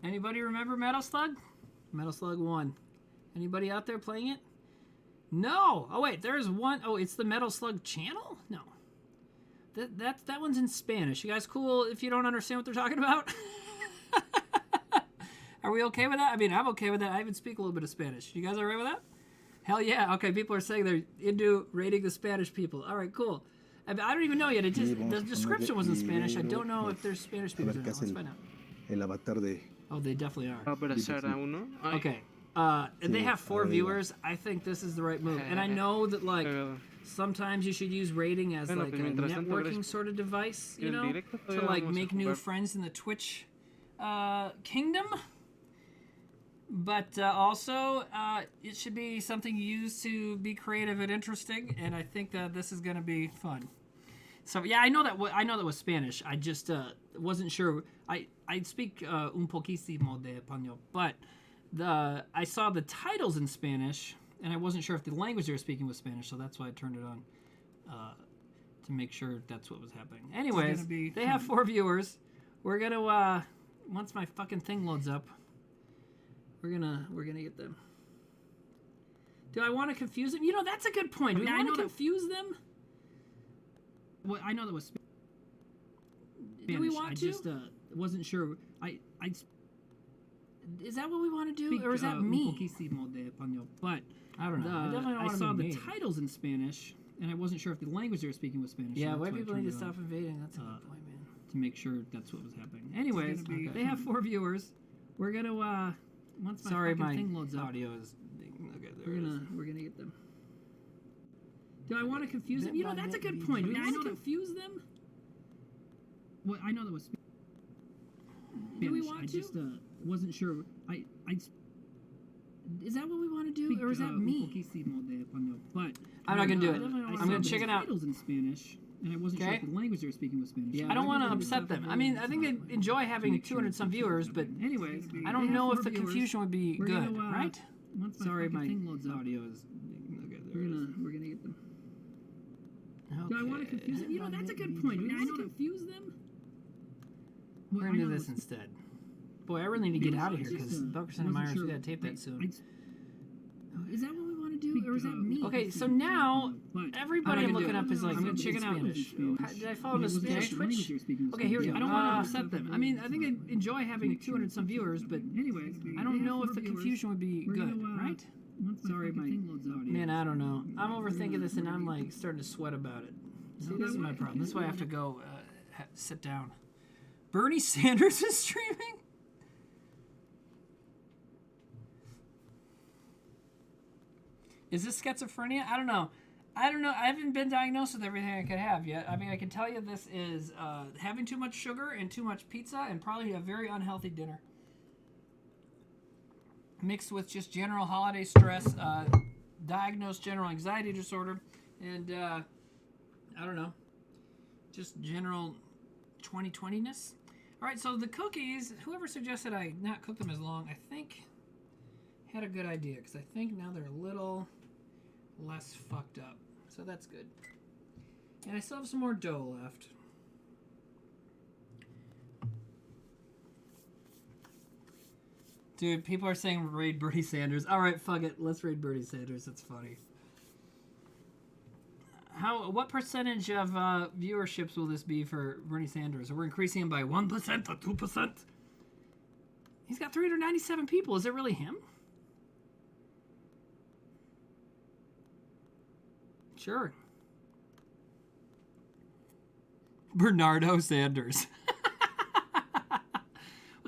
Anybody remember Metal Slug? Metal Slug 1. Anybody out there playing it? No! Oh, wait, there's one. Oh, it's the Metal Slug channel? No. That one's in Spanish. You guys cool if you don't understand what they're talking about? Are we okay with that? I mean, I'm okay with that. I even speak a little bit of Spanish. You guys all right with that? Hell yeah. Okay, people are saying they're into rating the Spanish people. All right, cool. I don't even know yet. It just the description was in Spanish. I don't know if there's Spanish people doing it. Let's find out. Oh, they definitely are. Okay. And they have 4 viewers. I think this is the right move. And I know that, like, sometimes you should use rating as, like, a networking sort of device, you know, to, like, make new friends in the Twitch kingdom. But also, it should be something used to be creative and interesting, and I think that this is going to be fun. So yeah, I know that was Spanish. I just wasn't sure. I speak un poquísimo de español, but I saw the titles in Spanish, and I wasn't sure if the language they were speaking was Spanish, so that's why I turned it on to make sure that's what was happening. Anyways, they have 4 viewers. We're gonna once my fucking thing loads up. We're gonna get them. Do I want to confuse them? You know, that's a good point. Do we want to confuse them? Well, I know that was Spanish. Do we want to? I just wasn't sure. Is that what we want to do, or is that me? But I don't know. I saw the titles in Spanish, and I wasn't sure if the language they were speaking was Spanish. Yeah, white people need to stop invading. That's a good point, man. To make sure that's what was happening. Anyways, they have 4 viewers. We're gonna once my thing loads up, audio is okay. We're gonna get them. Do I want to confuse them? You know, that's a good point. Do we want to confuse them? Well, I know that was Spanish. Do we want to? I just wasn't sure. Is that what we want to do, or is that me? But I'm not gonna do it. I'm gonna check it out. Titles in Spanish, and I wasn't sure if the language they were speaking was Spanish. Yeah, I don't want to upset them. I mean, I think they enjoy having 200 some viewers, but anyways, I don't know if the confusion would be good, right? Sorry, my audio is. We're gonna get them. Okay. Do I want to confuse them? You know, that's a good point. Do we want to confuse them? We're gonna do this instead. Boy, I really need to get out of here because Buckerson and Myers, we gotta tape that soon. Is that what we want to do, or is that me? Okay, so now everybody I'm looking up is like, I'm gonna check it out. Did I follow the Spanish Twitch? Okay, here we go. I don't want to upset them. I mean, I think I enjoy having 200 some viewers, but anyways, I don't know if the confusion would be good, right? Sorry, man, I don't know. I'm overthinking this, and I'm like starting to sweat about it. See, this is my problem. This is why I have to go sit down. Bernie Sanders is streaming? Is this schizophrenia? I don't know. I haven't been diagnosed with everything I could have yet. I mean, I can tell you this is having too much sugar and too much pizza and probably a very unhealthy dinner. Mixed with just general holiday stress, diagnosed general anxiety disorder, and I don't know. just general 2020-ness. All right, so the cookies, whoever suggested I not cook them as long, I think had a good idea, because I think now they're a little less fucked up. So that's good. And I still have some more dough left. Dude, people are saying raid Bernie Sanders. All right, fuck it. Let's raid Bernie Sanders. That's funny. What percentage of viewerships will this be for Bernie Sanders? We're increasing him by 1% or 2%. He's got 397 people. Is it really him? Sure. Bernardo Sanders. Well,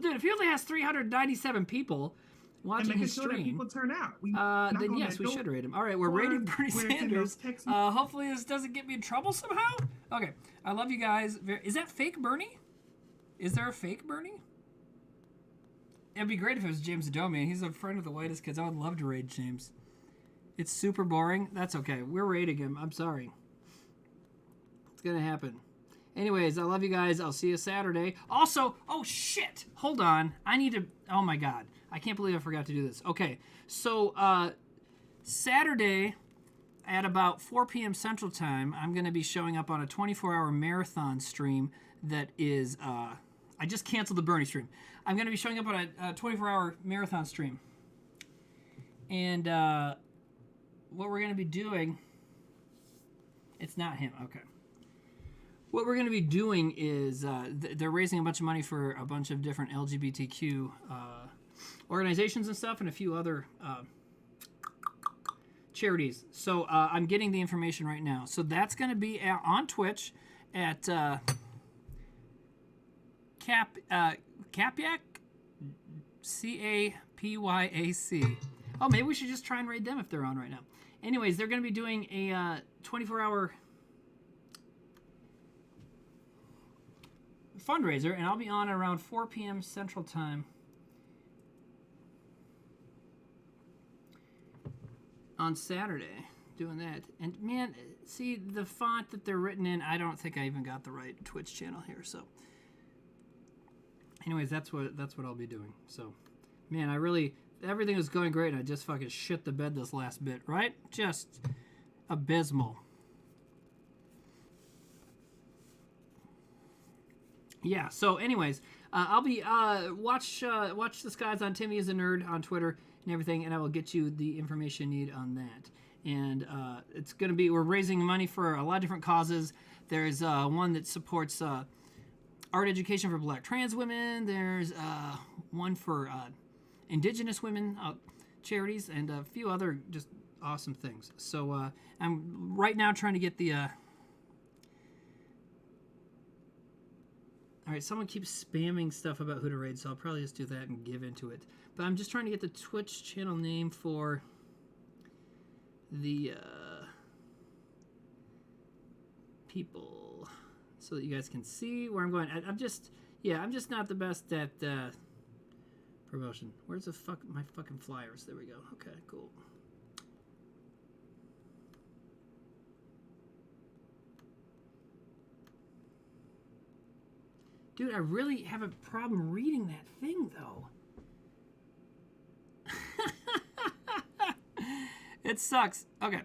dude, if he only has 397 people watching his stream, that people turn out. Then yes, we should rate him. All right, we're rating Bernie Sanders. Hopefully this doesn't get me in trouble somehow. Okay, I love you guys. Is that fake Bernie? Is there a fake Bernie? It'd be great if it was James Adomian. He's a friend of the whitest kids. I would love to raid James. It's super boring. That's okay. We're rating him. I'm sorry. It's going to happen. Anyways, I love you guys. I'll see you Saturday. Also, oh shit. Hold on. I need to, oh my God. I can't believe I forgot to do this. Okay. So, Saturday at about 4 p.m. Central Time, I'm going to be showing up on a 24-hour marathon stream that is, I just canceled the Bernie stream. I'm going to be showing up on a 24-hour marathon stream. And, what we're going to be doing, it's not him, okay. What we're going to be doing is they're raising a bunch of money for a bunch of different LGBTQ organizations and stuff and a few other charities. So I'm getting the information right now. So that's going to be on Twitch at Capyac, C-A-P-Y-A-C. Oh, maybe we should just try and raid them if they're on right now. Anyways, they're going to be doing a 24-hour fundraiser, and I'll be on around 4 p.m. Central Time on Saturday doing that. And man, see the font that they're written in, I don't think I even got the right Twitch channel here. So anyways, that's what I'll be doing. So man, everything was going great, and I just fucking shit the bed this last bit, right? Just abysmal. Yeah, so anyways, I'll be, watch this guys on Timmy is a Nerd on Twitter and everything, and I will get you the information you need on that. And it's going to be, we're raising money for a lot of different causes. There's one that supports art education for black trans women. There's one for indigenous women charities, and a few other just awesome things. So I'm right now trying to get the all right, someone keeps spamming stuff about who to raid, so I'll probably just do that and give into it. But I'm just trying to get the Twitch channel name for the people so that you guys can see where I'm going. I'm just not the best at promotion. Where's my fucking flyers? There we go. Okay, cool. Dude, I really have a problem reading that thing, though. It sucks. Okay.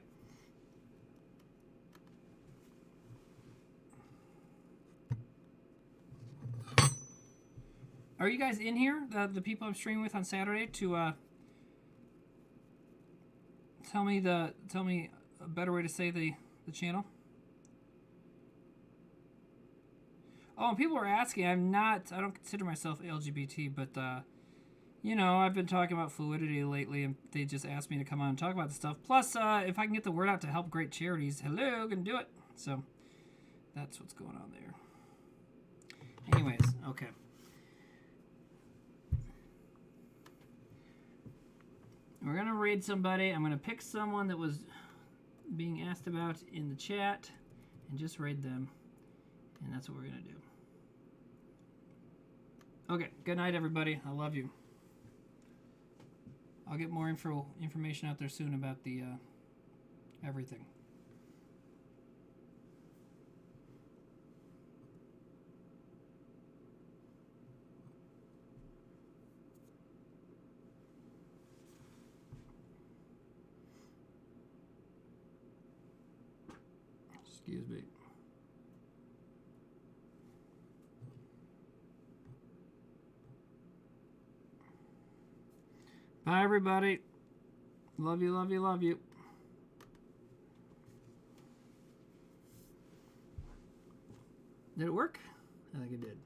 Are you guys in here, the people I'm streaming with on Saturday, to tell me a better way to say the channel? Oh, and people are asking. I don't consider myself LGBT, but, you know, I've been talking about fluidity lately, and they just asked me to come on and talk about this stuff. Plus, if I can get the word out to help great charities, hello, can do it. So, that's what's going on there. Anyways, okay. We're going to raid somebody. I'm going to pick someone that was being asked about in the chat and just raid them. And that's what we're going to do. Okay, good night, everybody. I love you. I'll get more information out there soon about the everything. Excuse me. Bye, everybody. Love you, love you, love you. Did it work? I think it did.